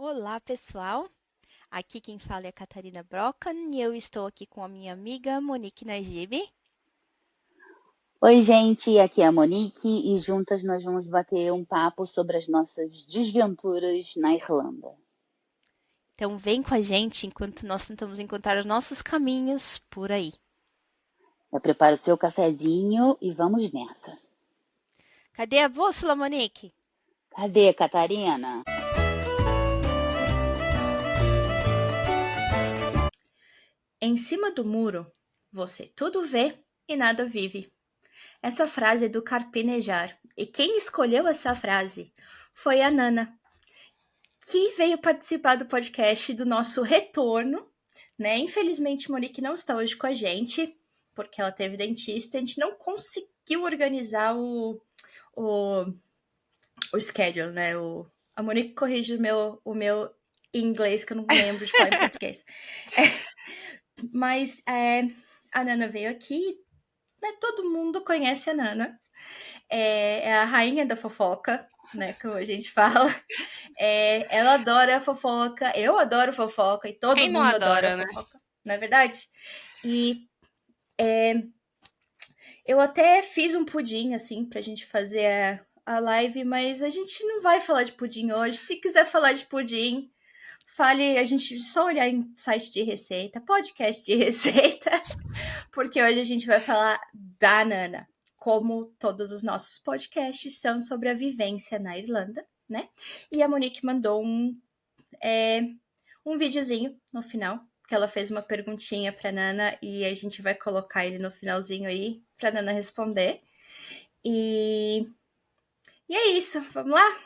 Olá, pessoal. Aqui quem fala é a Catarina Brocan e eu estou aqui com a minha amiga Monique Najib. Oi, gente, aqui é a Monique e juntas nós vamos bater um papo sobre as nossas desventuras na Irlanda. Então vem com a gente enquanto nós tentamos encontrar os nossos caminhos por aí. Já prepara o seu cafezinho e vamos nessa. Cadê a bússola, Monique? Cadê, Catarina? Em cima do muro, você tudo vê e nada vive. Essa frase é do Carpinejar, e quem escolheu essa frase foi a Nana, que veio participar do podcast do nosso retorno, né? Infelizmente, Monique não está hoje com a gente, porque ela teve dentista, a gente não conseguiu organizar o schedule, né? A Monique corrige o meu inglês, que eu não lembro de falar em português. Mas a Nana veio aqui, né? Todo mundo conhece a Nana. É a rainha da fofoca, né? Como a gente fala. Ela adora a fofoca, eu adoro fofoca e todo Quem não mundo adora a adora, né? fofoca, não é verdade? E eu até fiz um pudim, assim, pra gente fazer a live, mas a gente não vai falar de pudim hoje. Se quiser falar de pudim, fale, a gente só olhar em site de receita, podcast de receita, porque hoje a gente vai falar da Nana, como todos os nossos podcasts são sobre a vivência na Irlanda, né? E a Monique mandou um videozinho no final, que ela fez uma perguntinha pra Nana e a gente vai colocar ele no finalzinho aí pra Nana responder. E é isso, vamos lá?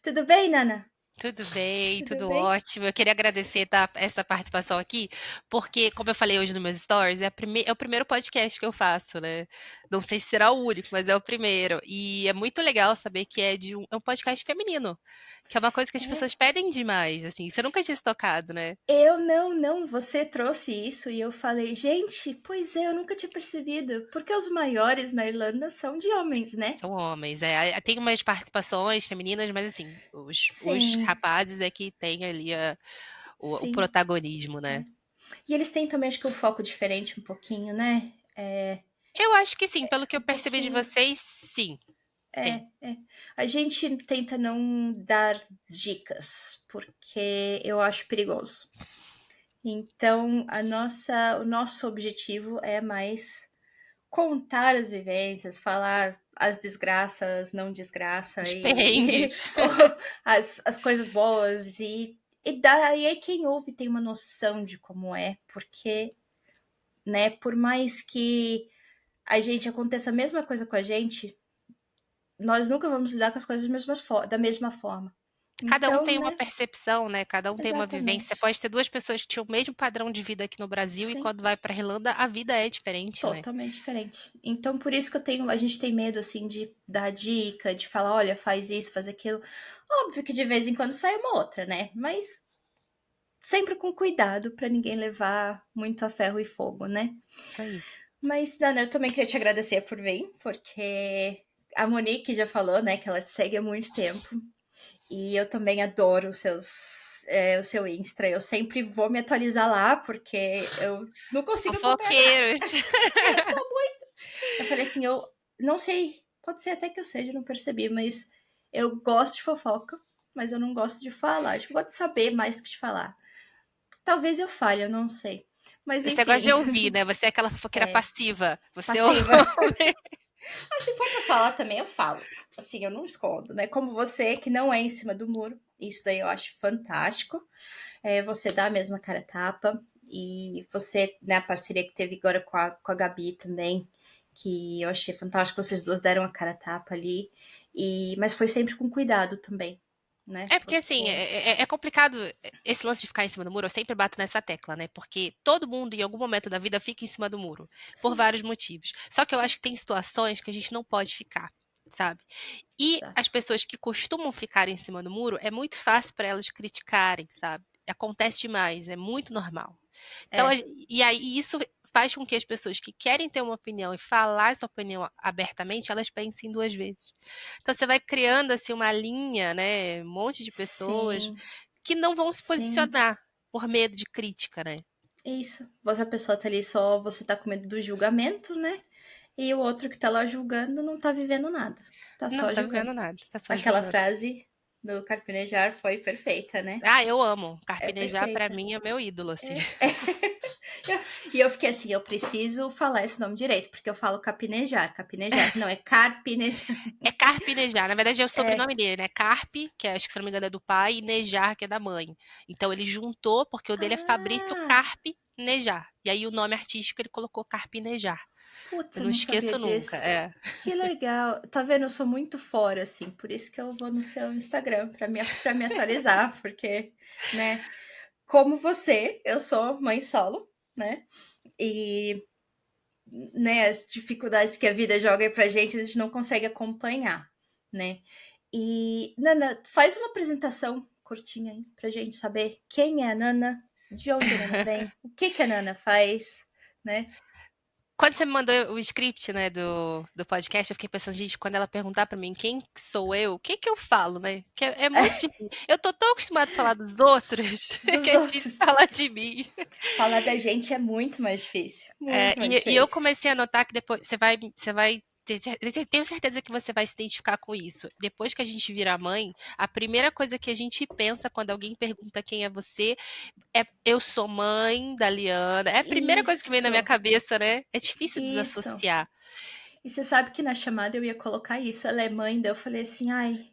Tudo bem, Nana? Tudo bem, Tudo tudo bem? ótimo. Eu queria agradecer essa participação aqui, porque, como eu falei hoje nos meus stories, é o primeiro podcast que eu faço, né? Não sei se será o único, mas é o primeiro. E é muito legal saber que é um podcast feminino, que é uma coisa que as É. pessoas pedem demais, assim. Você nunca tinha se tocado, né? Eu não, você trouxe isso e eu falei, gente, pois é, eu nunca tinha percebido, porque os maiores na Irlanda são de homens, né? São homens. Tem umas participações femininas, mas assim, os Sim, rapazes é que tem ali o sim. protagonismo, É. né? E eles têm também, acho que um foco diferente um pouquinho, né? Eu acho que sim, pelo que eu Um percebi de pouquinho. vocês, sim. Tem. A gente tenta não dar dicas, porque eu acho perigoso. Então, o nosso objetivo é mais contar as vivências, falar as desgraças, não desgraça, Os e perrengues. as coisas boas, e aí quem ouve tem uma noção de como é, porque, né, por mais que a gente aconteça a mesma coisa com a gente, nós nunca vamos lidar com as coisas da mesma forma. Cada um Então, tem uma né? percepção, né? Cada um tem uma vivência. Você Exatamente. pode ter duas pessoas que tinham o mesmo padrão de vida aqui no Brasil e Sim, quando vai pra Irlanda, a vida é diferente, né? totalmente diferente. Então, por isso que a gente tem medo, assim, de dar dica, de falar, olha, faz isso, faz aquilo. Óbvio que de vez em quando sai uma outra, né? Mas sempre com cuidado para ninguém levar muito a ferro e fogo, né? Isso aí. Mas, Dana, eu também queria te agradecer por vir, porque a Monique já falou, né, que ela te segue há muito tempo. E eu também adoro o seu Insta. Eu sempre vou me atualizar lá, porque eu não consigo acompanhar nada. Fofoqueiros. Eu sou muito. Eu falei assim, eu não sei, pode ser até que eu seja, não percebi, mas eu gosto de fofoca, mas eu não gosto de falar. Tipo, eu gosto de saber mais do que de falar. Talvez eu falhe, eu não sei. Mas Você gosta de enfim, ouvir, né? Você é aquela fofoqueira passiva. Você ouve. passiva. Mas se for pra falar também, eu falo. Assim, eu não escondo, né? Como você, que não é em cima do muro. Isso daí eu acho fantástico. Você dá a mesma cara a tapa. E você, né, a parceria que teve agora com a Gabi também, que eu achei fantástico. Vocês duas deram a cara a tapa ali. Mas foi sempre com cuidado também, né? É porque assim, Porque. é complicado esse lance de ficar em cima do muro, eu sempre bato nessa tecla, né? Porque todo mundo, em algum momento da vida, fica em cima do muro, por Sim, vários motivos. Só que eu acho que tem situações que a gente não pode ficar, sabe? E as exato. pessoas que costumam ficar em cima do muro, é muito fácil para elas criticarem, sabe? Acontece demais, é muito normal. Então, É, e aí isso faz com que as pessoas que querem ter uma opinião e falar essa opinião abertamente, elas pensem duas vezes. Então você vai criando assim uma linha, né, um monte de pessoas sim. que não vão se Sim. posicionar por medo de crítica, né? Isso. A pessoa tá ali só, você tá com medo do julgamento, né? E o outro que tá lá julgando não tá vivendo nada. Tá Não só tá julgando. vivendo nada, tá só Aquela julgando. frase do Carpinejar foi perfeita, né? Ah, eu amo. É Carpinejar pra perfeita. mim é meu ídolo, assim. E eu fiquei assim, eu preciso falar esse nome direito, porque eu falo capinejar. Não, é carpinejar. É Carpinejar. Na verdade, é o É, sobrenome dele, né? Carpe, que acho que se não me engano é do pai, e Nejar, que é da mãe. Então ele juntou, porque o dele é Fabrício ah, Carpinejar. E aí o nome artístico ele colocou Carpinejar. putz, Eu eu não não sabia esqueço nunca. disso. É. Que legal. Tá vendo? Eu sou muito fora, assim. Por isso que eu vou no seu Instagram pra me atualizar. Porque, né? Como você, eu sou mãe solo, né? E, né, as dificuldades que a vida joga aí pra gente, a gente não consegue acompanhar, né? E, Nana, faz uma apresentação curtinha aí pra gente saber quem é a Nana, de onde a Nana vem, o que a Nana faz, né? Quando você me mandou o script, né, do podcast, eu fiquei pensando, gente, quando ela perguntar pra mim quem sou eu, o que que eu falo, né? Que é muito difícil. Eu tô tão acostumada a falar dos outros que Dos é difícil outros. falar de mim. Falar da gente é muito mais difícil. Muito mais E eu difícil. comecei a notar que depois você vai tenho certeza que você vai se identificar com isso. Depois que a gente vira mãe, a primeira coisa que a gente pensa quando alguém pergunta quem é você é eu sou mãe da Liana. É a primeira coisa que vem na minha Isso, cabeça, né? É difícil isso. desassociar. E você sabe que na chamada eu ia colocar isso, ela é mãe, daí eu falei assim, ai,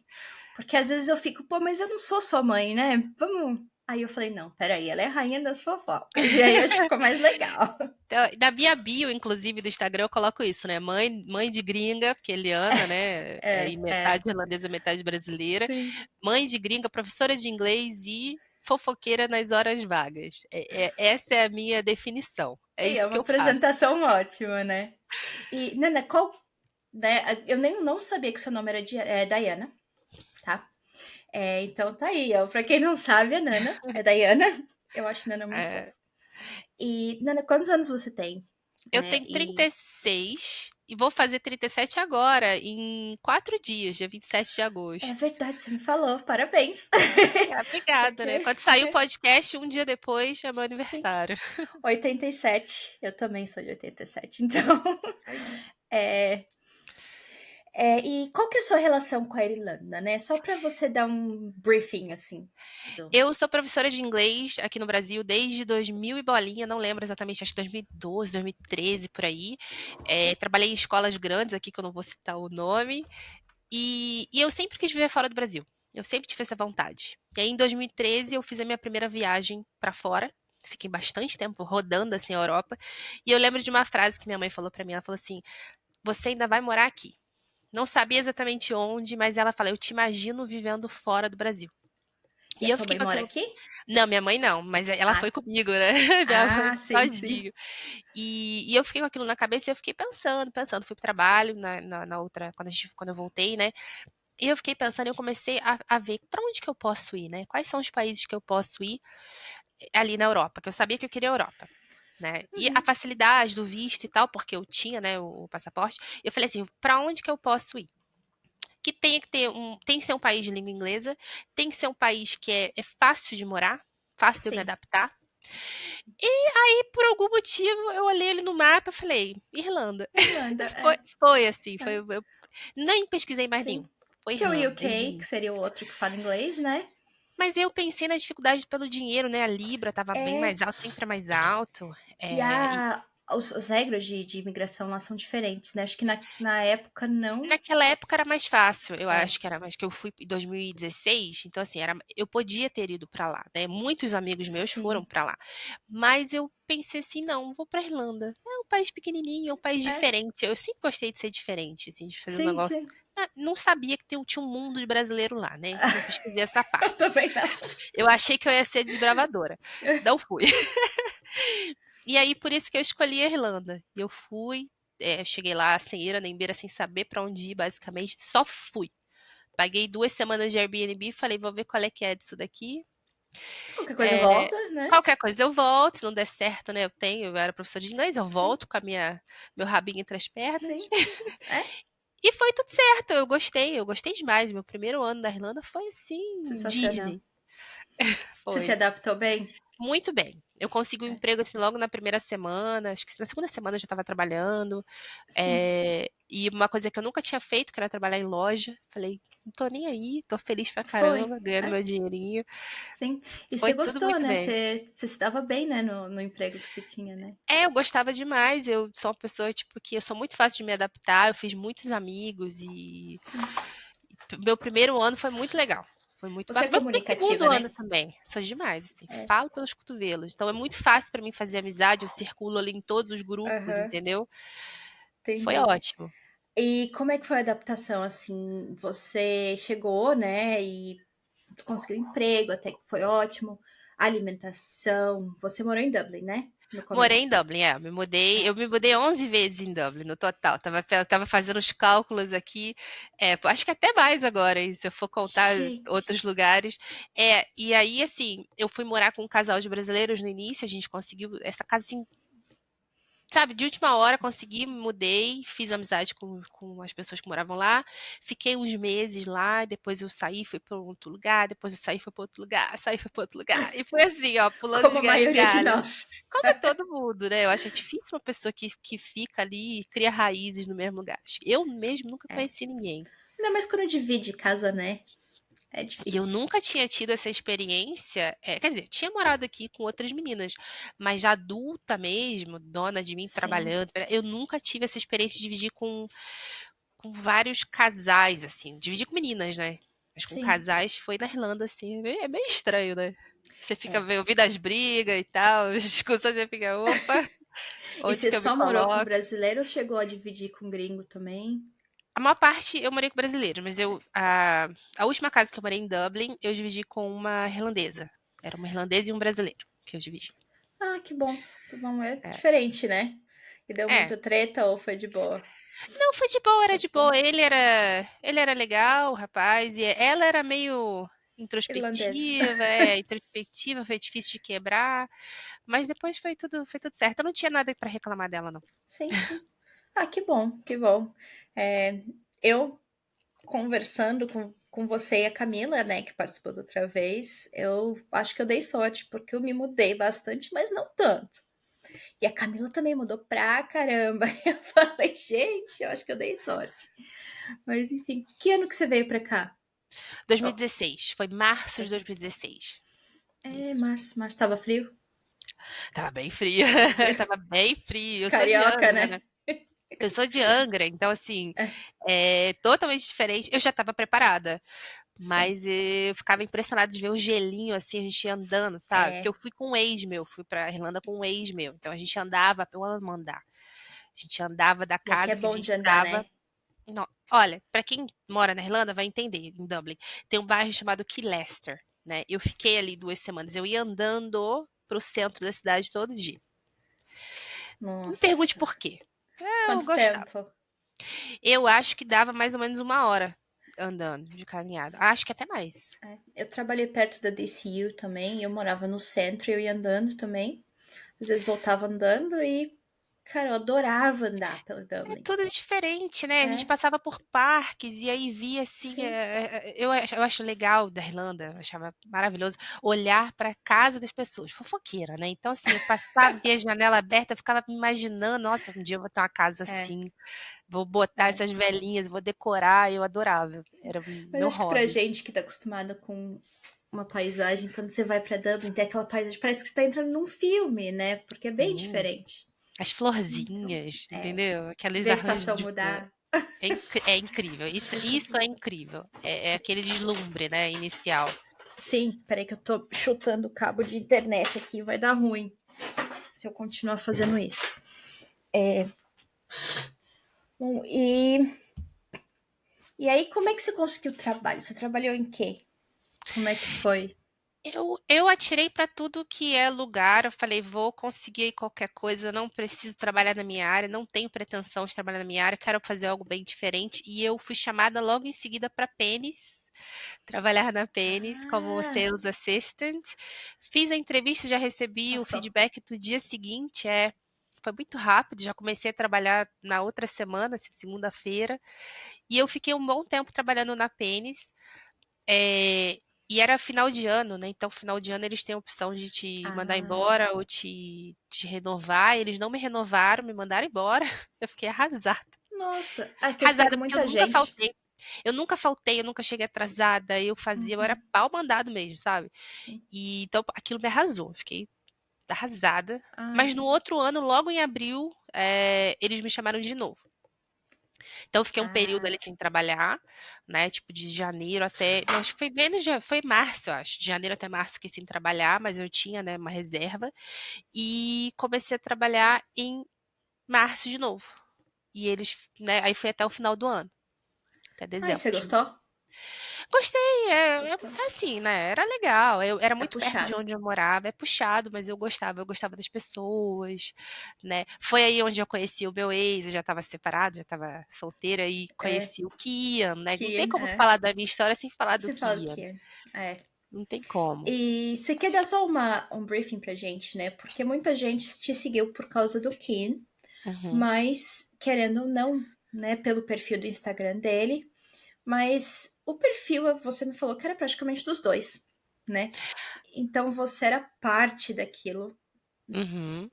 porque às vezes eu fico, pô, mas eu não sou sua mãe, né? Vamos. Aí eu falei, não, peraí, ela é a rainha das fofocas. E aí acho que ficou mais legal. Então, na minha bio, inclusive, do Instagram, eu coloco isso, né? Mãe de gringa, porque Eliana, né? E É. metade irlandesa, metade brasileira. Sim. Mãe de gringa, professora de inglês e fofoqueira nas horas vagas. Essa é a minha definição. É E é isso que uma eu faço. apresentação ótima, né? E, Nana, qual. Né, eu nem não sabia que seu nome era Diana, tá? Então tá aí, ó. Pra quem não sabe, a Nana é Diana. Eu acho Nana muito É, fofa. E, Nana, quantos anos você tem? eu Né? tenho E 36 e vou fazer 37 agora, em 4 dias, dia 27 de é agosto. verdade, você me falou, parabéns. Obrigada, né? Quando sair o Porque, podcast, um dia depois é meu sim, aniversário. 87, eu também sou de 87, então. Isso aí. É, e qual que é a sua relação com a Irlanda, né? Só para você dar um briefing, assim. Eu sou professora de inglês aqui no Brasil desde 2000 e bolinha, não lembro exatamente, acho que 2012, 2013, por aí. Trabalhei em escolas grandes aqui, que eu não vou citar o nome. E eu sempre quis viver fora do Brasil. Eu sempre tive essa vontade. E aí, em 2013, eu fiz a minha primeira viagem para fora. Fiquei bastante tempo rodando assim a Europa. E eu lembro de uma frase que minha mãe falou para mim. Ela falou assim: "Você ainda vai morar aqui." Não sabia exatamente onde, mas ela falou: "Eu te imagino vivendo fora do Brasil." E E a eu tua fiquei mãe com mora aquilo. aqui? Não, minha mãe não, mas ela Ah, foi tá. comigo, né? Minha mãe Ah, sim, sim. tadinho. E eu fiquei com aquilo na cabeça e eu fiquei pensando. Fui pro trabalho na outra, quando eu voltei, né? E eu fiquei pensando, eu comecei a ver para onde que eu posso ir, né? Quais são os países que eu posso ir ali na Europa, que eu sabia que eu queria a Europa. Né? E a Uhum. facilidade do visto e tal, porque eu tinha, né, o passaporte. Eu falei assim, para onde que eu posso ir? Que tem que ser um país de língua inglesa, tem que ser um país que é fácil de morar, fácil de eu me Sim, adaptar. E por algum motivo eu olhei ele no mapa e falei, Irlanda. Irlanda, Foi assim, é. eu nem pesquisei mais nenhum. Sim. Foi Que é o Irlanda. UK, que seria o outro que fala inglês, né? Mas eu pensei na dificuldade pelo dinheiro, né? A libra estava bem É. mais alto, sempre é mais alto. E as regras de imigração lá são diferentes, né? Acho que na época não. Naquela época era mais fácil, eu É. acho que era mais que eu fui em 2016, então assim, eu podia ter ido para lá, né? Muitos amigos meus foram Sim. para lá. Mas eu pensei assim, não, vou para Irlanda. É um país pequenininho, é um país É. diferente. Eu sempre gostei de ser diferente, assim, de fazer um Sim, negócio. sim. Não sabia que tinha um mundo de brasileiro lá, né? Não pesquisei essa Eu parte. também não. Eu achei que eu ia ser desbravadora. Não fui. E aí, por isso que eu escolhi a Irlanda. E eu fui, cheguei lá sem ira nem beira, sem saber pra onde ir, basicamente, só fui. Paguei 2 semanas de Airbnb e falei, vou ver qual é que é disso daqui. Qualquer coisa volta, né? Qualquer coisa eu volto, se não der certo, né? Eu era professora de inglês, eu Sim, volto com meu rabinho entre as pernas. sim. É E foi tudo certo, eu gostei demais. Meu primeiro ano da Irlanda foi assim, sensacional. Disney. Você se Foi. adaptou bem? Muito bem. Eu consegui um É. emprego, assim, logo na primeira semana, acho que na segunda semana eu já estava trabalhando. Sim, E uma coisa que eu nunca tinha feito, que era trabalhar em loja. Falei, não tô nem aí, tô feliz pra foi. caramba, ganhando É, meu dinheirinho. sim. E você Foi tudo gostou, muito né? bem. Você se dava bem, né, no emprego que você tinha, né? É, eu gostava demais. Eu sou uma pessoa, tipo, que eu sou muito fácil de me adaptar. Eu fiz muitos amigos e Sim. meu primeiro ano foi muito legal. Foi muito Você é bacana. Meu comunicativa, segundo ano né? também. Sou demais, assim. É. Falo pelos cotovelos. Então é muito fácil pra mim fazer amizade. Eu circulo ali em todos os grupos, Aham, entendeu? Foi entendi. ótimo. E como é que foi a adaptação, assim? Você chegou, né, e conseguiu emprego, até que foi ótimo. Alimentação. Você morou em Dublin, né? No Morei em começo. Dublin, é. É. Eu me mudei 11 vezes em Dublin, no total. Tava fazendo os cálculos aqui. Acho que até mais agora, hein, se eu for contar Gente. outros lugares. E aí, assim, eu fui morar com um casal de brasileiros no início, a gente conseguiu essa casa, assim, sabe, de última hora consegui, me mudei, fiz amizade com as pessoas que moravam lá, fiquei uns meses lá, depois eu saí, fui para outro lugar, depois eu saí, fui para outro lugar, saí, fui para outro lugar. E foi assim, ó, pulando Como de a galho em maioria de galho. nós. Como é todo mundo, né? Eu acho difícil uma pessoa que fica ali e cria raízes no mesmo lugar. Eu mesmo nunca É. conheci ninguém. Ainda mais quando divide casa, né? É E eu difícil. nunca tinha tido essa experiência. Quer dizer, tinha morado aqui com outras meninas, mas já adulta mesmo, dona de mim, Sim, trabalhando, eu nunca tive essa experiência de dividir com vários casais, assim. Dividir com meninas, né? Mas com sim. casais foi na Irlanda, assim. É meio estranho, né? Você fica É. ouvindo as brigas e tal, as discussões, você fica, opa, E onde você que eu me só morou com coloco? brasileiro ou chegou a dividir com gringo também? A maior parte eu morei com brasileiros, mas a última casa que eu morei em Dublin, eu dividi com uma irlandesa. Era uma irlandesa e um brasileiro que eu dividi. Ah, que bom. Que bom. É É. diferente, né? E deu É. muita treta ou foi de boa? Não, foi de boa, era Foi de de boa. boa. Ele era legal, o rapaz, e ela era meio Irlandesa. introspectiva, foi difícil de quebrar, mas depois foi tudo certo. Eu não tinha nada pra reclamar dela, não. Sim, sim. Ah, que bom, que bom. É, eu conversando com você e a Camila, né, que participou da outra vez, eu acho que eu dei sorte, porque eu me mudei bastante, mas não tanto. E a Camila também mudou pra caramba. Eu falei, gente, eu acho que eu dei sorte. Mas enfim, que ano que você veio pra cá? Oh, 2016, foi março de 2016. 2016. É, Isso. março tava frio? Tava bem frio, Tava frio. tava bem frio. Eu sou de Carioca, Angra, né? né? Eu sou de Angra, então assim, É, é totalmente diferente. Eu já estava preparada, sim. mas eu ficava impressionada de ver o gelinho assim, a gente ia andando, sabe? Porque É. eu fui com um ex meu, fui pra Irlanda com um ex meu. Então a gente andava, eu amo andar. A gente andava da E aqui é casa que a bom gente de andar, estava. né? Olha, pra quem mora na Irlanda vai entender, em Dublin. Tem um bairro chamado Killester, né? Eu fiquei ali 2 semanas. Eu ia andando pro centro da cidade todo dia. Não me pergunte Nossa. por quê. Eu Quanto gostava. tempo? Eu acho que dava mais ou menos 1 hora andando de caminhada. Acho que até mais. É, eu trabalhei perto da DCU também, eu morava no centro e eu ia andando também. Às vezes voltava andando e, cara, eu adorava andar pelo É Dublin. tudo diferente, né? A gente É, passava por parques e aí via assim. sim, Eu acho legal da Irlanda, eu achava maravilhoso olhar para a casa das pessoas, fofoqueira, né? Então, assim, eu passava, via a janela aberta, eu ficava me imaginando, nossa, um dia eu vou ter uma casa é, assim, vou botar é. essas velhinhas, vou decorar, eu adorava. Era o Mas meu acho que pra hobby. gente que tá acostumada com uma paisagem, quando você vai pra Dublin, tem aquela paisagem, parece que você tá entrando num filme, né? Porque é bem Sim. diferente. As Então, florzinhas, é, entendeu? Aqueles ver a arranjos estação de flor. mudar. É incrível. Isso é incrível. É aquele deslumbre, né, inicial. Sim, peraí que eu tô chutando o cabo de internet aqui, vai dar ruim se eu continuar fazendo isso. Bom, e aí, como é que você conseguiu trabalho? Você trabalhou em quê? Como é que foi? Eu atirei para tudo que é lugar. Eu falei, vou conseguir qualquer coisa. Não preciso trabalhar na minha área. Não tenho pretensão de trabalhar na minha área. Quero fazer algo bem diferente. E eu fui chamada logo em seguida para Pennies. Trabalhar na Pennies como Ah, Sales Assistant. Fiz a entrevista, já recebi o passou. feedback do dia seguinte. Foi muito rápido, já comecei a trabalhar na outra semana, assim, segunda-feira, e eu fiquei um bom tempo trabalhando na Pennies. E era final de ano, né? Então, final de ano eles têm a opção de te mandar Ah, embora ou te renovar. Eles não me renovaram, me mandaram embora. Eu fiquei arrasada. nossa. Ah, que eles Arrasada, pegam porque eu muita nunca gente. faltei. Eu nunca faltei, eu nunca cheguei atrasada. Eu era Uhum, pau mandado mesmo, sabe? sim. E então aquilo me arrasou. Fiquei arrasada. Ai, Mas no outro ano, logo em abril, eles me chamaram de novo. Então, eu fiquei um período ah, ali sem trabalhar, né? Tipo, de janeiro até. Não, acho que foi menos de. Foi março, eu acho. De janeiro até março, fiquei sem trabalhar, mas eu tinha, né, uma reserva. E comecei a trabalhar em março de novo. E eles, né? Aí foi até o final do ano, até ai, dezembro. você gostou? Gostei, Gostou. assim, né? Era legal. Eu era É muito perto de puxado. onde eu morava, é puxado, mas eu gostava das pessoas, né? Foi aí onde eu conheci o meu ex, eu já estava separada, já estava solteira e É, conheci o Kian, né? Não tem que, como falar da minha história sem falar do você fala Kian. que é. Não tem como. E você quer dar só um briefing pra gente, né? Porque muita gente te seguiu por causa do Kim, Uhum. mas querendo ou não, né, pelo perfil do Instagram dele, mas o perfil você me falou que era praticamente dos dois, né? Então você era parte daquilo, Uhum.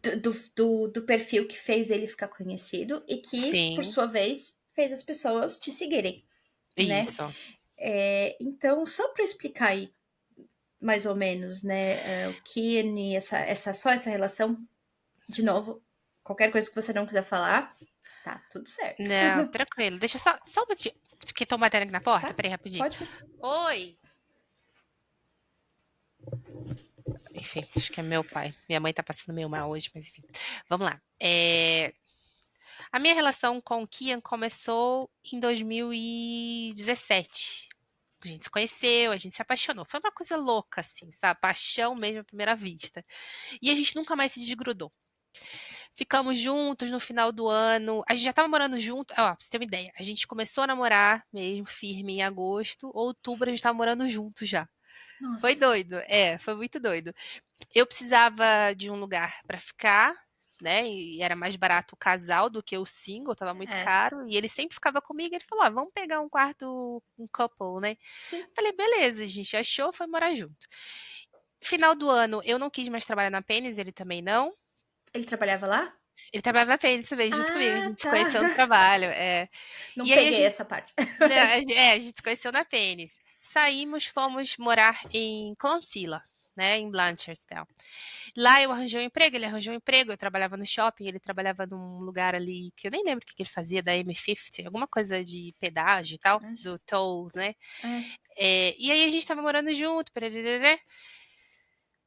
do perfil que fez ele ficar conhecido e que, por Sim, sua vez, fez as pessoas te seguirem, né? isso. Então, só para explicar aí mais ou menos, né, o que só essa relação, de novo, qualquer coisa que você não quiser falar, tá tudo certo. Não, tranquilo. Deixa eu só um minutinho. Porque estão batendo aqui na porta? Tá? Peraí, rapidinho. Pode. Oi! Enfim, acho que é meu pai. Minha mãe tá passando meio mal hoje, mas enfim. Vamos lá. A minha relação com o Kian começou em 2017. A gente se conheceu, a gente se apaixonou. Foi uma coisa louca, assim, sabe? Paixão mesmo à primeira vista. E a gente nunca mais se desgrudou. Ficamos juntos no final do ano. A gente já tava morando junto. Ó, pra você ter uma ideia, a gente começou a namorar mesmo, firme, em agosto. Outubro a gente tava morando junto já. Foi Nossa. doido, foi muito doido. Eu precisava de um lugar para ficar, né? E era mais barato o casal do que o single, tava muito É, caro. E ele sempre ficava comigo. Ele falou: vamos pegar um quarto, um couple, né? sim. Falei: beleza, a gente achou, foi morar junto. Final do ano, eu não quis mais trabalhar na Pênis, ele também não. Ele trabalhava lá? Ele trabalhava na Pênis também, junto comigo. A Ah, gente se tá. conheceu no trabalho. Não E aí peguei essa parte. a gente se conheceu na Pênis. Saímos, fomos morar em Clonsilla, né? Em Blanchardstown. Lá eu arranjei um emprego, ele arranjou um emprego, eu trabalhava no shopping, ele trabalhava num lugar ali que eu nem lembro o que ele fazia, da M50, alguma coisa de pedágio e tal, do toll, né? É. E aí a gente tava morando junto, pererê.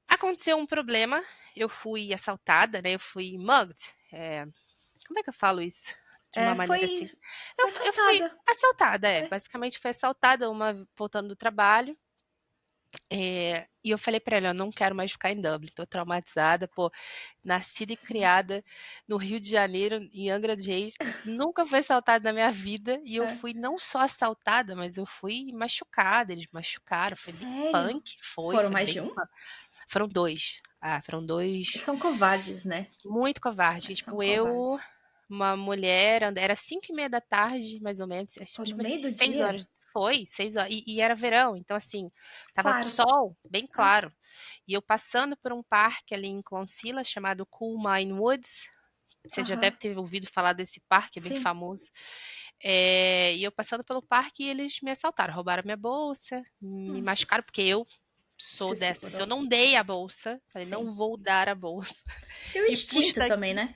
Aconteceu um problema, eu fui assaltada, né? Eu fui mugged. Como é que eu falo isso? De uma maneira Foi, assim. foi Eu fui assaltada. assaltada, É. basicamente fui assaltada, voltando do trabalho. E eu falei pra ela, eu não quero mais ficar em Dublin, tô traumatizada, pô, nascida e Sim. criada no Rio de Janeiro, em Angra dos Reis, nunca fui assaltada na minha vida, e eu É. fui não só assaltada, mas eu fui machucada, eles me machucaram, foi bem Sério? punk, Foram foi mais bem, de um? foram dois, foram dois, São covardes, né? muito covarde, São tipo, eu, covardes. uma mulher, era 5:30 da tarde, mais ou menos, acho Pô, que no foi meio do 6 horas, dia? foi, 6 horas, e era verão, então assim, tava Claro. sol, bem É. claro, e eu passando por um parque ali em Clonsilla, chamado Cool Mine Woods, você já Aham. deve ter ouvido falar desse parque, é bem Sim. famoso, e eu passando pelo parque e eles me assaltaram, roubaram minha bolsa, me Nossa. machucaram, porque eu sou Se dessa, se eu segurou. não dei a bolsa, falei, não Sim. vou dar a bolsa, E o e puxo instinto também, né?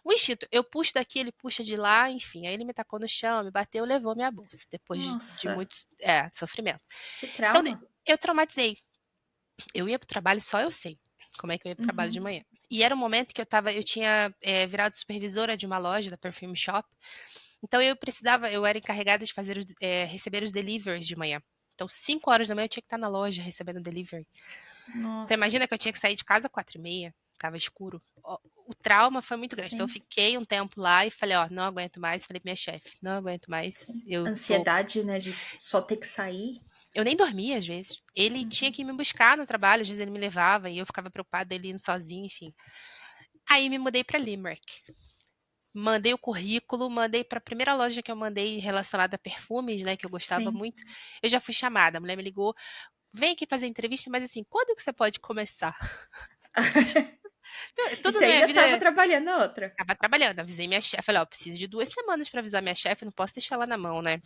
o instinto, eu puxo daqui, ele puxa de lá, enfim. Aí ele me tacou no chão, me bateu, levou minha bolsa, depois de Nossa, muito sofrimento. que Então, trauma. eu traumatizei. Eu ia pro trabalho, só eu sei como é que eu ia pro trabalho de Uhum. manhã. E era um momento que eu tinha virado supervisora de uma loja da Perfume Shop. Então eu era encarregada de receber os deliveries de manhã. Então, 5 horas da manhã eu tinha que estar na loja recebendo delivery. Então Nossa, imagina que eu tinha que sair de casa 4:30, tava escuro. O trauma foi muito grande. Então eu sim, fiquei um tempo lá e falei, ó, não aguento mais. Falei pra minha chefe, não aguento mais. sim. Ansiedade, né, de só ter que sair. Eu nem dormia às vezes. Ele tinha Uhum. que me buscar no trabalho, às vezes ele me levava e eu ficava preocupada dele indo sozinho, enfim. Aí me mudei pra Limerick. Mandei o currículo, mandei para a primeira loja que eu mandei relacionada a perfumes, né, que eu gostava Sim. muito. Eu já fui chamada, a mulher me ligou, vem aqui fazer entrevista, mas assim, quando que você pode começar? Tudo Você na minha ainda vida tava trabalhando na outra. tava trabalhando. Avisei minha chefe, falei, ó, preciso de 2 semanas pra avisar minha chefe, não posso deixar ela na mão, né?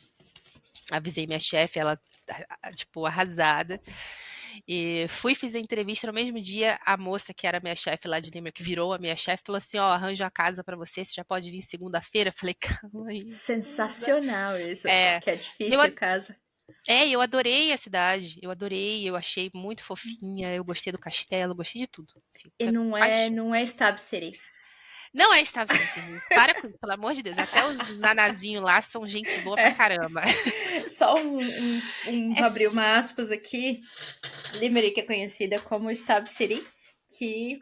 Avisei minha chefe, ela, tipo, arrasada. E fui, fiz a entrevista no mesmo dia. A moça que era minha chefe lá de Lima, que virou a minha chefe, falou assim: ó, arranjo uma casa pra você, você já pode vir segunda-feira. Falei, calma aí. Sensacional isso. É, Que é eu, difícil, casa. eu adorei a cidade, eu adorei, eu achei muito fofinha, eu gostei do castelo, gostei de tudo. Assim, E foi paixão. não é Stab City. Não é Star City, gente. Para com isso, pelo amor de Deus. Até os nanazinhos lá são gente boa pra caramba. Só É abrir uma aspas aqui. Limerick é conhecida como Stab City, que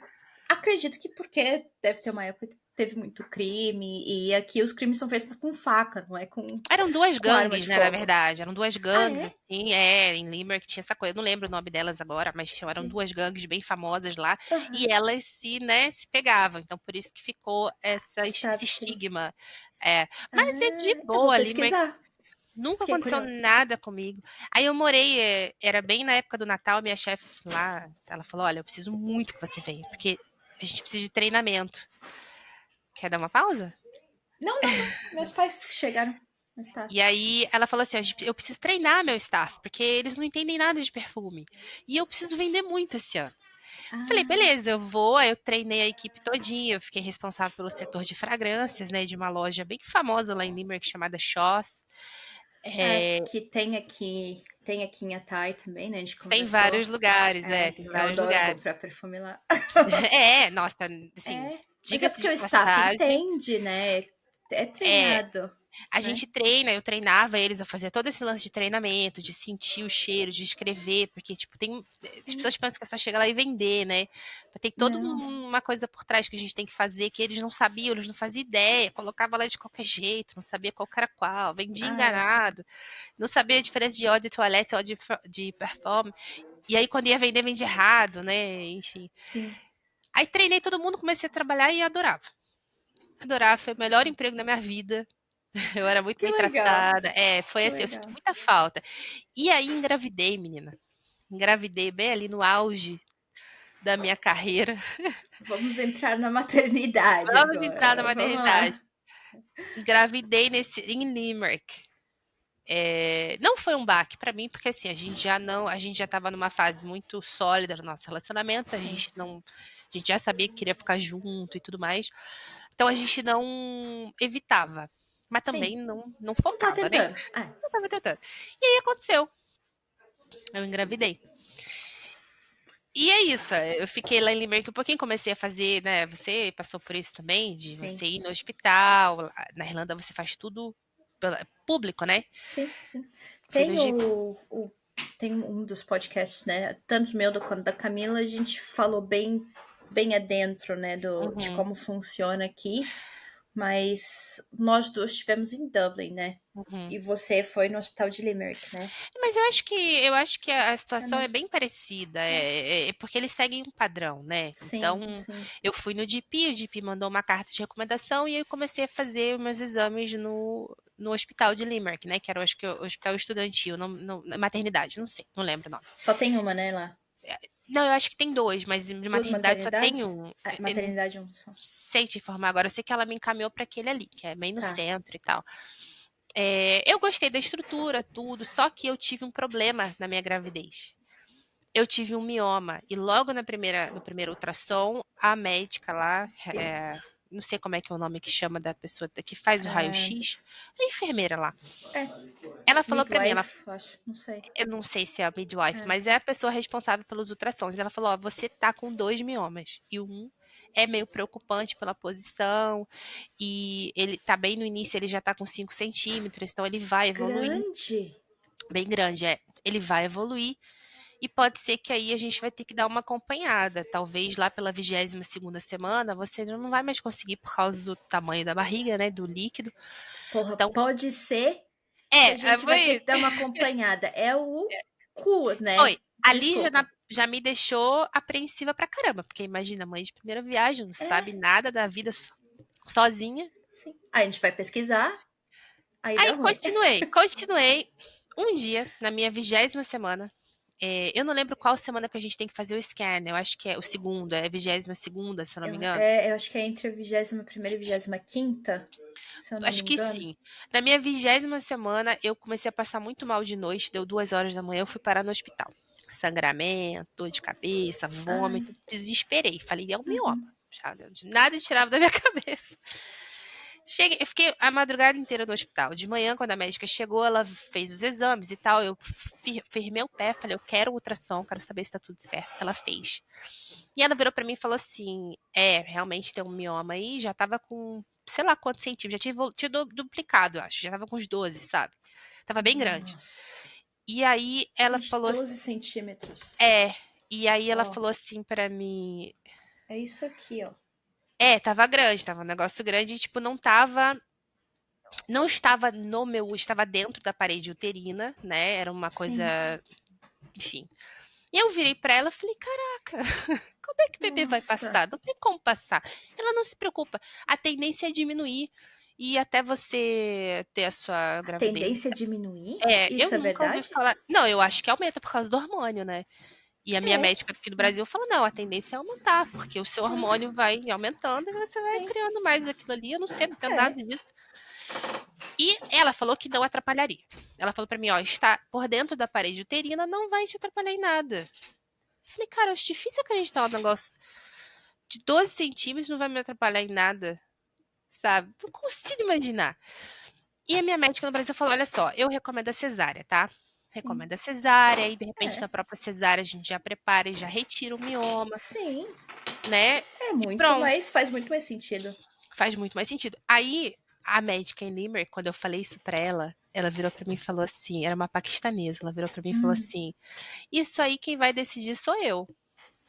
acredito que porque deve ter uma época que teve muito crime, e aqui os crimes são feitos com faca, não é Eram 2 com arma de gangues, né, na fogo. verdade. Eram 2 Ah, gangues, é? assim, em Limerick tinha essa coisa. Eu não lembro o nome delas agora, mas eram Sim. 2 gangues bem famosas lá. Aham. E elas se pegavam. Então, por isso que ficou esse Stab City. estigma. Mas é de Eu vou boa, Limerick. pesquisar. Nunca Fiquei aconteceu curiosa. nada comigo. Aí eu morei, era bem na época do Natal, minha chefe lá, ela falou: olha, eu preciso muito que você venha, porque a gente precisa de treinamento. Quer dar uma pausa? Não. Meus pais chegaram. Mas tá. E aí ela falou assim: eu preciso treinar meu staff, porque eles não entendem nada de perfume. E eu preciso vender muito esse ano. Falei, beleza, eu vou. Aí eu treinei a equipe todinha, eu fiquei responsável pelo setor de fragrâncias, né, de uma loja bem famosa lá em Limerick chamada Shoss. Que tem aqui em Atay também, né? A gente Tem conversou. vários lugares, tem Eu vários adoro lugares. comprar perfume lá. Nossa, assim, Mas é diga-se porque de o staff passagem, entende, né? É é, treinado. a né? gente treina, eu treinava eles, eu fazia todo esse lance de treinamento, de sentir o cheiro, de escrever, porque, tipo, as pessoas pensam que é só chegar lá e vender, né? Tem toda Não. uma coisa por trás que a gente tem que fazer, que eles não sabiam, eles não faziam ideia, colocava lá de qualquer jeito, não sabia qual que era qual, vendia enganado, não sabia a diferença de óleo de toilette e óleo de perfume, e aí quando ia vender, vendia errado, né? Enfim. Sim. Aí treinei todo mundo, comecei a trabalhar e adorava. Adorava, foi o melhor emprego da minha vida. Eu era muito Que bem legal. tratada. Foi Que assim, eu legal. sinto muita falta. E aí engravidei, menina. Engravidei bem ali no auge da minha carreira. Vamos entrar na maternidade Vamos entrar na agora. Vamos maternidade. lá. Engravidei em Limerick. Não foi um baque pra mim, porque assim, a gente já estava numa fase muito sólida no nosso relacionamento, a gente já sabia que queria ficar junto e tudo mais. Então a gente não evitava, mas também Sim. não Não tá focava, né? tentando. Não tava tentando. E aí aconteceu. Eu engravidei. E é isso, eu fiquei lá em Limerick um pouquinho, comecei a fazer, né? Você passou por isso também, de Sim. você ir no hospital. Na Irlanda você faz tudo público, né? Sim. Fui no Tem GP. tem um dos podcasts, né? Tanto meu quanto da Camila, a gente falou bem adentro, né? De como funciona aqui. Mas nós duas estivemos em Dublin, né? E você foi no hospital de Limerick, né? Mas eu acho que a situação é mesmo. bem parecida, porque eles seguem um padrão, né? Então, Sim. eu fui no GP, o GP mandou uma carta de recomendação e eu comecei a fazer os meus exames no hospital de Limerick, né? Que era, acho que, o hospital estudantil, maternidade, não sei, não lembro o nome. Só tem uma, né, lá? Não, eu acho que tem 2, mas de Duas maternidade só tem maternidades? um. Eu não Maternidade um só. sei te informar agora, eu sei que ela me encaminhou para aquele ali, que é bem no Tá. centro e tal. Eu gostei da estrutura, tudo, só que eu tive um problema na minha gravidez. Eu tive um mioma e logo no primeiro ultrassom, a médica lá, não sei como é que é o nome que chama da pessoa que faz o raio-x, a enfermeira lá. Ela falou pra mim, acho, não sei. eu não sei se é a midwife, mas é a pessoa responsável pelos ultrassons. Ela falou, ó, você tá com 2 miomas e um é meio preocupante pela posição e ele tá bem no início, ele já tá com 5 centímetros, então ele vai evoluir. Grande? Bem grande, ele vai evoluir e pode ser que aí a gente vai ter que dar uma acompanhada. Talvez lá pela 22ª semana você não vai mais conseguir por causa do tamanho da barriga, né, do líquido. Porra, Então, pode ser que a gente vai ter que dar uma acompanhada. É o cu, né? Foi. Ali Desculpa. já me deixou apreensiva pra caramba, porque imagina, mãe de primeira viagem, não sabe nada da vida sozinha. Sim. Aí a gente vai pesquisar, aí dá Aí ruim. continuei. Um dia, na minha 20ª semana, eu não lembro qual semana que a gente tem que fazer o scan. Eu acho que é o segundo, é a 22ª, se eu não me engano. Eu acho que é entre a 21ª e 25ª, se eu não Acho me que engano. sim. Na minha 20ª semana, eu comecei a passar muito mal de noite, deu 2 horas da manhã, eu fui parar no hospital. Sangramento, dor de cabeça, vômito, desesperei. Falei, é um mioma. Já, nada tirava da minha cabeça. Cheguei, eu fiquei a madrugada inteira no hospital. De manhã, quando a médica chegou, ela fez os exames e tal. Eu firmei o pé, falei, eu quero ultrassom, quero saber se tá tudo certo. Ela fez. E ela virou pra mim e falou assim: realmente tem um mioma aí, já tava com, sei lá quantos centímetros, já tinha duplicado, eu acho. Já tava com uns 12, sabe? Tava bem grande. Nossa. E aí ela Gente, falou 12 centímetros. e aí ela Ó. falou assim pra mim: É isso aqui, ó. tava grande, tava um negócio grande e, tipo, não estava no meu, estava dentro da parede uterina, né? Era uma Sim. coisa, enfim. E eu virei pra ela e falei, caraca, como é que o bebê vai Nossa. passar? Não tem como passar. Ela não se preocupa. A tendência é diminuir. E até você ter a sua gravidez. Tendência a diminuir? Eu Isso é nunca ouvi verdade? falar. Não, eu acho que aumenta por causa do hormônio, né? E a minha É. médica aqui do Brasil falou: não, a tendência é aumentar, porque o seu Sim. hormônio vai aumentando e você vai Sim. criando mais aquilo ali. Eu não sei, não entendo É. nada disso. E ela falou que não atrapalharia. Ela falou pra mim: ó, está por dentro da parede uterina, não vai te atrapalhar em nada. Eu falei, cara, eu acho difícil acreditar um negócio de 12 centímetros não vai me atrapalhar em nada, sabe? Não consigo imaginar. E a minha médica no Brasil falou: olha só, eu recomendo a cesárea, tá? Recomendo a cesárea, e de repente na própria cesárea a gente já prepara e já retira o mioma, Sim. né? É E muito pronto, mais. Faz muito mais sentido. faz muito mais sentido. Aí a médica em Limerick, quando eu falei isso pra ela virou pra mim e falou assim: era uma paquistanesa, ela virou pra mim e falou assim: isso aí quem vai decidir sou eu.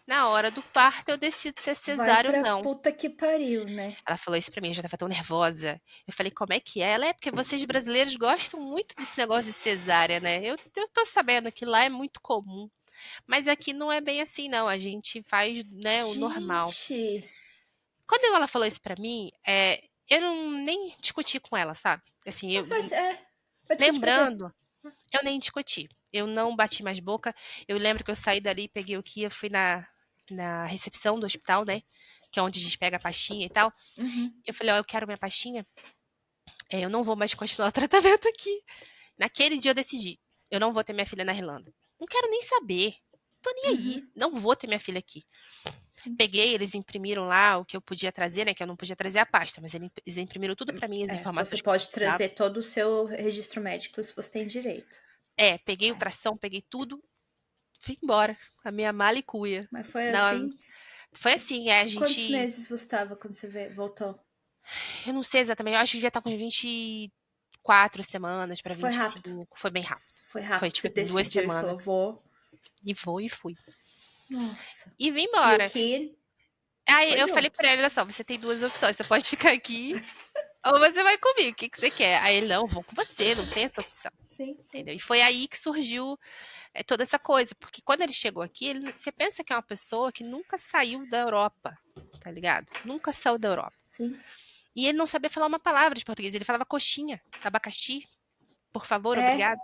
Na hora do parto eu decido se é Vai cesárea ou pra não. puta que pariu, né? Ela falou isso pra mim, eu já tava tão nervosa. Eu falei, como é que é? Ela, porque vocês brasileiros gostam muito desse negócio de cesárea, né? Eu tô sabendo que lá é muito comum. Mas aqui não é bem assim, não. A gente faz, né, o normal. Gente. Quando ela falou isso pra mim, eu não nem discuti com ela, sabe? Assim, Não faz. Vai discutir pra quê? lembrando, eu nem discuti. Eu não bati mais boca. Eu lembro que eu saí dali, peguei o que fui na recepção do hospital, né? Que é onde a gente pega a pastinha e tal. Eu falei, ó, eu quero minha pastinha. Eu não vou mais continuar o tratamento aqui. Naquele dia eu decidi, eu não vou ter minha filha na Irlanda. Não quero nem saber. Tô nem aí. Não vou ter minha filha aqui. Sim. Peguei, eles imprimiram lá o que eu podia trazer, né? Que eu não podia trazer a pasta, mas eles imprimiram tudo pra mim, as informações. Você pode trazer todo o seu registro médico se você tem direito. Peguei o tração, peguei tudo, fui embora. A minha mala e cuia. Mas foi Não, assim. foi assim, a gente. Quantos meses você estava quando você voltou? Eu não sei exatamente, eu acho que devia estar com 24 semanas pra Foi 25. rápido. Foi bem rápido. Foi rápido. Foi tipo Você 2 decidiu e semanas. falou, vou. E fui. Nossa. E vim embora. E o Kid? Aí Foi eu falei junto. pra ele, olha só, você tem 2 opções, você pode ficar aqui ou você vai comigo, o que você quer? Aí ele, não, vou com você, não tem essa opção, Sim. entendeu? E foi aí que surgiu toda essa coisa, porque quando ele chegou aqui, você pensa que é uma pessoa que nunca saiu da Europa, tá ligado? Nunca saiu da Europa. Sim. E ele não sabia falar uma palavra de português, ele falava coxinha, abacaxi, por favor, obrigado.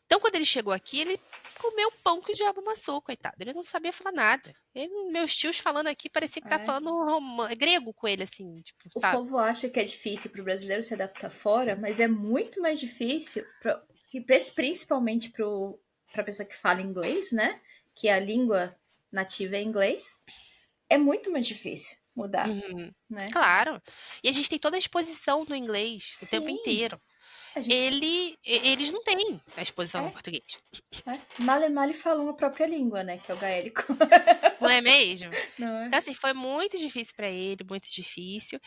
Então, quando ele chegou aqui, ele comeu o pão que o diabo amassou, coitado. Ele não sabia falar nada. Meus tios falando aqui, parecia que tá falando grego com ele, assim, tipo, O sabe? povo acha que é difícil pro brasileiro se adaptar fora, mas é muito mais difícil, principalmente pra pessoa que fala inglês, né? Que a língua nativa é inglês. É muito mais difícil mudar, né? Claro. E a gente tem toda a exposição no inglês o tempo inteiro. Eles não têm a exposição no português. Male male falam a própria língua, né? Que é o gaélico. Não é mesmo? Não é? Então, assim, foi muito difícil pra ele, muito difícil.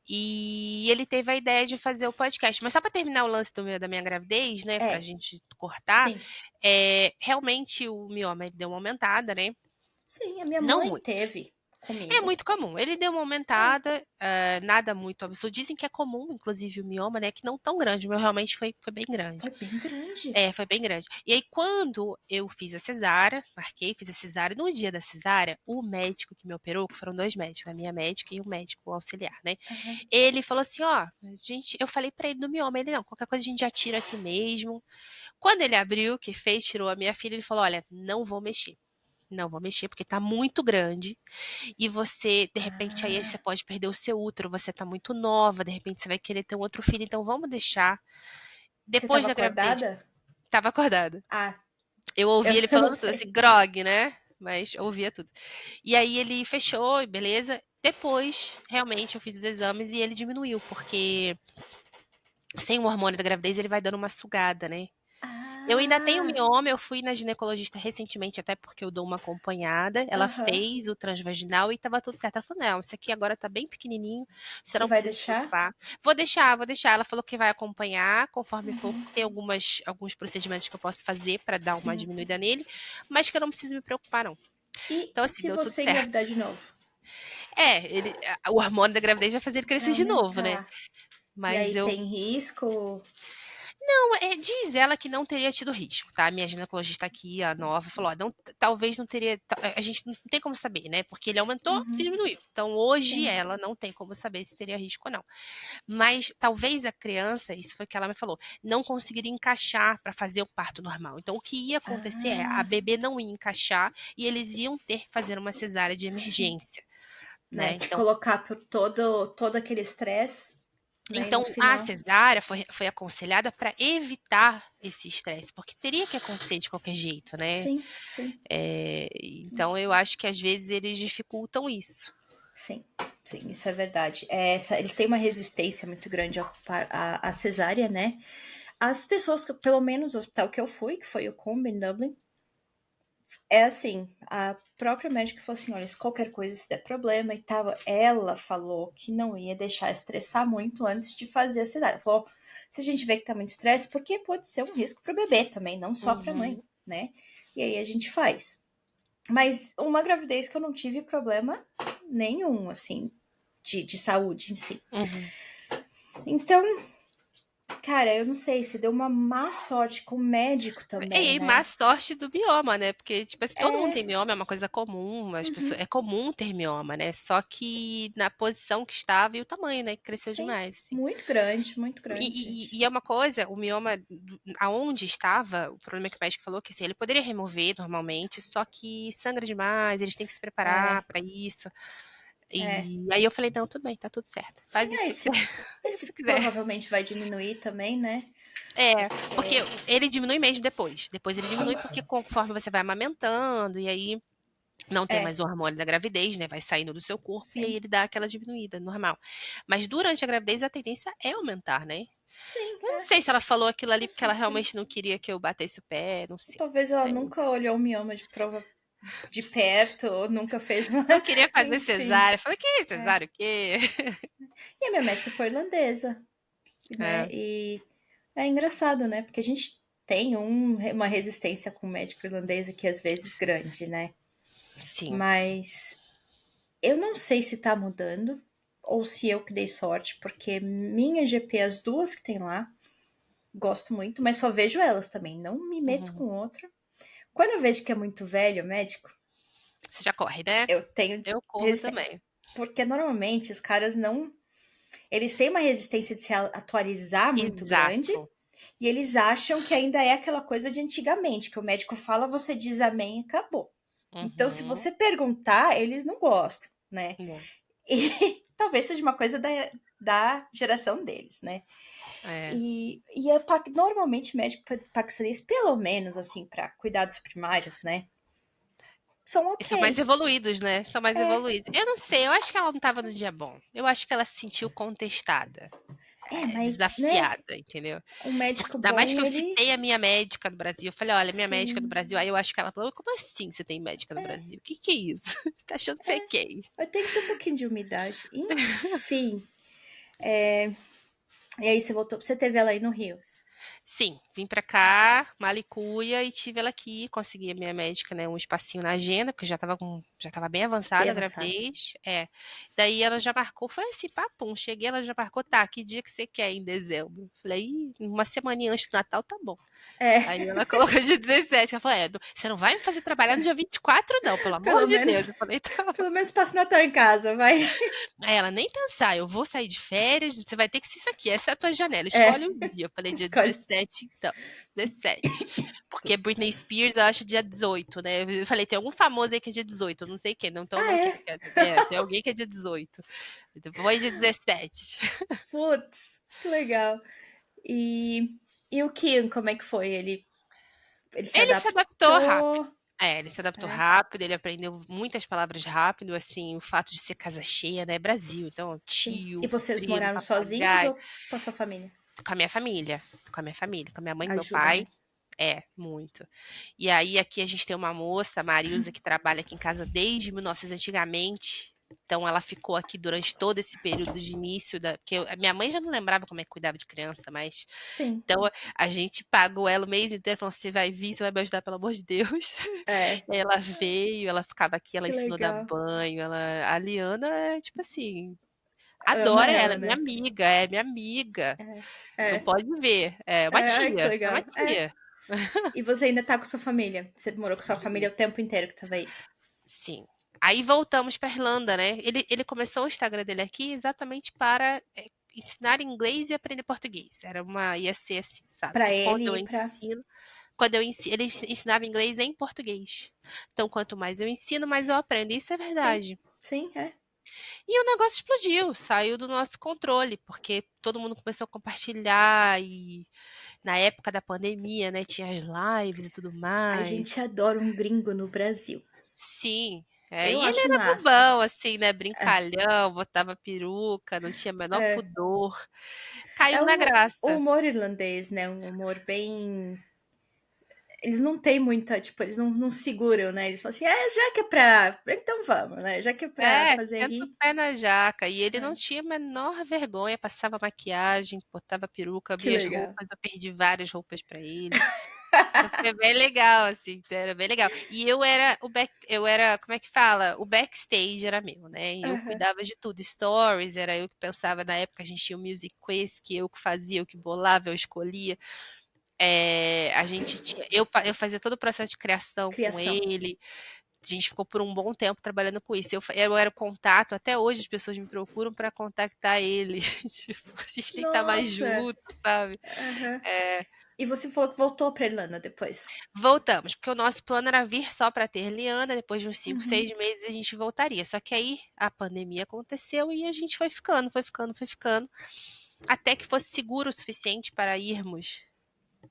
E ele teve a ideia de fazer o podcast. Mas só pra terminar o lance da minha gravidez, né? Pra gente cortar. Sim. Realmente o mioma ele deu uma aumentada, né? Sim, a minha Não mãe muito. teve comigo. muito comum. Ele deu uma aumentada, nada muito absurdo. Dizem que é comum, inclusive, o mioma, né? Que não tão grande. O meu realmente foi bem grande. Foi bem grande. Foi bem grande. E aí, quando eu fiz a cesárea, fiz a cesárea, no dia da cesárea, o médico que me operou, que foram 2 médicos, a minha médica e o médico auxiliar, né? Aham. Ele falou assim, ó, eu falei pra ele do mioma, ele não, qualquer coisa a gente já tira aqui mesmo. Quando ele abriu, que fez, tirou a minha filha, ele falou, olha, não vou mexer. Não vou mexer, porque tá muito grande. E você, de repente, aí você pode perder o seu útero, você tá muito nova, de repente você vai querer ter um outro filho, então vamos deixar. Você Depois tava da gravidez, acordada? tava acordada. Ah, Eu ouvi ele eu não falando tudo, sei. assim, grog, né? Mas eu ouvia tudo. E aí ele fechou, beleza. Depois, realmente, eu fiz os exames e ele diminuiu, porque sem o hormônio da gravidez ele vai dando uma sugada, né? Eu ainda tenho Ah, mioma, eu fui na ginecologista recentemente, até porque eu dou uma acompanhada. Ela aham. fez o transvaginal e tava tudo certo. Ela falou: não, isso aqui agora tá bem pequenininho, você E não vai precisa se deixar? preocupar. Vou deixar, vou deixar. Ela falou que vai acompanhar conforme for, Uhum. porque tem alguns procedimentos que eu posso fazer pra dar uma Sim. diminuída nele, mas que eu não preciso me preocupar, não. E Então, assim, se deu tudo você certo. engravidar de novo? O hormônio da gravidez vai fazer ele Vai crescer de novo, né? aumentar. E Mas aí eu tem risco? Não, diz ela que não teria tido risco, tá? Minha ginecologista aqui, a Sim. nova, falou: ó, não, talvez não teria. A gente não tem como saber, né? Porque ele aumentou e Uhum. diminuiu. Então, hoje, Sim. ela não tem como saber se teria risco ou não. Mas talvez a criança, isso foi o que ela me falou, não conseguiria encaixar para fazer o parto normal. Então, o que ia acontecer a Ah, bebê não ia encaixar e eles iam ter que fazer uma cesárea de sim. emergência, Né? né? Te Então, colocar por todo aquele estresse, né? E no A final. cesárea foi aconselhada para evitar esse estresse, porque teria que acontecer de qualquer jeito, né? Sim, sim, Então eu acho que às vezes eles dificultam isso. sim. Sim, isso é verdade. Eles têm uma resistência muito grande à cesárea, né? As pessoas, pelo menos no hospital que eu fui, que foi o Combe em Dublin, é assim, a própria médica falou assim, olha, se qualquer coisa, se der problema e tal, ela falou que não ia deixar estressar muito antes de fazer a cesárea. Falou, se a gente vê que tá muito estresse, porque pode ser um risco pro bebê também, não só pra mãe, Uhum. né? E aí a gente faz. Mas uma gravidez que eu não tive problema nenhum, assim, de saúde em si. Uhum. Então, cara, eu não sei, se deu uma má sorte com o médico também, E né? má sorte do mioma, né? Porque, tipo assim, todo mundo É, tem mioma, é uma coisa comum, as uhum, pessoas, é comum ter mioma, né? Só que na posição que estava e o tamanho, né? Que cresceu sim, demais, assim. muito grande, gente. E é uma coisa, o mioma, aonde estava, o problema que o médico falou que assim, ele poderia remover normalmente, só que sangra demais, eles têm que se preparar É, para isso. é. E aí eu falei, não, tudo bem, tá tudo certo. Faz Sim, o que aí você quiser, o que esse você quiser. provavelmente vai diminuir também, né? Porque ele diminui mesmo depois. Depois ele Sim, diminui porque conforme você vai amamentando, e aí não tem é, mais o hormônio da gravidez, né? Vai saindo do seu corpo, e aí sim, ele dá aquela diminuída, normal. Mas durante a gravidez a tendência é aumentar, né? sim, Eu não sei se ela falou aquilo ali porque sim, ela sim. realmente não queria que eu batesse o pé, não sei. Talvez ela É, nunca olhou o mioma de prova de perto, ou nunca fez uma. não queria fazer Enfim. cesárea. Falei, que É. cesárea o quê? E a minha médica foi irlandesa, né? É, E é engraçado, né? Porque a gente tem uma resistência com o médico irlandês aqui, às vezes, grande, né? sim. Mas eu não sei se tá mudando ou se eu que dei sorte, porque minha GP, as duas que tem lá, gosto muito, mas só vejo elas também, não me meto Uhum. com outra. Quando eu vejo que é muito velho o médico, Você já corre, né? eu tenho Eu corro resistência. também. Porque normalmente os caras não. Eles têm uma resistência de se atualizar muito grande Exato. e eles acham que ainda é aquela coisa de antigamente, que o médico fala, você diz amém e acabou. Então, se Uhum. você perguntar, eles não gostam, né? Não. E talvez seja uma coisa da geração deles, né? É. E normalmente médico paquistanês, pelo menos assim, para cuidados primários, né? São E são mais ok. evoluídos, né? São mais É, evoluídos. Eu não sei, eu acho que ela não estava no dia bom. Eu acho que ela se sentiu contestada, mas, né? desafiada, entendeu? Um Porque médico ainda mais bom, que eu ele. citei a minha médica do Brasil. Eu falei, olha, minha médica do Sim. Brasil. Aí eu acho que ela falou, como assim você tem médica do Brasil? O que é isso? Você tá achando que você é quem? Mas tem que ter um pouquinho de umidade. Enfim. E aí você voltou. Você teve ela aí no Rio. Sim, vim pra cá, malicuia, e tive ela aqui, consegui a minha médica, né, um espacinho na agenda, porque já tava bem avançada Bem a avançado. gravidez. Daí ela já marcou, foi assim, papum, cheguei, ela já marcou, tá, que dia que você quer em dezembro? Falei, ih, uma semaninha antes do Natal, tá bom. É, Aí ela colocou dia 17, ela falou, você não vai me fazer trabalhar no dia 24 não, pelo amor pelo de Deus. menos, Eu falei, tá bom. pelo menos passa o Natal em casa, vai. Aí ela, nem pensar, eu vou sair de férias, você vai ter que ser isso aqui, essa é a tua janela, É, escolhe um dia. Eu falei, dia escolhe. 17, então, 17. Porque Britney Spears, eu acho dia 18, né? Eu falei, tem algum famoso aí que é dia 18, eu não sei quem, então Ah, não é? quero. Tem alguém que é dia 18. Depois dia 17. Putz, que legal. E o Kian, como é que foi? Ele se Ele se adaptou rápido. adaptou? Ele se adaptou É, rápido, ele aprendeu muitas palavras rápido, assim, o fato de ser casa cheia, né? Brasil, então, sim. E tio, vocês primo, moraram sozinhos papagaio, ou com a sua família? com a minha família, com a minha família, com a minha mãe e meu Ajuda, pai. né? Muito. E aí aqui a gente tem uma moça, a Marilza, que trabalha aqui em casa desde 1900 antigamente. Então ela ficou aqui durante todo esse período de início porque a minha mãe já não lembrava como é que cuidava de criança, mas Sim. então a gente pagou ela o mês inteiro, falou: você vai vir, você vai me ajudar, pelo amor de Deus. É, Ela veio, ela ficava aqui, ela que ensinou a dar legal. banho, a Liana é tipo assim, Ama adora ela, ela, é minha né? amiga, é minha amiga. Não É, pode ver, é uma ai, que tia, é uma legal. É. tia. E você ainda tá com sua família? Você morou com sua família o tempo inteiro que tava aí? Sim. Aí voltamos para Irlanda, né? Ele começou o Instagram dele aqui exatamente para ensinar inglês e aprender português. Ia ser assim, sabe? Pra Que ele e pra... ele ensinava inglês em português. Então, quanto mais eu ensino, mais eu aprendo. Isso é Sim, verdade. sim, é. E o negócio explodiu, saiu do nosso controle, porque todo mundo começou a compartilhar e na época da pandemia, né, tinha as lives e tudo A gente mais. adora um gringo no Brasil. Sim, Eu e ele acho era massa. bobão, assim, né, É, brincalhão, botava peruca, não tinha o menor é. pudor. É Caiu na o graça. humor irlandês, né? Um humor bem. Eles não têm muita, tipo, eles não seguram, né? Eles falam assim, já que é pra. Então vamos, né? Já que é pra fazer Senta o rir. pé na jaca. E ele não É. tinha a menor vergonha, passava maquiagem, botava peruca, Que abria as legal. roupas, eu perdi várias roupas pra ele. Então foi bem legal, assim, era bem legal. E como é que fala? O backstage era meu, né? E eu Aham. cuidava de tudo. Stories, era eu que pensava, na época a gente tinha o Music Quiz, que eu que fazia, eu que bolava, eu escolhia. A gente tinha, eu fazia todo o processo de criação com Criação. ele. A gente ficou por um bom tempo trabalhando com isso. Eu era o contato, até hoje as pessoas me procuram para contactar ele. Tipo, a gente tem que estar mais Nossa! junto, sabe? Aham. É, E você falou que voltou pra Irlanda depois. voltamos, porque o nosso plano era vir só para ter Liana, depois de uns 5, Uhum. 6 meses a gente voltaria. Só que aí a pandemia aconteceu e a gente foi ficando, foi ficando, foi ficando, até que fosse seguro o suficiente para irmos,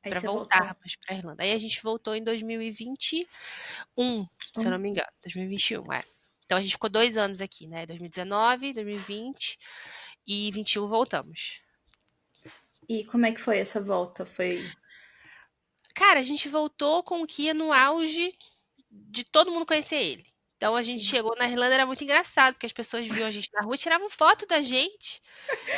Aí para você voltou. voltarmos para Irlanda. Aí a gente voltou em 2021, se eu não me engano, 2021, é. Então a gente ficou 2 anos aqui, né? 2019, 2020 e 21 voltamos. E como é que foi essa volta? Foi. Cara, a gente voltou com o Kia no auge de todo mundo conhecer ele. Então a gente Sim. chegou na Irlanda, era muito engraçado, porque as pessoas viam a gente na rua e tiravam foto da gente.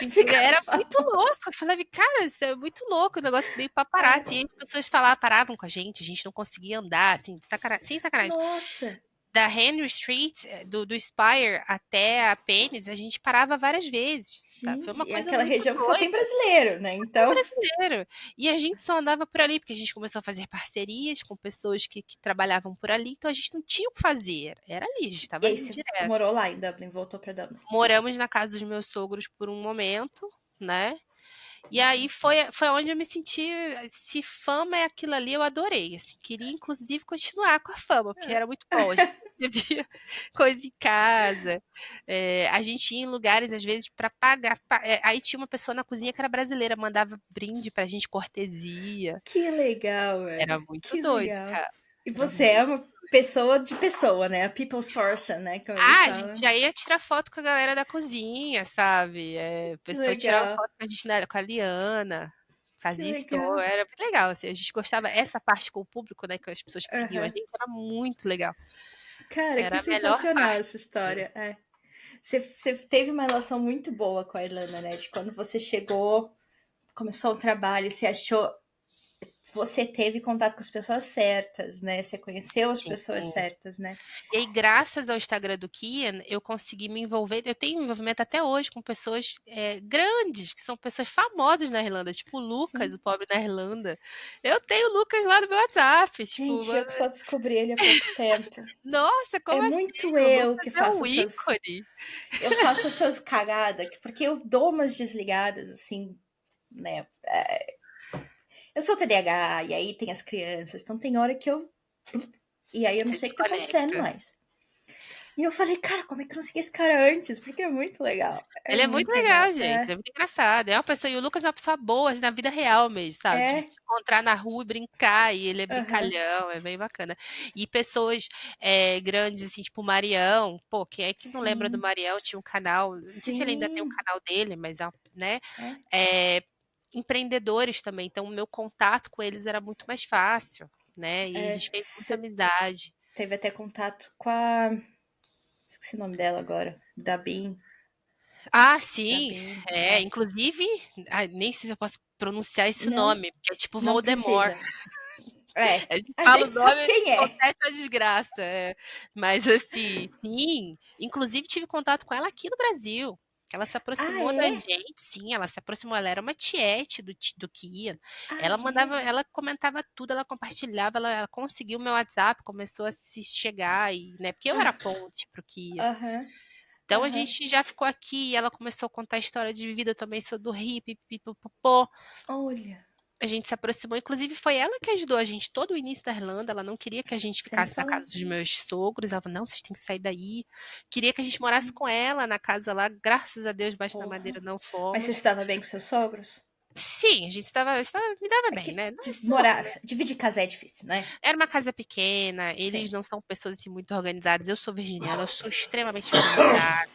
Entendeu? Fica Era muito famoso. louco. Eu falava, cara, isso é muito louco, o negócio meio paparazzi. E É. aí as pessoas falavam, paravam com a gente não conseguia andar, assim, sem sacanagem. Nossa! Da Henry Street, do Spire até a Penny's, a gente parava várias vezes, sabe? Foi uma Gente, é coisa aquela muito região que só tem doida. brasileiro, né? É Então. brasileiro. E a gente só andava por ali, porque a gente começou a fazer parcerias com pessoas que trabalhavam por ali, então a gente não tinha o que fazer. Era ali, a gente E estava aí ali você direto. morou lá em Dublin, voltou pra Dublin. Moramos na casa dos meus sogros por um momento, né? E aí foi onde eu me senti. Se fama é aquilo ali, eu adorei. Assim, queria, inclusive, continuar com a fama, porque era muito bom. A gente recebia coisa em casa. A gente ia em lugares, às vezes, para pagar. Aí tinha uma pessoa na cozinha que era brasileira, mandava brinde pra gente, cortesia. Que legal, Era velho. muito Que doido, legal. cara. E Era você muito. é uma pessoa de pessoa, né? A people's person, né? Como eles A gente falam. já ia tirar foto com a galera da cozinha, sabe? A Que pessoa tirava legal. foto com a gente, né, com a Liana, Que fazia legal. story, era muito legal, assim, a gente gostava, essa parte com o público, né, com as pessoas que seguiam a Aham. gente, era muito legal. Cara, que Era a melhor sensacional parte. essa história. É. Você teve uma relação muito boa com a Irlanda, né? De quando você chegou, começou o trabalho, você achou. você teve contato com as pessoas certas, né? Você conheceu as Sim. pessoas certas, né? E aí, graças ao Instagram do Kian, eu consegui me envolver. Eu tenho envolvimento até hoje com pessoas grandes, que são pessoas famosas na Irlanda, tipo o Lucas, Sim. o pobre na Irlanda. Eu tenho o Lucas lá no meu WhatsApp. Tipo, Gente, eu que só descobri ele há pouco tempo. nossa, É como assim? muito O eu Lucas que é faço um essas. ícone. Eu faço essas cagadas, porque eu dou umas desligadas, assim, né? Eu sou TDAH, e aí tem as crianças, então tem hora que eu. E aí eu não Você sei o que tá acontecendo desconecta. mais. E eu falei, cara, como é que eu não segui esse cara antes? Porque é muito legal. É Ele é muito muito legal, legal. gente. Ele é muito engraçado. É uma pessoa, e o Lucas é uma pessoa boa, assim, na vida real mesmo, sabe? De É. encontrar na rua e brincar, e ele é Aham. brincalhão, é bem bacana. E pessoas grandes, assim, tipo o Marião. Pô, quem é que não lembra do Sim. Marião? Tinha um canal, não sei se ele ainda tem o Sim. canal dele, mas, né? É. Empreendedores também. Então, o meu contato com eles era muito mais fácil, né? E a gente fez muita Você amizade. teve até contato com a. Esqueci o nome dela agora. Da Bin. Ah, sim. Bin. Inclusive, nem sei se eu posso pronunciar esse Não, nome, porque é tipo não Voldemort. precisa. É. A gente A fala o gente sabe nome, quem é. acontece a desgraça. Mas assim, sim. Inclusive tive contato com ela aqui no Brasil. Ela se Ah, aproximou da é? gente, sim, ela se aproximou, ela era uma tiete do Kia. Ah, Ela é? mandava, ela comentava tudo, ela compartilhava, ela conseguiu meu WhatsApp, começou a se chegar, né? Porque eu era a ponte pro Kia. Aham. Então a Aham. gente já ficou aqui, ela começou a contar a história de vida, eu também sou do Rio, pipipipopô. Olha, A gente se aproximou, inclusive foi ela que ajudou a gente todo o início da Irlanda, ela não queria que a gente você me ficasse na falou. casa dos meus sogros, ela falou, não, vocês têm que sair daí. Queria que a gente morasse com ela na casa lá, graças a Deus, baixo da Porra. madeira não Mas você fomos. estava bem com seus sogros? Sim, a gente me dava É bem, que né? Nós morar, somos. dividir casa é difícil, né? Era uma casa pequena, eles Sim. não são pessoas assim muito organizadas, eu sou virginiana, eu sou extremamente organizada,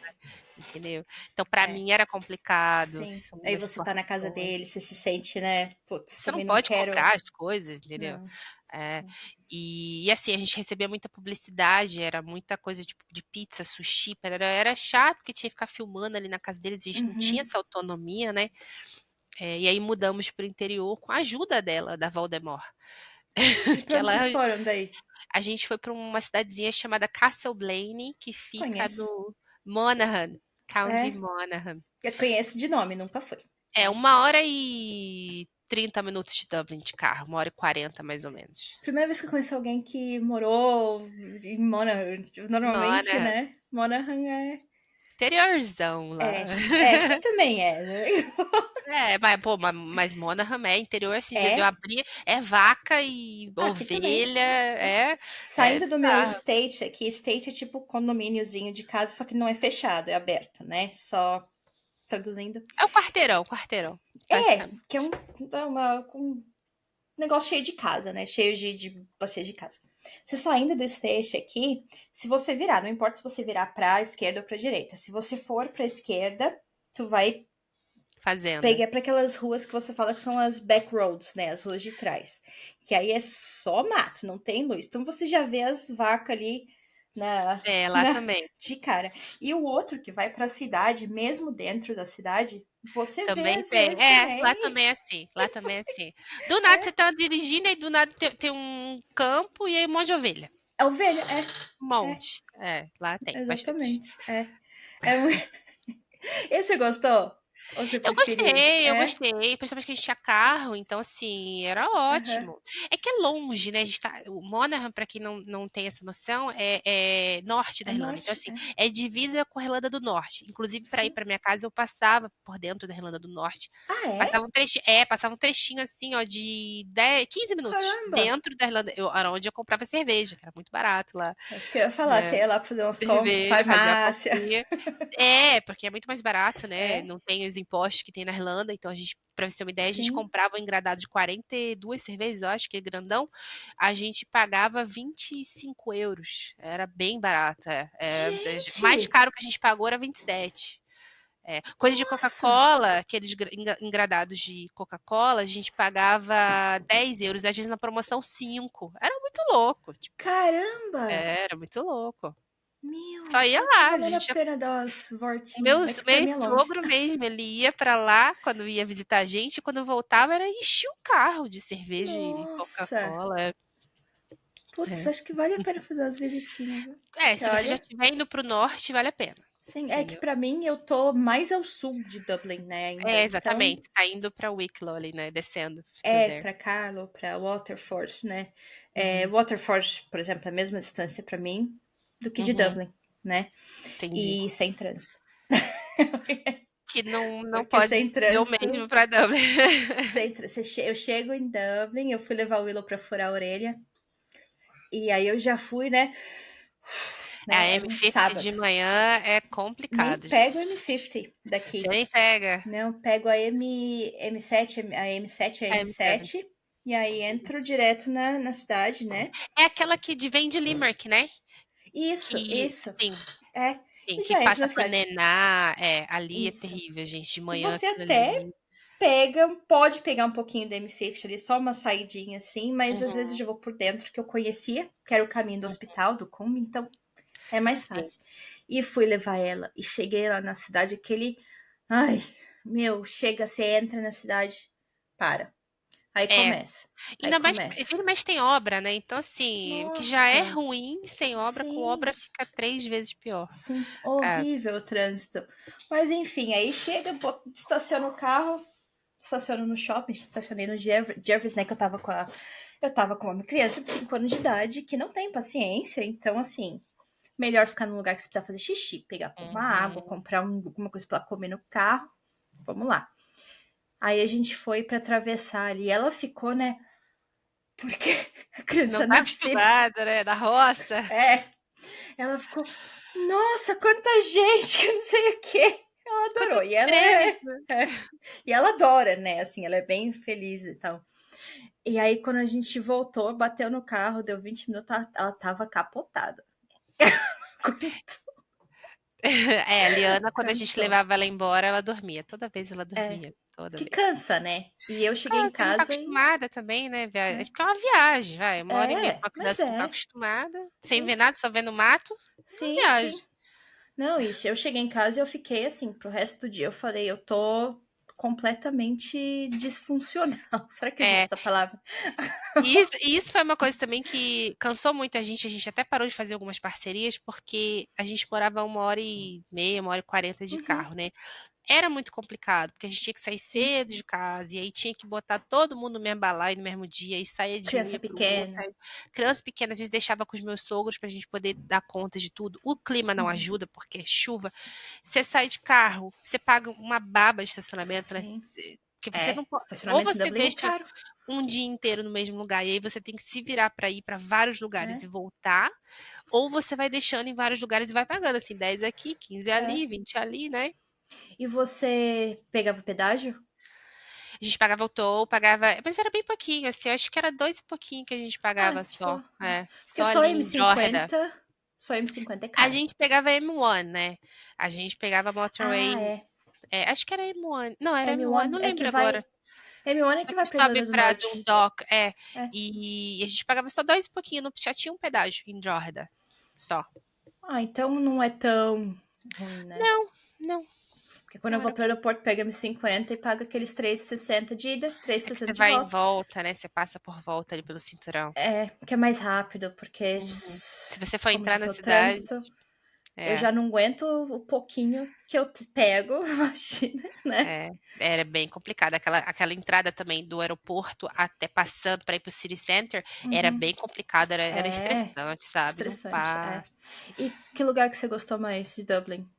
entendeu? Então pra É, mim era complicado, sim. são Aí umas você tá na casa situações. dele, você se sente, né? Putz, Você não também não pode quero. comprar as coisas, entendeu? Não. É, e assim, a gente recebia muita publicidade, era muita coisa tipo de pizza, sushi, era chato porque tinha que ficar filmando ali na casa deles, a gente não tinha Uhum. essa autonomia, né? E aí mudamos para o interior com a ajuda dela, da Voldemort. E Que pra onde ela, vocês foram daí? a gente foi para uma cidadezinha chamada Castleblayney, que fica Conheço. no Monaghan, County É, Monaghan. eu conheço de nome, nunca fui. É 1 hora e 30 minutos de Dublin de carro, 1 hora e 40 mais ou menos. Primeira vez que eu conheço alguém que morou em Monaghan. Normalmente, Monaghan, né? Monaghan é. interiorzão lá. Aqui também é, né? Mas, pô, mas Monaghan é interior, assim, de eu É. abrir, é vaca e Ah, aqui também. ovelha, É. é Saindo do meu bizarro. estate aqui, estate é tipo condomíniozinho de casa, só que não é fechado, é aberto, né? Só traduzindo. É o quarteirão, Que é basicamente. um negócio cheio de casa, né? Cheio de bacia de casa. Você saindo do estate aqui, se você virar, não importa se você virar pra esquerda ou pra direita, se você for pra esquerda, tu vai Fazenda. pegar para aquelas ruas que você fala que são as back roads, né? As ruas de trás. Que aí é só mato, não tem luz. Então você já vê as vacas ali na, É, lá na também. de cara. E o outro que vai para a cidade, mesmo dentro da cidade, você vê Também às tem. vezes Lá também. também é assim. Lá também é assim. Do nada É, você tá dirigindo e do nada tem um campo e aí um monte de ovelha. é ovelha, Um é, monte. Lá tem bastante. exatamente. É muito... E você gostou? Ou você preferiu? Eu gostei, principalmente que a gente tinha carro, então assim, era Aham. ótimo. É que é longe, né? O Monaghan, para quem não tem essa noção, é norte da É Irlanda. Então, norte, assim, é divisa com a Irlanda do Norte. Inclusive, para ir sim. para minha casa, eu passava por dentro da Irlanda do Norte. Ah, é? Passava um trechinho assim, ó, de 10, 15 minutos Caramba! dentro da Irlanda. Era onde eu comprava cerveja, que era muito barato lá, É isso que eu ia falar, você né? ia lá pra fazer umas compras, Cerveja, fazer a farmácia. comprinha. Porque é muito mais barato, né? É, Não tem os impostos que tem na Irlanda. Então, pra você ter uma ideia, a gente sim. comprava um engradado de 42 cervejas, eu acho, que é grandão. A gente pagava 25 euros. Era bem barato. Ou seja, mais Gente! caro que a gente pagou era 27. Coisa de Nossa! Coca-Cola, aqueles engradados de Coca-Cola, a gente pagava 10 euros, às vezes na promoção 5. Era muito louco. Tipo, Caramba! era muito louco. Meu, Só ia então tá lá, a valendo a gente pena dar umas O voltinhas. meu, É que pra meu mim é longe. sogro mesmo, ele ia pra lá quando ia visitar a gente, e quando voltava era encher o carro de cerveja e Nossa! Coca-Cola. Putz, acho que vale a pena fazer umas visitinhas, viu? Que Se você já olha, estiver indo pro norte, vale a pena, sim, é que entendeu? pra mim eu tô mais ao sul de Dublin, né, ainda. Então, Exatamente. Tá indo pra Wicklow ali, né? Descendo Kildare. pra Carlow, pra Waterford, né? Uhum, Waterford, por exemplo, é a mesma distância pra mim do que de uhum, Dublin, né? entendi. E sem trânsito. Que não Porque pode sem ser o trânsito, mesmo pra Dublin. eu chego em Dublin, eu fui levar o Willow pra furar a orelha. E aí eu já fui, né? A Era um M50 de sábado. manhã é Nem complicado, pego o gente. M50 Você daqui. nem pega Não, pego a M7, a M7, a a M7. M7, e aí entro direto na cidade, né? É aquela que vem de Limerick, né? Isso, Que, isso. sim, É. sim, E que já entro passa na por cidade. Nená. Ali é Isso. terrível, gente. De E manhã você aquilo até ali. pode pegar um pouquinho do M50 ali, só uma saidinha assim, mas às vezes eu Uhum, já vou por dentro, que eu conhecia, que era o caminho do hospital, do Combe, então é mais sim. fácil. E fui levar ela. E cheguei lá na cidade, aquele. Ai, meu, chega, você entra na cidade, para. Aí É, começa. Aí ainda mais que começa. vira e mexe tem obra, né? Então, assim, o que já é Nossa, ruim, sem obra, com obra sim, fica 3 vezes pior. sim, É. horrível o trânsito. Mas enfim, aí chega, estaciona o carro, estaciono no shopping, estacionei no Jervis, né? Que eu tava com uma criança de 5 anos de idade que não tem paciência, então assim, melhor ficar num lugar que você precisa fazer xixi, pegar uma água, Uhum. comprar alguma coisa pra comer no carro. Vamos lá. Aí a gente foi pra atravessar ali. Ela ficou, né? Porque a Não criança tá nascida. acostumada, né? Da roça. É, ela ficou, nossa, quanta gente, que não sei o quê. Ela Quanto adorou. E ela trânsito. e ela adora, né? Assim, ela é bem feliz e tal. E aí, quando a gente voltou, bateu no carro, deu 20 minutos, ela tava capotada. A Liana, quando a gente Cansou. levava ela embora, ela dormia. Toda vez ela É, dormia. Toda que vez. cansa, né? E eu cheguei em Você não tá casa e. acostumada também, né? É, Porque é uma viagem, vai. 1 hora e meia pra uma mas criança que não tá é. acostumada, sem ver Isso. nada, só vendo mato, uma Sim, viagem. sim. Não, ixi, eu cheguei em casa e eu fiquei assim, pro resto do dia. Eu falei, eu tô completamente disfuncional. Será que existe É, essa palavra? e isso foi uma coisa também que cansou muito a gente até parou de fazer algumas parcerias, porque a gente morava 1 hora e meia, 1 hora e 40 de Uhum, carro, né? Era muito complicado, porque a gente tinha que sair sim. cedo de casa, e aí tinha que botar todo mundo no mesmo balaio no mesmo dia, e saía de um, Criança ia para o outro. pequena. Criança pequena, às vezes deixava com os meus sogros para a gente poder dar conta de tudo. O clima não Uhum, ajuda, porque é chuva. Você sai de carro, você paga uma baba de estacionamento, né? sim. Que você É, não pode. Ou estacionamento em você Dublin é deixa caro, um dia inteiro no mesmo lugar, e aí você tem que se virar para ir para vários lugares e né? voltar, ou você vai deixando em vários lugares e vai pagando, assim, 10 aqui, 15 É. ali, 20 ali, né? E você pegava pedágio? A gente pagava o toll, pagava, mas era bem pouquinho, assim, eu acho que era 2 e pouquinho que a gente Ah, pagava de só, boa. É. Porque só ali em Drogheda. Só M50 é A caro. gente pegava M1, né, a gente pegava Ah, Motorway, é. acho que era M1, não, era M1, M1 não é que lembro vai. agora, M1 é é que que vai pra sobe Irlanda do pra Norte. Dundalk, É. e a gente pagava só 2 e pouquinho, não já tinha um pedágio em Drogheda, só. Ah, então não é tão ruim, né? Não, não, Porque quando eu não vou era pro aeroporto, pego M50 e pago aqueles 3,60 de ida, é que 3,60 você de vai em volta. volta, né, você passa por volta ali pelo cinturão. É, que é mais rápido, porque Uhum. Se você for como entrar já na foi o cidade, trânsito, eu é. já não aguento o pouquinho que eu pego, imagina, né? É, era bem complicado. Aquela entrada também do aeroporto até passando para ir para o City Center era Uhum. bem complicado, era É, estressante, sabe? Não estressante, é. passa. E que lugar que você gostou mais de Dublin?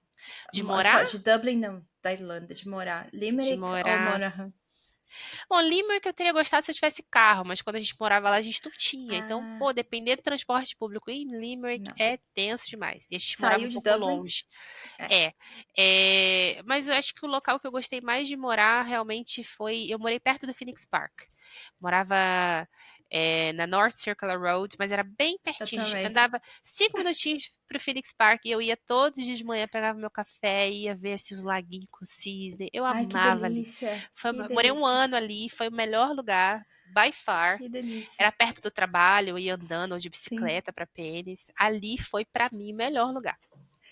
De Só de Dublin, não, da Irlanda, de morar. de Limerick ou morar. Monaghan? Bom, Limerick eu teria gostado se eu tivesse carro, mas quando a gente morava lá a gente não tinha. Então, Ah, pô, depender do transporte público em Limerick não. é tenso demais. E a gente morava Saiu um de pouco Dublin? longe. É. Mas eu acho que o local que eu gostei mais de morar realmente foi. Eu morei perto do Phoenix Park. Morava na North Circular Road, mas era bem Eu pertinho. A gente também. andava 5 minutinhos pro Phoenix Park e eu ia todos os dias de manhã, pegava meu café, ia ver assim, os laguinhos com cisne. Eu Ai, que amava ali. delícia, Foi, que morei um delícia. ano ali, foi o melhor lugar by far. Que delícia. Era perto do trabalho, eu ia andando ou de Sim. bicicleta pra Phoenix. Ali foi pra mim o melhor lugar.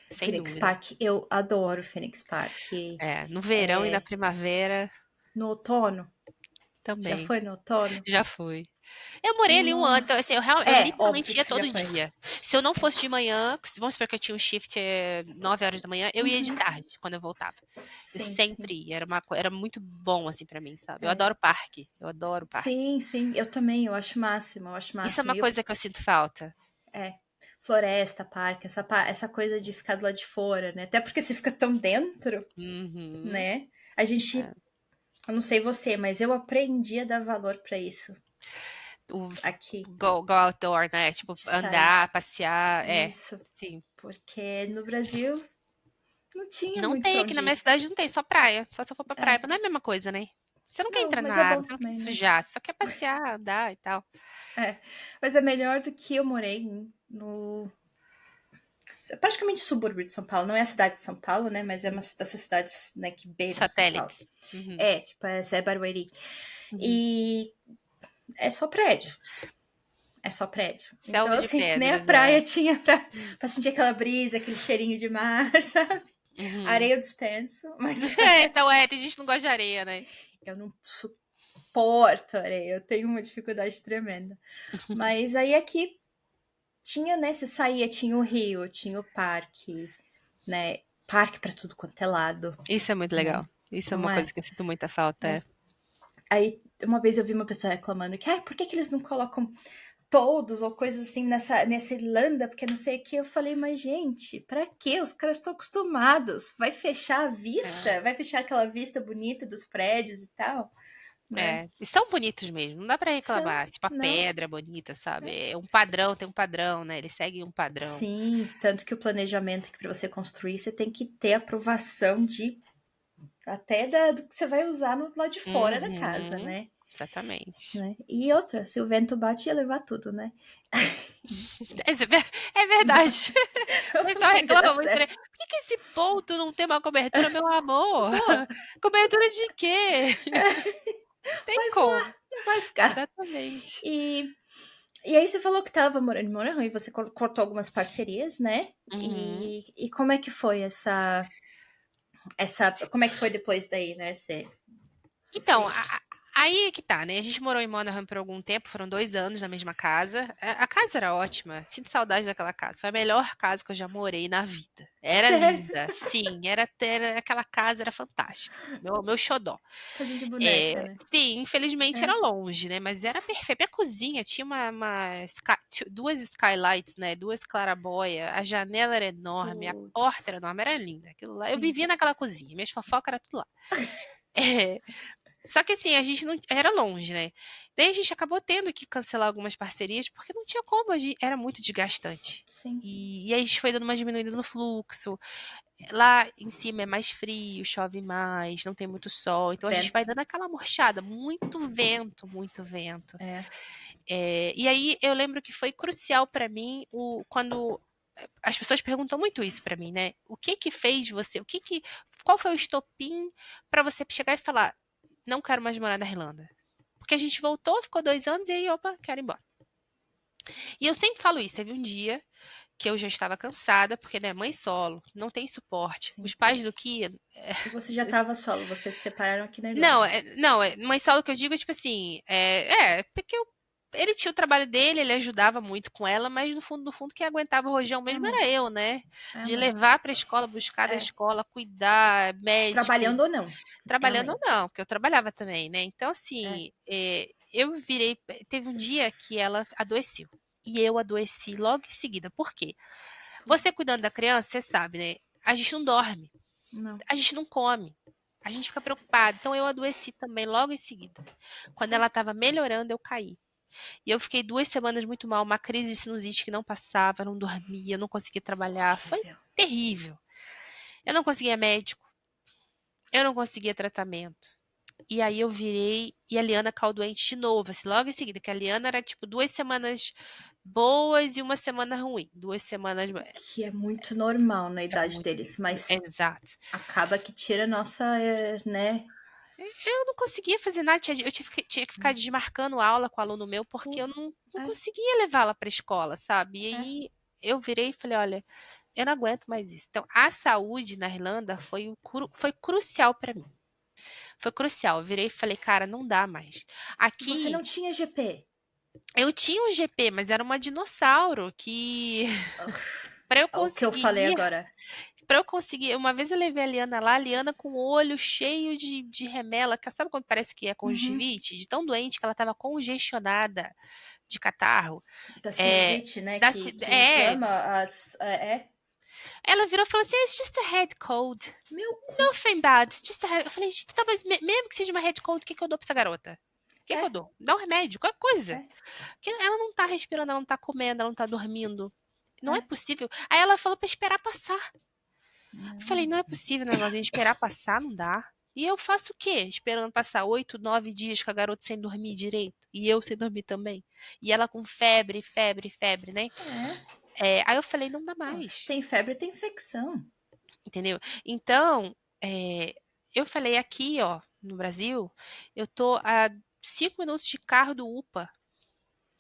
Sem Phoenix dúvida. Park, eu adoro Phoenix Park. No verão e na primavera No outono. Já também. foi no outono? Já fui. Eu morei ali um ano, então assim, eu literalmente óbvio ia que você já todo foi. dia. Se eu não fosse de manhã, vamos supor que eu tinha um shift 9 horas da manhã, eu ia de tarde, quando eu voltava. Eu Sim, sempre ia, era muito bom, assim, pra mim, sabe? Eu adoro parque, eu adoro parque. Sim, eu também, eu acho máximo, Isso é uma coisa que eu sinto falta. Floresta, parque, essa coisa de ficar do lado de fora, né? Até porque você fica tão dentro, Uhum. né? A gente, eu não sei você, mas eu aprendi a dar valor pra isso aqui. Go outdoor, né? Tipo, andar, passear, Isso. sim. Porque no Brasil não tinha Não muito tem, pra aqui onde na minha ir. cidade não tem, só praia. Só se eu for pra praia, mas não é a mesma coisa, né? Você não quer Não, entrar mas na é água, bom você não quer também, né? sujar, você só quer passear, andar e tal. Mas é melhor do que eu morei no praticamente subúrbio de São Paulo. Não é a cidade de São Paulo, né? Mas é uma dessas cidades, né, que beiram São Paulo. Satélites. Uhum. Tipo, essa é Barueri. E é só prédio. É só prédio. Selva Então, de assim, nem a pedras, praia tinha pra sentir aquela brisa, aquele cheirinho de mar, sabe? Uhum. Areia eu dispenso, mas Então tem gente que não gosta de areia, né? eu não suporto areia. Eu tenho uma dificuldade tremenda. Mas aí aqui tinha, né? Você saía, tinha o rio, tinha o parque, né? Parque pra tudo quanto é lado. Isso é muito legal. Isso é Não uma é? coisa que eu sinto muita falta. Aí, uma vez eu vi uma pessoa reclamando que, por que eles não colocam todos ou coisas assim nessa Irlanda? Porque não sei o que. Eu falei, mas gente, pra quê? Os caras estão acostumados. Vai fechar a vista? Vai fechar aquela vista bonita dos prédios e tal? Né? E são bonitos mesmo, não dá pra reclamar. Tipo, a Não. pedra bonita, sabe? É um padrão, tem um padrão, né? Eles seguem um padrão. Sim, tanto que o planejamento que para você construir, você tem que ter aprovação até do que você vai usar no lado de fora da casa, né? Exatamente. Né? E outra, se o vento bate, ia levar tudo, né? É verdade. O pessoal reclama muito, né? certo. Por que esse ponto não tem uma cobertura, meu amor? Cobertura de quê? Tem Vai como. voar, não vai ficar. Exatamente. E aí você falou que tava morando em Monaghan e você cortou algumas parcerias, né? Uhum. E como é que foi como é que foi depois daí, né? Então, aí é que tá, né? A gente morou em Monaghan por algum tempo, foram 2 anos na mesma casa. A casa era ótima, sinto saudade daquela casa. Foi a melhor casa que eu já morei na vida. Era Sério? linda, sim, aquela casa era fantástica. Meu xodó. Casinha de boneca, né? Sim, infelizmente era longe, né? Mas era perfeito. Minha cozinha tinha duas skylights, né? Duas claraboia. A janela era enorme, a porta era enorme, era linda. Aquilo lá. Eu Sim. vivia naquela cozinha, minhas fofocas era tudo lá. Só que assim, a gente não era longe, né? Daí a gente acabou tendo que cancelar algumas parcerias porque não tinha como, era muito desgastante. Sim. E aí a gente foi dando uma diminuída no fluxo. Lá em cima é mais frio, chove mais, não tem muito sol. Então a gente vai dando aquela murchada, muito vento, muito vento. E aí eu lembro que foi crucial para mim quando as pessoas perguntam muito isso para mim, né? O que fez você? Qual foi o estopim para você chegar e falar, não quero mais morar na Irlanda? Porque a gente voltou, ficou 2 anos e aí, opa, quero ir embora. E eu sempre falo isso. Teve um dia que eu já estava cansada, porque, né, mãe solo, não tem suporte. Sim. Os pais do Kia... E você já estava solo, vocês se separaram aqui na Irlanda? Não, mãe solo que eu digo, tipo assim, porque ele tinha o trabalho dele, ele ajudava muito com ela, mas no fundo, quem aguentava o rojão mesmo era eu, né? De levar para a escola, buscar da escola, cuidar, médico. Trabalhando ou não? Trabalhando ou não, porque eu trabalhava também, né? Então, assim, eu virei... Teve um dia que ela adoeceu. E eu adoeci logo em seguida. Por quê? Você cuidando da criança, você sabe, né? A gente não dorme. Não. A gente não come. A gente fica preocupado. Então, eu adoeci também logo em seguida. Quando ela estava melhorando, eu caí. E eu fiquei 2 semanas muito mal. Uma crise de sinusite que não passava, não dormia, não conseguia trabalhar. Foi terrível. Eu não conseguia médico. Eu não conseguia tratamento. E aí eu virei e a Liana caiu doente de novo, assim, logo em seguida, que a Liana era tipo 2 semanas boas e 1 semana ruim. 2 semanas. Que é muito normal na idade deles, mas exato. acaba que tira a nossa, né? Eu não conseguia fazer nada, eu tinha que ficar desmarcando aula com o aluno meu, porque eu não É, conseguia levá-la para a escola, sabe? E é. aí eu virei e falei, olha, eu não aguento mais isso. Então, a saúde na Irlanda foi crucial para mim. Foi crucial. Eu virei e falei, cara, não dá mais. Você não Aqui, tinha GP? eu tinha um GP, mas era uma dinossauro que, para eu O que eu falei conseguir agora. Pra eu conseguir, uma vez eu levei a Liana lá, a Liana com o olho cheio de remela, sabe quando parece que é Uhum. conjuntivite? De tão doente que ela tava congestionada de catarro. Da É, sinusite, né? da- Que é, inflama as. ela virou e falou assim: It's just a head cold. Meu cu. Nothing bad. It's just a head. Eu falei, gente, tá, mas mesmo que seja uma head cold, o que que eu dou pra essa garota? O que que eu É, dou? Dá um remédio, qualquer coisa. é, Porque ela não tá respirando, ela não tá comendo, ela não tá dormindo. Não é é. possível. Aí ela falou pra esperar passar. Eu falei, Não. não é possível, né? Nós a gente esperar passar, não dá. E eu faço o quê? Esperando passar 8, 9 dias com a garota sem dormir direito. E eu sem dormir também. E ela com febre, febre, febre, né? É. Aí eu falei, não dá Nossa, mais. tem febre, tem infecção. Entendeu? Então, eu falei aqui, ó, no Brasil, eu tô a 5 minutos de carro do UPA.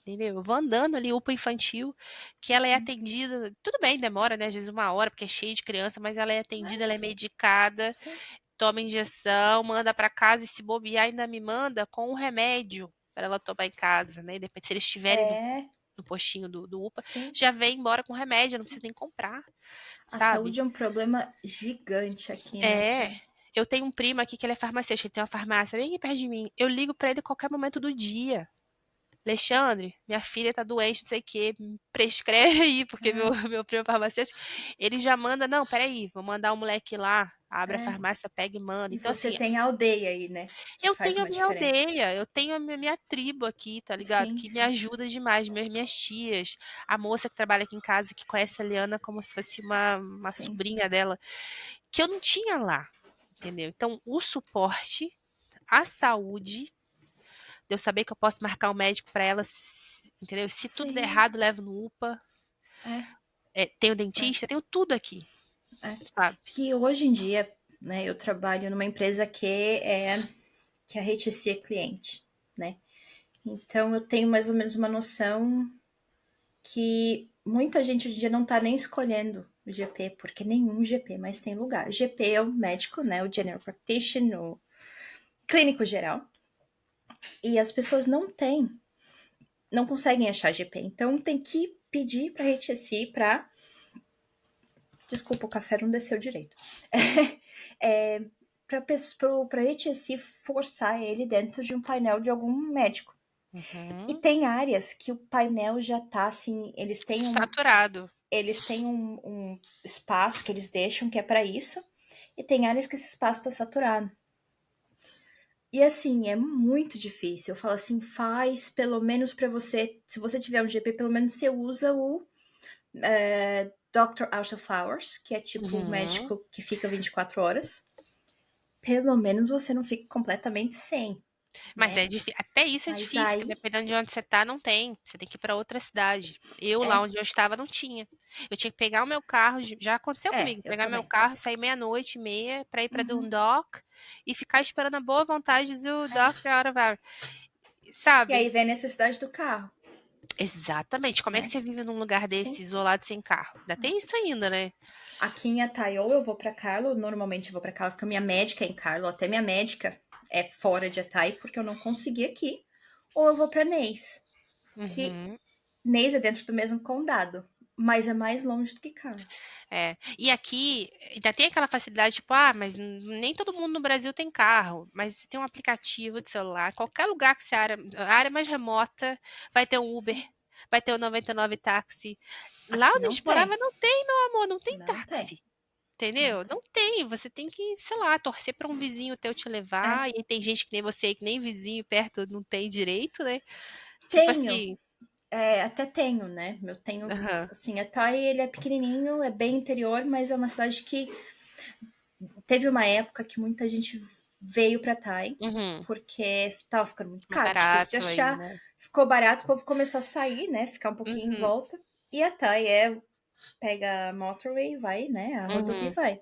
Entendeu? Eu vou andando ali, UPA infantil, que ela é Sim. atendida. Tudo bem, demora, né? Às vezes 1 hora, porque é cheio de criança, mas ela é atendida, ela é Mas, medicada. sim. Toma injeção, manda para casa e se bobear ainda me manda com o remédio para ela tomar em casa, né? Depois, se eles estiverem É, no postinho do UPA, sim. já vem embora com o remédio, não precisa nem comprar, A sabe? saúde é um problema gigante aqui, né, É. cara? Eu tenho um primo aqui que ele é farmacêutico, ele tem uma farmácia bem aqui perto de mim. Eu ligo para ele a qualquer momento do dia. Alexandre, minha filha tá doente, não sei o quê, me prescreve aí, porque meu, É, meu primo é farmacêutico, ele já manda, não, peraí, vou mandar o moleque lá, abre a é. farmácia, pega e manda. E Então, você assim, tem a aldeia aí, né? Que eu faz tenho a uma minha diferença. aldeia, eu tenho a minha tribo aqui, tá ligado? Sim, Que me sim. ajuda demais, minhas tias, a moça que trabalha aqui em casa, que conhece a Liana como se fosse uma Sim. sobrinha dela, que eu não tinha lá, entendeu? Então, o suporte, a saúde, de eu saber que eu posso marcar um médico para ela, entendeu? Se tudo der Sim. errado, levo no UPA. É, Tenho é, dentista, tenho tudo aqui, é. sabe? Que hoje em dia, né, eu trabalho numa empresa que a HTC é cliente, né? Então eu tenho mais ou menos uma noção que muita gente hoje em dia não tá nem escolhendo o GP, porque nenhum GP mais tem lugar. GP é o médico, né? O General Practitioner, o clínico geral. E as pessoas não conseguem achar GP. Então tem que pedir para a HSI para. Desculpa, o café não desceu direito. Para a HSI forçar ele dentro de um painel de algum médico. E Uhum. tem áreas que o painel já tá assim, Saturado. eles têm um espaço que eles deixam que é para isso, e tem áreas que esse espaço está saturado. E assim, é muito difícil. Eu falo assim, faz pelo menos para você, se você tiver um GP, pelo menos você usa o Doctor Out of Hours, que é tipo o Uhum. médico que fica 24 horas. Pelo menos você não fica completamente sem, Mas né? é difícil. Até isso é Mas difícil, que aí, dependendo de onde você tá, não tem. Você tem que ir para outra cidade. Eu, lá é, onde eu estava, não tinha. Eu tinha que pegar o meu carro, já aconteceu comigo, eu pegar meu também. carro, sair meia-noite e meia para ir para Uhum, Dundalk e ficar esperando a boa vontade do é. Dr. Out of Hours. E aí Sabe? vem a necessidade do carro, Exatamente. Como é que né? você vive num lugar desse, Sim. isolado, sem carro? Ainda tem isso ainda, né? Aqui em Ataiô eu vou para Carlo, normalmente eu vou para Carlo porque a minha médica é em Carlo, até minha médica é fora de Atai porque eu não consegui aqui. Ou eu vou para Neis, que Uhum. Neis é dentro do mesmo condado, mas é mais longe do que Carlo. É. E aqui ainda tem aquela facilidade, tipo, mas nem todo mundo no Brasil tem carro, mas você tem um aplicativo de celular, qualquer lugar que você a área mais remota, vai ter um Uber, Sim. vai ter o 99 táxi. Lá Aqui onde a não gente morava tem. não tem, meu amor, não tem Não tem. táxi. Não Entendeu? tem. Não tem. Você tem que, sei lá, torcer para um vizinho teu te É. levar. E aí tem gente que nem você, que nem vizinho perto não tem direito, né? Tipo Tenho. assim. Até tenho, né? Eu tenho, Aham. assim, Atai ele é pequenininho, é bem interior, mas é uma cidade que teve uma época que muita gente veio para Atai, Uhum. porque tava ficando muito Mais caro, difícil de barato aí, achar. né? Ficou barato, o povo começou a sair, né? Ficar um pouquinho em Uhum. volta. E Atai pega a motorway, vai, né? A rodovia Uhum. vai.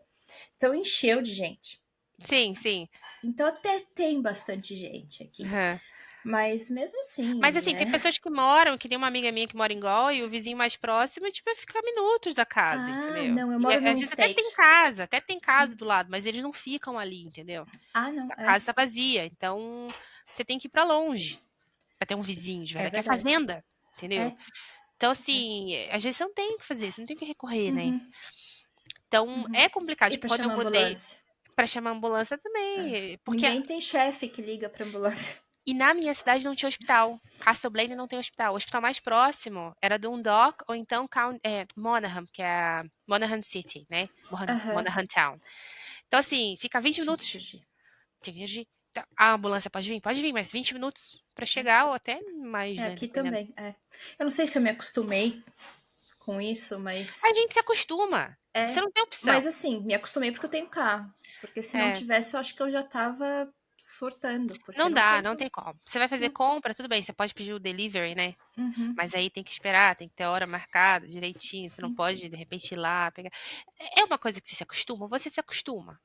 Então encheu de gente. Sim, sim. Então até tem bastante gente aqui. Uhum. Mas mesmo assim, Mas assim, tem pessoas que moram, que tem uma amiga minha que mora em Gol e o vizinho mais próximo, tipo, fica minutos da casa, Ah, entendeu? não, eu E moro às num vezes até tem state. casa Sim. do lado, mas eles não ficam ali, entendeu? Ah, não, A casa tá vazia, então você tem que ir pra longe pra ter um vizinho de é verdade, que é verdade. fazenda, entendeu? É. Então, assim, às vezes você não tem o que fazer, você não tem o que recorrer, né? Uhum, Então, uhum. é complicado. E Tipo, pra quando eu chamar mudei ambulância? pra chamar ambulância É. também, porque Ninguém tem chefe que liga pra ambulância. e na minha cidade não tinha hospital. Castle Blaine não tem hospital. O hospital mais próximo era Dundalk ou então Monaghan, que é a Monaghan City, né? Aham. Monaghan Town. Então, assim, fica 20 Tinha que minutos. dirigir. Tinha que dirigir. Então, a ambulância pode vir? Pode vir, mas 20 minutos pra chegar ou até mais, É, né? aqui Dependendo. também, é. Eu não sei se eu me acostumei com isso, A mas gente se acostuma. Você é. não tem opção. Mas assim, me acostumei porque eu tenho carro. Porque se não É, tivesse, eu acho que eu já tava surtando, porque não não dá, tem não como. tem como. Você vai fazer Não. compra, tudo bem, você pode pedir o delivery, né? Uhum, Mas aí tem que esperar, tem que ter hora marcada direitinho, você não sim. pode de repente ir lá pegar. É uma coisa que você se acostuma,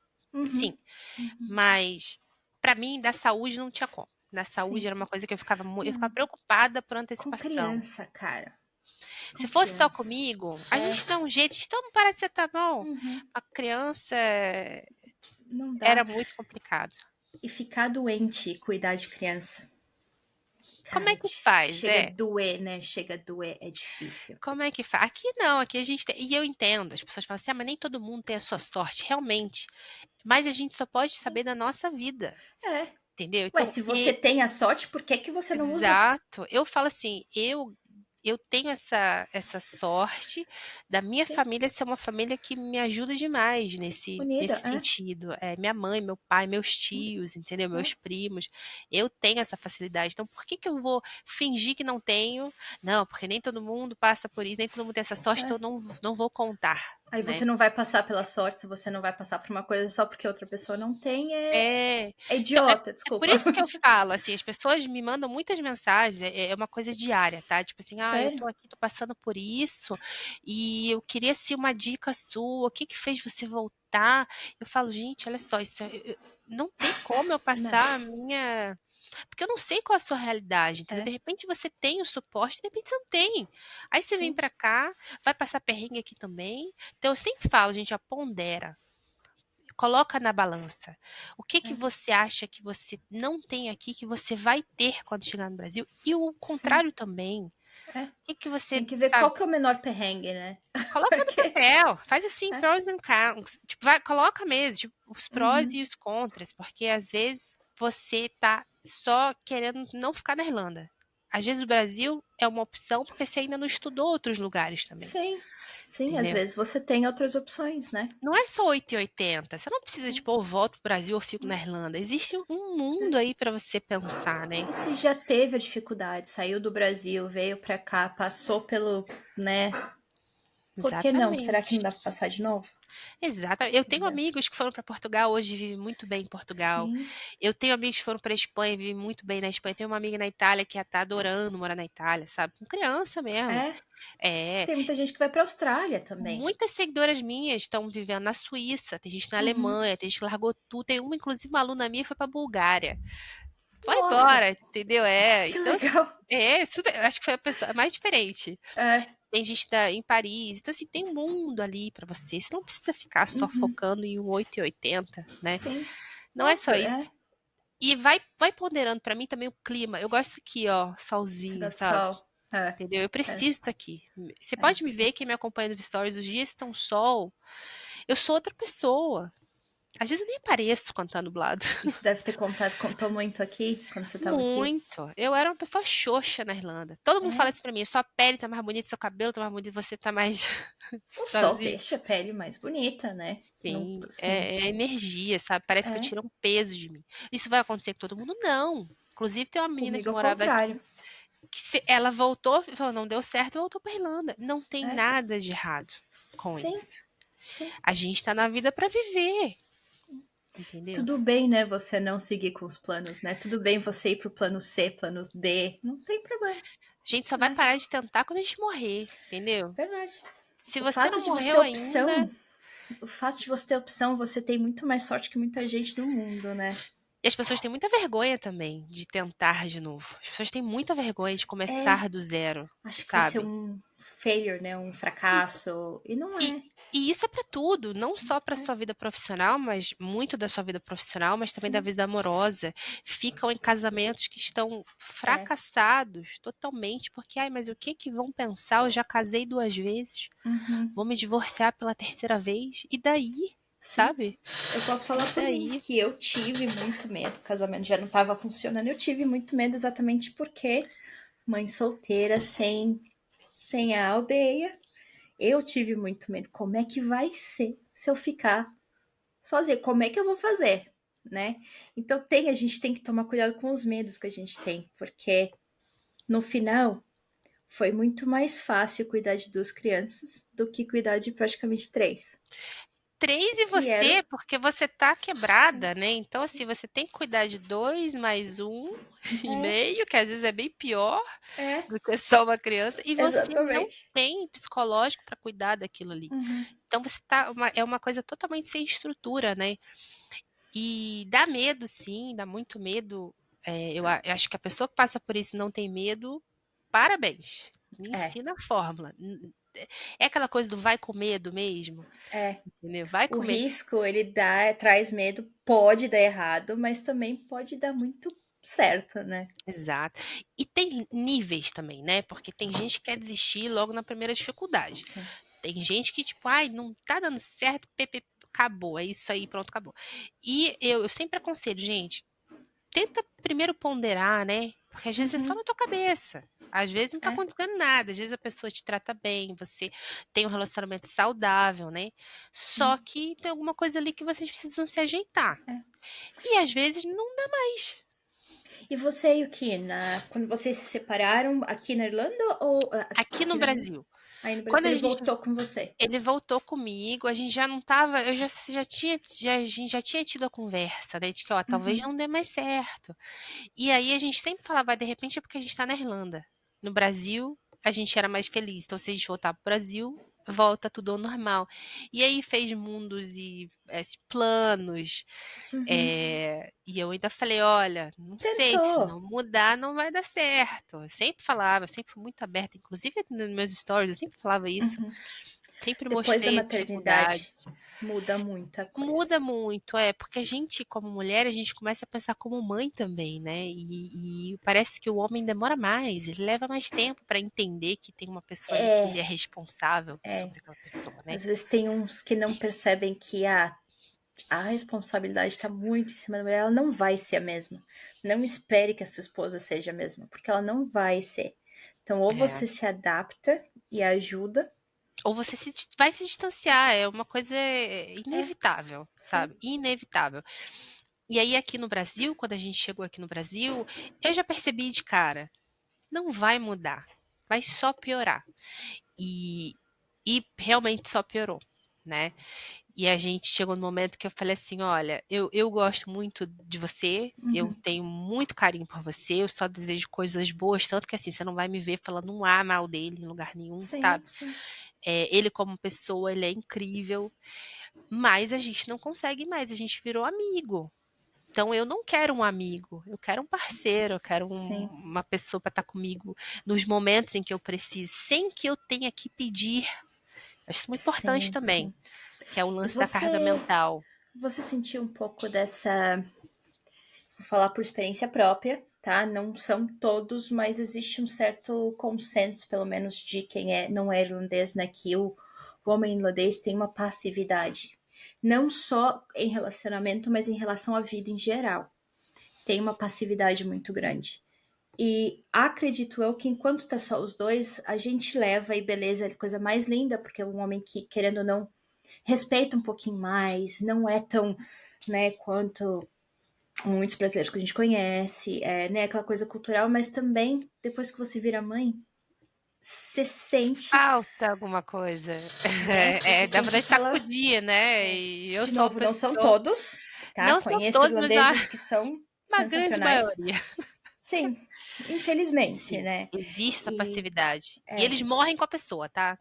sim. Uhum, uhum, Mas pra mim, da saúde não tinha como. Da saúde sim. era uma coisa que eu ficava Não. preocupada por Com antecipação. criança, cara. Se Com fosse só criança. comigo, a É. gente dá um jeito, a gente toma um paracetamol. Uhum. A criança Não era dá. muito complicado. E ficar doente e cuidar de criança. Como Cara, é que faz? chega a doer, né? Chega a doer, é difícil. Como é que faz? Aqui não, aqui a gente tem. E eu entendo, as pessoas falam assim, mas nem todo mundo tem a sua sorte, realmente. Mas a gente só pode Sim. saber da nossa vida, É. entendeu? Ué, Então, se você tem a sorte, por que que você não usa? exato. Eu falo assim, eu tenho essa sorte da minha Sim. família ser uma família que me ajuda demais Unida, nesse sentido. É, minha mãe, meu pai, meus tios, entendeu? é. Meus primos. Eu tenho essa facilidade. Então, por que que eu vou fingir que não tenho? Não, porque nem todo mundo passa por isso, nem todo mundo tem essa sorte, então É. eu não vou contar, Aí você né? não vai passar pela sorte, se você não vai passar por uma coisa só porque outra pessoa não tem, É. é Então, idiota, é por desculpa. isso que eu falo, assim, as pessoas me mandam muitas mensagens, é uma coisa diária, tá? Tipo assim, eu Sério? tô aqui, tô passando por isso, e eu queria, assim, uma dica sua, o que que fez você voltar? Eu falo, gente, olha só, isso não tem como eu Não. passar a minha. Porque eu não sei qual é a sua realidade, entendeu? De É, repente você tem o suporte, de repente você não tem. Aí você vem sim. pra cá, vai passar perrengue aqui também. Então eu sempre falo, gente, ó, pondera. Coloca na balança. O que que É, você acha que você não tem aqui que você vai ter quando chegar no Brasil? E o sim. contrário também. O É. que que Tem você, que ver sabe, qual que é o menor perrengue, né? coloca no Porque. papel, faz assim, É. pros and cons. Tipo, vai, coloca mesmo, tipo, os prós Uhum. e os contras, porque às vezes você tá só querendo não ficar na Irlanda. Às vezes o Brasil é uma opção porque você ainda não estudou outros lugares também, Sim. Sim, às entendeu? vezes você tem outras opções, né? Não é só 8,80. Você não precisa, Sim. tipo, eu volto pro Brasil ou fico na Irlanda. Existe um mundo aí pra você pensar, né? E se já teve a dificuldade, saiu do Brasil, veio pra cá, passou pelo, né? Por que não? Será que Exatamente. não dá pra passar de novo? Exato. Eu tenho Entendeu? amigos que foram para Portugal hoje e vivem muito bem em Portugal. Sim. Eu tenho amigos que foram para Espanha e vivem muito bem na Espanha. Tenho uma amiga na Itália que tá adorando morar na Itália, sabe? Com criança mesmo. É. É. Tem muita gente que vai pra Austrália também. Muitas seguidoras minhas estão vivendo na Suíça, tem gente na Uhum. Alemanha, tem gente que largou tudo. Tem uma, inclusive, uma aluna minha foi para Bulgária. Foi Nossa, embora, entendeu? É. que Então, legal. super, acho que foi a pessoa mais diferente. É. Tem gente em Paris. Então, assim, tem um mundo ali pra você. Você não precisa ficar só Uhum. focando em um 8,80, né? Sim. Não é Não, só isso. é. E vai ponderando pra mim também o clima. Eu gosto aqui, ó, Você solzinho, gosta de sabe? sol. É. Entendeu? Eu É. preciso estar aqui. Você É. pode me ver, quem me acompanha nos stories, os dias estão sol. Eu sou outra pessoa. Às vezes eu nem pareço quando tá nublado. Isso deve ter contou muito aqui, quando você tava aqui. Muito. Eu era uma pessoa xoxa na Irlanda. Todo mundo fala É. isso pra mim. Sua pele tá mais bonita, seu cabelo tá mais bonito, você tá mais. O sol Sabe? deixa a pele mais bonita, né? Não, Sim, sim. é energia, sabe? Parece que eu É. tiro um peso de mim. Isso vai acontecer com todo mundo? Não. Inclusive, tem uma menina Comigo que ao morava contrário. aqui, que ela voltou e falou, não deu certo, e voltou pra Irlanda. Não tem É. nada de errado com Sim. isso. Sim. A gente tá na vida pra viver, entendeu? Tudo bem, né, você não seguir com os planos, né? Tudo bem você ir pro plano C, plano D. Não tem problema. A gente só vai É. parar de tentar quando a gente morrer, entendeu? Verdade. Se O você fato não de você ter morreu ainda, opção o fato de você ter opção, você tem muito mais sorte que muita gente no mundo, né? E as pessoas têm muita vergonha também de tentar de novo. As pessoas têm muita vergonha de começar do zero, Acho que vai ser sabe? um failure, né? Um fracasso. E não E, é. e isso é pra tudo, não só pra sua vida profissional, mas muito da sua vida profissional, mas também da Sim. vida amorosa. Ficam em casamentos que estão fracassados totalmente, porque, ai, mas o que que vão pensar? Eu já casei 2 vezes, Uhum. vou me divorciar pela 3ª vez, e daí? Sim. Sabe? Eu posso falar E por mim daí? que eu tive muito medo. O casamento já não estava funcionando. Eu tive muito medo exatamente porque mãe solteira sem a aldeia. Eu tive muito medo. Como é que vai ser se eu ficar sozinha? Como é que eu vou fazer, né? Então a gente tem que tomar cuidado com os medos que a gente tem, porque no final foi muito mais fácil cuidar de 2 crianças do que cuidar de praticamente 3. 3 e Que era você, porque você tá quebrada, sim, né? Então, assim, você tem que cuidar de 2 mais 1,5, é, que às vezes é bem pior é, do que só uma criança, e você não exatamente. tem psicológico para cuidar daquilo ali. Uhum. Então você tá é uma coisa totalmente sem estrutura, né? E dá medo, sim, dá muito medo. Eu acho que a pessoa que passa por isso e não tem medo, parabéns. Me É, ensina a fórmula. É aquela coisa do vai com medo mesmo, é. entendeu? Vai O com medo. risco, ele traz medo, pode dar errado, mas também pode dar muito certo, né? Exato. E tem níveis também, né? Porque tem gente que quer desistir logo na primeira dificuldade. Sim. Tem gente que, tipo, ai, não tá dando certo, acabou, é isso aí, pronto, acabou. E eu sempre aconselho, gente, tenta primeiro ponderar, né? Porque às vezes é só Uhum. na tua cabeça. Às vezes não tá É. acontecendo nada. Às vezes a pessoa te trata bem, você tem um relacionamento saudável, né? Só que tem alguma coisa ali que vocês precisam se ajeitar. É. E às vezes não dá mais. E você e o Ki, quando vocês se separaram aqui na Irlanda ou Aqui no aqui na Irlanda? Brasil, Aí no Brasil, quando então a ele gente voltou com você. ele voltou comigo, a gente já não tava, eu a gente já tinha tido a conversa, né, de que, ó, talvez Uhum. não dê mais certo. E aí a gente sempre falava: "Ah, de repente é porque a gente tá na Irlanda. No Brasil, a gente era mais feliz, então se a gente voltar pro Brasil, volta tudo ao normal". E aí fez mundos e, planos, Uhum. e eu ainda falei: "Olha, não sei, se Tentou. não mudar não vai dar certo". Eu sempre falava, eu sempre fui muito aberta, inclusive nos meus stories eu sempre falava isso, Uhum. sempre Depois da mostrei a dificuldade. maternidade, muda muita coisa. Muda muito, porque a gente, como mulher, a gente começa a pensar como mãe também, né? E parece que o homem demora mais, ele leva mais tempo para entender que tem uma pessoa ali que ele é É, responsável é. sobre aquela pessoa, né? Às vezes tem uns que não percebem que a responsabilidade está muito em cima da mulher. Ela não vai ser a mesma. Não espere que a sua esposa seja a mesma, porque ela não vai ser. Então, ou É. você se adapta e ajuda. Ou você vai se distanciar, é uma coisa É, inevitável, sim. sabe? Inevitável. E aí, aqui no Brasil, quando a gente chegou aqui no Brasil, eu já percebi de cara, não vai mudar, vai só piorar. E, e realmente só piorou, né? E a gente chegou no momento que eu falei assim: olha, eu gosto muito de você, eu Uhum. tenho muito carinho por você, eu só desejo coisas boas, tanto que assim, você não vai me ver falando um A mal dele em lugar nenhum, Sim, sabe? sim. Ele como pessoa, ele é incrível, mas a gente não consegue mais, a gente virou amigo. Então eu não quero um amigo, eu quero um parceiro, eu quero Sim, uma pessoa para estar comigo nos momentos em que eu preciso, sem que eu tenha que pedir. Acho isso muito importante sim, também, sim. que é o E lance da carga mental. você sentiu um pouco dessa, vou falar por experiência própria, tá? Não são todos, mas existe um certo consenso, pelo menos de quem não é irlandês, né? Que o homem irlandês tem uma passividade. Não só em relacionamento, mas em relação à vida em geral. Tem uma passividade muito grande. E acredito eu que enquanto tá só os dois, a gente leva, e beleza, é a coisa mais linda, porque é um homem que, querendo ou não, respeita um pouquinho mais, não é tão, né, quanto muitos brasileiros que a gente conhece, né, aquela coisa cultural, mas também, depois que você vira mãe, você sente, Falta alguma coisa. né, você Dá sente vontade de aquela, sacudir, né? E eu de sou uma novo, não são pessoa. todos, tá? Não são Conheço todos, mas irlandeses que são uma grande sensacionais. maioria. Sim, infelizmente, Sim, né? existe essa E passividade. E é, eles morrem com a pessoa, tá?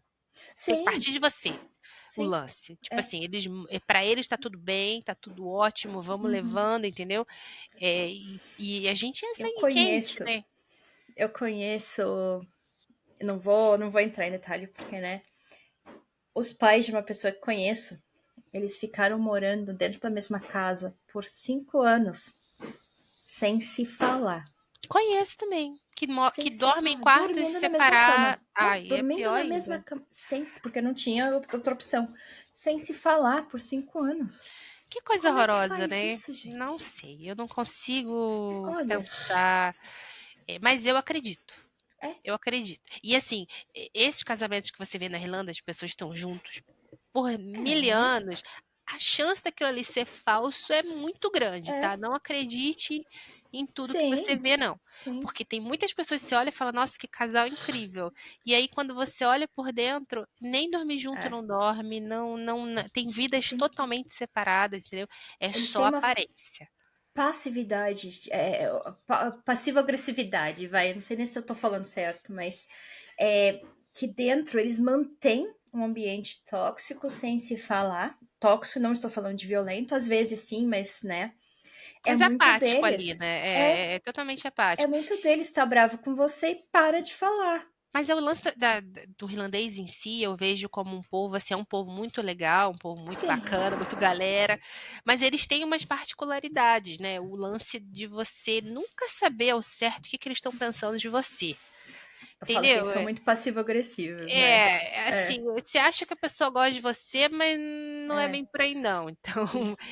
Tem que sim, partir de você. o Sim. lance. Tipo É. assim, para eles tá tudo bem, tá tudo ótimo, vamos levando, entendeu? E a gente é Eu sangue quente, conheço, né? não vou entrar em detalhe, porque, né? Os pais de uma pessoa que conheço, eles ficaram morando dentro da mesma casa por 5 anos, sem se falar. Conheço também, que Sem se dormem em falar. quartos Dormindo na mesma cama. separados. Não, Aí é dormindo pior na mesma ainda. cama. Porque não tinha outra opção. Sem se falar por 5 anos. Que coisa Como é que horrorosa, faz né? isso, Não gente? sei, eu não consigo Olha, pensar. Mas eu acredito. é. Eu acredito. E assim, esses casamentos que você vê na Irlanda, as pessoas estão juntos por mil anos, a chance daquilo ali ser falso é muito grande, É. tá? Não acredite em tudo que você Sim, vê, não. sim. Porque tem muitas pessoas que você olha e fala, nossa, que casal incrível. E aí, quando você olha por dentro, nem dormir junto É. não dorme, tem vidas Sim. totalmente separadas, entendeu? É Eles só têm uma aparência. passividade, passiva-agressividade, vai. Eu não sei nem se eu tô falando certo, mas que dentro eles mantêm um ambiente tóxico sem se falar. Tóxico, não estou falando de violento, às vezes sim, mas, né? É Mas muito apático ali, deles. É, né? É totalmente é apático. muito deles estar bravo com você e para de falar. Mas é o lance do irlandês em si, eu vejo como um povo, assim, é um povo muito legal, um povo muito Sim, bacana, muito galera, mas eles têm umas particularidades, né? O lance de você nunca saber ao certo o que eles estão pensando de você, eu falo que entendeu? eles são muito passivo-agressivos, né? Assim, você acha que a pessoa gosta de você, mas não é É. bem por aí não. Então,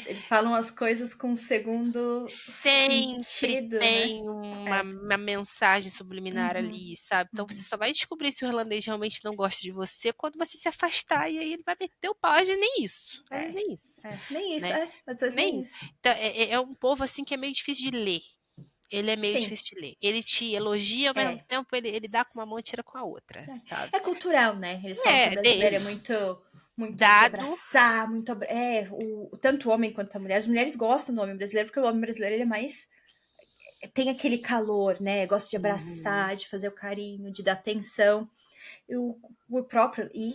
Eles falam as coisas com um segundo sempre sentido, né? tem uma, É. uma mensagem subliminar Uhum, ali, sabe? Então você uhum. só vai descobrir se o irlandês realmente não gosta de você quando você se afastar, e aí ele vai meter o pau, às vezes nem isso, às vezes É, nem isso, nem isso, né? às vezes Nem nem isso. isso. Então, é um povo assim que é meio difícil de ler. Ele é meio Sim, difícil de ler. Ele te elogia, ao mesmo é. tempo ele dá com uma mão e tira com a outra, sabe? É cultural, né? Eles falam que o brasileiro é Dele. muito de Dado. abraçar, tanto o homem quanto a mulher. As mulheres gostam do homem brasileiro, porque o homem brasileiro ele é mais tem aquele calor, né? Gosta de Uhum. abraçar, de fazer o carinho, de dar atenção. E o próprio e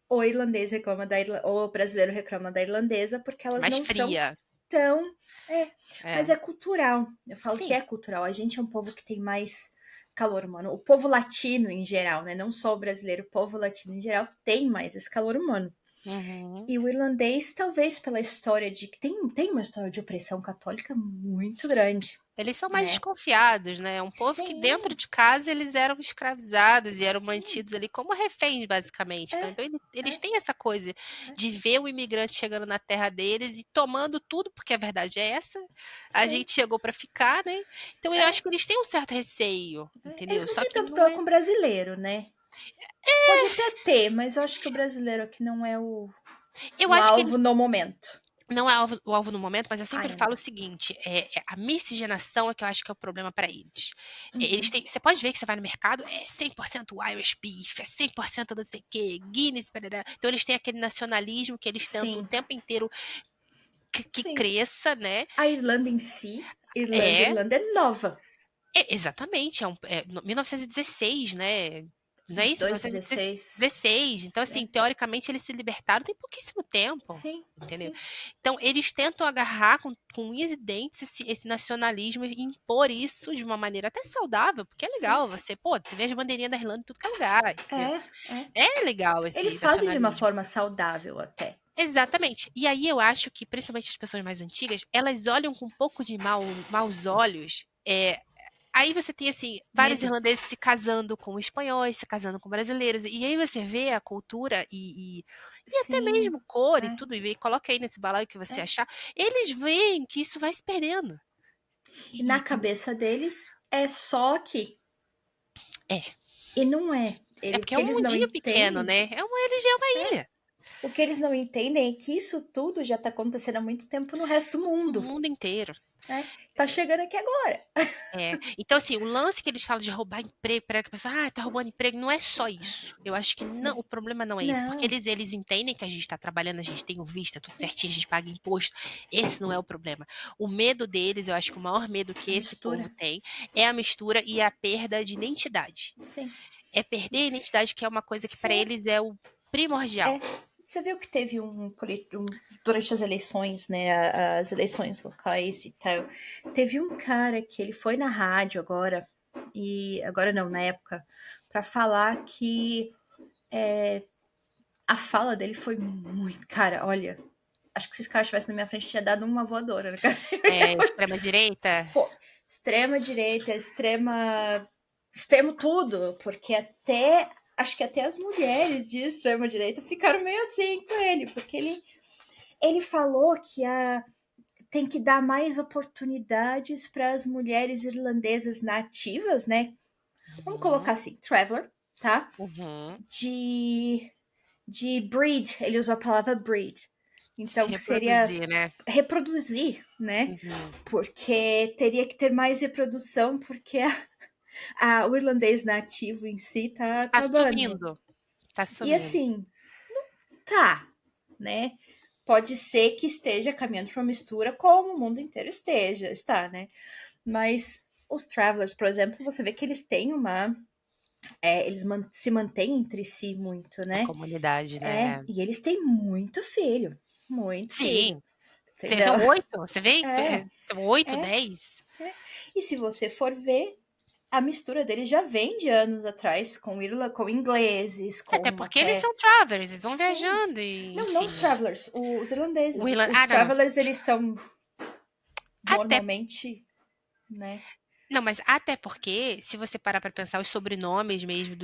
o irlandês reclama o brasileiro reclama da irlandesa porque elas Mais não são fria. tão. Mas É. é cultural. Eu falo que Sim. é cultural. A gente é um povo que tem mais calor humano. O povo latino em geral, né? Não só o brasileiro, o povo latino em geral tem mais esse calor humano. Uhum. E o irlandês, talvez pela história de que tem uma história de opressão católica muito grande, Eles são mais né? desconfiados, né? É um povo que dentro Sim, de casa eles eram escravizados e eram sim, mantidos ali como reféns, basicamente. é, Então eles é, têm essa coisa é, de ver o imigrante chegando na terra deles e tomando tudo, porque a verdade é essa. A sim, gente chegou para ficar, né? Então eu é. acho que eles têm um certo receio, Eles entendeu? não Só têm que tanto não problema é. com brasileiro, né? Pode até ter, mas eu acho que o brasileiro aqui não é Eu o acho que alvo no momento. não é o alvo no momento, mas eu sempre Ainda. falo o seguinte: a miscigenação é que eu acho que é o problema para eles. Eles Uhum. têm, você pode ver que você vai no mercado, é 100% Irish beef, é 100% não sei o quê, Guinness, parará. Então eles têm aquele nacionalismo que eles tentam o Sim, tempo inteiro que sim. cresça, né? A Irlanda em si, É, Irlanda é nova. exatamente, 1916, né? Não é isso? 22, 16. 1916. Então, É. assim, teoricamente eles se libertaram tem pouquíssimo tempo. Sim, Entendeu? sim. Então, eles tentam agarrar com unhas e dentes esse nacionalismo e impor isso de uma maneira até saudável, porque é Sim. legal você vê as bandeirinhas da Irlanda em tudo que é lugar, entendeu? É. É legal Eles esse fazem de uma nacionalismo. forma saudável até. Exatamente. E aí eu acho que, principalmente as pessoas mais antigas, elas olham com um pouco de maus olhos. Aí você tem, assim, vários Medo. irlandeses se casando com espanhóis, se casando com brasileiros. E aí você vê a cultura e até Sim. mesmo cor e É. tudo, e coloca aí nesse balaio que você É. achar. Eles veem que isso vai se perdendo. E na E cabeça deles é só aqui. é. E não é. É O porque é que um eles não mundinho pequeno, entendem né? Eles é uma é ilha. o que eles não entendem é que isso tudo já tá acontecendo há muito tempo no resto do No mundo. mundo inteiro. Né? Tá chegando aqui agora. Então, assim, o lance que eles falam de roubar emprego, para que a pessoa, tá roubando emprego, não é só isso. Eu acho que não, Sim. o problema não é isso, porque Não. eles entendem que a gente está trabalhando, a gente tem o visto, é tudo Sim. certinho, a gente paga imposto. Esse não é o problema. O medo deles, eu acho que o maior medo que A esse povo mistura. tem é a mistura e a perda de identidade. Sim. É perder a identidade, que é uma coisa que para Ser eles é o é primordial. você viu que teve durante as eleições, né? As eleições locais e tal. Teve um cara que ele foi na rádio agora, e agora não, na época, para falar que a fala dele foi muito. Cara, olha. Acho que se esse cara estivesse na minha frente, tinha dado uma voadora, né, cara? Extrema-direita? Extrema direita, extremo tudo, porque acho que até as mulheres de extrema direita ficaram meio assim com ele, porque ele falou que tem que dar mais oportunidades para as mulheres irlandesas nativas, né? Vamos colocar assim, traveler, tá? De breed, ele usou a palavra breed. Então, que seria né? reproduzir, né? Porque teria que ter mais reprodução, porque o irlandês nativo em si tá acabando. Tá sumindo. E assim, tá, né? Pode ser que esteja caminhando para uma mistura como o mundo inteiro está, né? Mas os travelers, por exemplo, você vê que eles têm eles se mantêm entre si muito, né? A comunidade, né? E eles têm muito filho. Muito filho. Sim. São 8, você vê? São 8, 10. E se você for ver, a mistura deles já vem de anos atrás com ingleses, com Até porque eles são travelers, eles vão Sim. viajando e... Não os travelers, os irlandeses. Os não. travelers, eles são normalmente, né? Não, mas até porque, se você parar pra pensar, os sobrenomes mesmo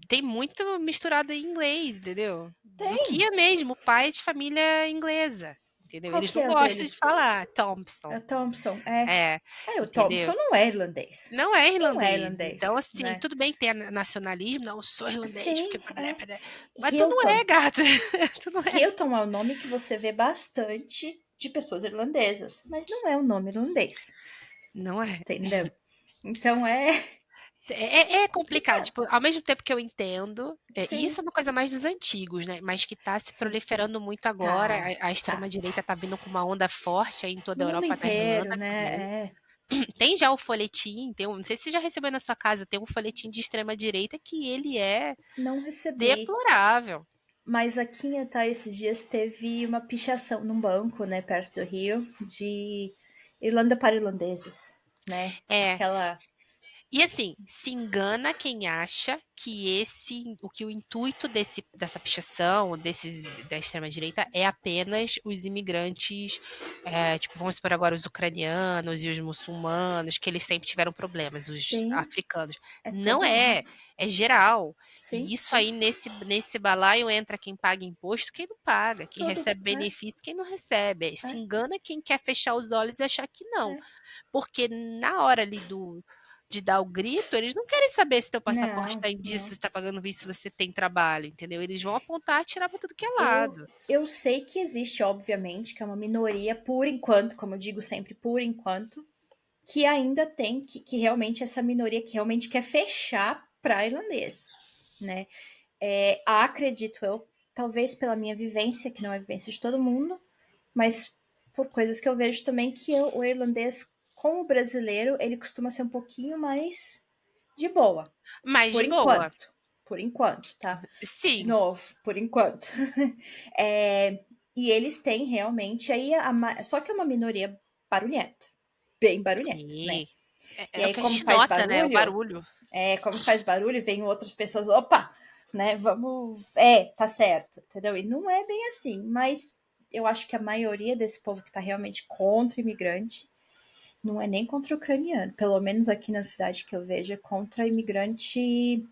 tem muito misturado em inglês, entendeu? Do que é mesmo pai de família inglesa, entendeu? Qual Eles que não é o gostam dele? de falar Thompson. É o Thompson, o entendeu? Thompson não é irlandês. Não é irlandês. Não é irlandês, Então, assim, né? tudo bem que tem nacionalismo, não, sou irlandês, Sim, porque... Mas tu Hilton. não é, gata. Tu não é. Hilton é um nome que você vê bastante de pessoas irlandesas, mas não é um nome irlandês. Não é. Entendeu? Então É complicado, tipo, ao mesmo tempo que eu entendo, e isso é uma coisa mais dos antigos, né? Mas que tá se proliferando muito agora. A extrema-direita tá vindo com uma onda forte aí em toda a Europa, mundo inteiro, na Irlanda né? também. Tem já o folhetim, não sei se você já recebeu na sua casa, tem um folhetim de extrema-direita que ele é Não recebi. deplorável. Mas aqui em Etá, esses dias, teve uma pichação num banco, né, perto do Rio, de Irlanda para irlandeses, né? Aquela... E assim, se engana quem acha que o intuito dessa pichação, da extrema-direita, é apenas os imigrantes, tipo, vamos supor agora os ucranianos e os muçulmanos, que eles sempre tiveram problemas, os africanos. Não é geral. Sim, e isso aí, nesse balaio, entra quem paga imposto, quem não paga, quem recebe benefício, quem não recebe. Se engana quem quer fechar os olhos e achar que não. Porque na hora ali de dar o grito, eles não querem saber se teu passaporte está em dia, se você está pagando visto, se você tem trabalho, entendeu? Eles vão apontar e tirar para tudo que é lado. Eu sei que existe, obviamente, que é uma minoria, por enquanto, como eu digo sempre, por enquanto, que ainda tem, que realmente essa minoria que realmente quer fechar para irlandês, né? Acredito eu, talvez pela minha vivência, que não é a vivência de todo mundo, mas por coisas que eu vejo também, que o irlandês com o brasileiro, ele costuma ser um pouquinho mais de boa. Por enquanto, tá? Sim. De novo, por enquanto. E eles têm realmente aí, só que é uma minoria barulhenta. Bem barulhenta, né? E aí, como faz barulho, né? O barulho. Como faz barulho, vem outras pessoas, opa, né? Vamos. Tá certo, entendeu? E não é bem assim, mas eu acho que a maioria desse povo que tá realmente contra imigrante não é nem contra o ucraniano, pelo menos aqui na cidade que eu vejo, é contra imigrante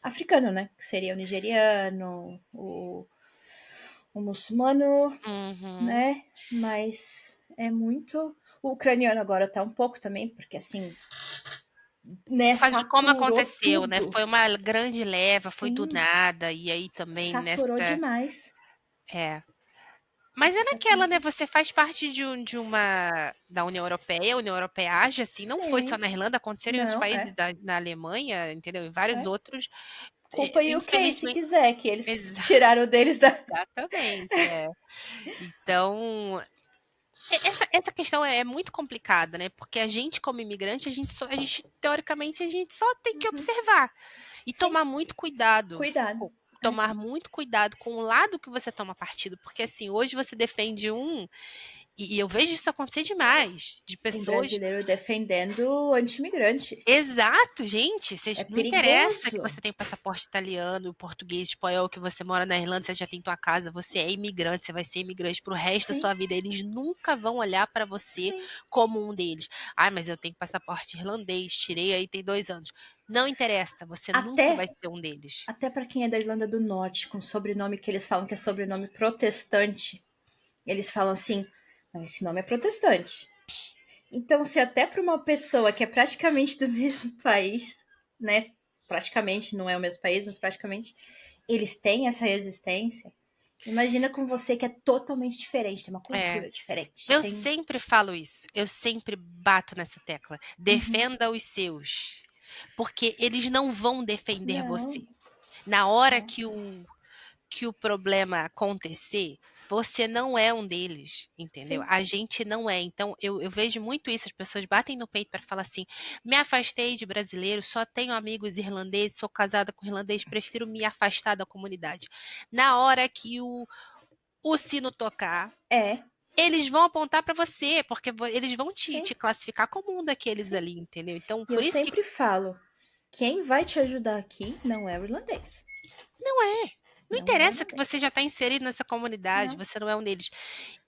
africano, né? Que seria o nigeriano, o muçulmano, né? Mas é muito... O ucraniano agora tá um pouco também, porque assim... Né, Por causa de como aconteceu, tudo. né? Foi uma grande leva, foi do nada, e aí também saturou demais. Mas é naquela, né? Você faz parte da União Europeia, a União Europeia age assim, não foi só na Irlanda, aconteceram em outros países na Alemanha, entendeu? Em vários outros. Culpa e o que, se quiser, que eles tiraram deles da... Exatamente, Então, essa questão é muito complicada, né? Porque a gente, como imigrante, teoricamente, a gente só tem que observar e tomar muito cuidado. tomar muito cuidado com o lado que você toma partido, porque assim, hoje você defende um, e eu vejo isso acontecer demais, de Tem pessoas... brasileiro defendendo anti-imigrante. Exato, gente, É não interessa que perigoso. você tem passaporte italiano, português, espanhol, que você mora na Irlanda, você já tem tua casa, você é imigrante, você vai ser imigrante pro resto da Sim, sua vida, eles nunca vão olhar pra você sim. como um deles. Ai, mas eu tenho passaporte irlandês, tirei aí tem 2 anos. Não interessa, você nunca vai Até, ser um deles. até para quem é da Irlanda do Norte, com sobrenome que eles falam que é sobrenome protestante, eles falam assim, não, esse nome é protestante. Então, se até para uma pessoa que é praticamente do mesmo país, né? Praticamente, não é o mesmo país, mas praticamente, eles têm essa resistência. Imagina com você que é totalmente diferente, tem uma É. cultura diferente. Eu Tem... sempre falo isso, eu sempre bato nessa tecla. Defenda os seus, porque eles não vão defender você. Não, Na hora não. que o problema acontecer, você não é um deles, entendeu? Sim. A gente não é. Então, eu vejo muito isso, as pessoas batem no peito para falar assim: me afastei de brasileiro, só tenho amigos irlandeses, sou casada com irlandês, prefiro me afastar da comunidade. Na hora que o sino tocar, É, eles vão apontar para você, porque eles vão sim, te classificar como um daqueles sim. ali, entendeu? Então, E por eu isso que sempre falo, quem vai te ajudar aqui não é o irlandês. não é. Não Não é o interessa que você irlandês. já está inserido nessa comunidade, Não. você não é um deles.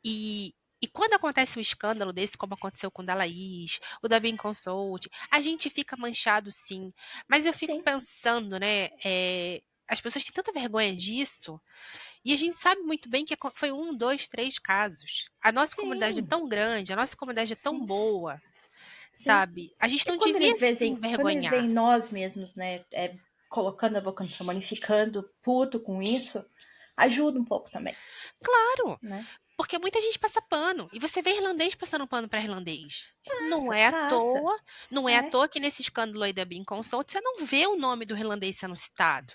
E quando acontece um escândalo desse, como aconteceu com o da Laís, o da Bean Consult, a gente fica manchado sim. Mas eu fico Sim, pensando, né? As pessoas têm tanta vergonha disso, e a gente sabe muito bem que foi 1, 2, 3 casos. A nossa comunidade é sim, tão grande, a nossa comunidade é tão sim, boa, sim. sabe? A gente E não devia se quando eles envergonhar. veem nós mesmos, né, colocando a boca no trombone, ficando puto com isso, ajuda um pouco também, Claro! né? Porque muita gente passa pano. E você vê irlandês passando pano para irlandês. Não Passa, é à passa. toa, não é à É. toa que nesse escândalo aí da Bean Consult você não vê o nome do irlandês sendo citado.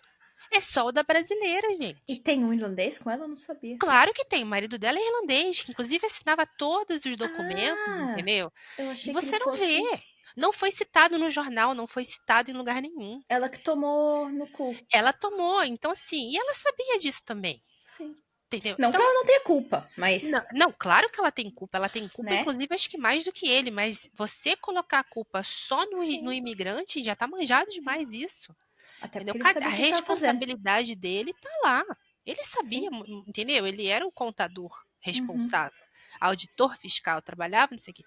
É só o da brasileira, E gente. tem um irlandês com ela, eu não sabia. Claro que tem, o marido dela é irlandês, que inclusive assinava todos os documentos, Ah, entendeu? eu E achei que ele você não vê. fosse Não foi citado no jornal, não foi citado em lugar nenhum. ela que tomou no cu. Ela tomou, então assim, e ela sabia disso também, Sim. entendeu? Não que Então, ela não tenha culpa, não, mas, não, claro que ela tem culpa, né? inclusive acho que mais do que ele, mas você colocar a culpa só no Sim. imigrante já tá manjado demais isso, Até entendeu? porque ele A sabia o que ele estava fazendo. responsabilidade dele tá lá. Ele sabia, Sim. entendeu? Ele era o contador Uhum. responsável, auditor fiscal, trabalhava nisso aqui.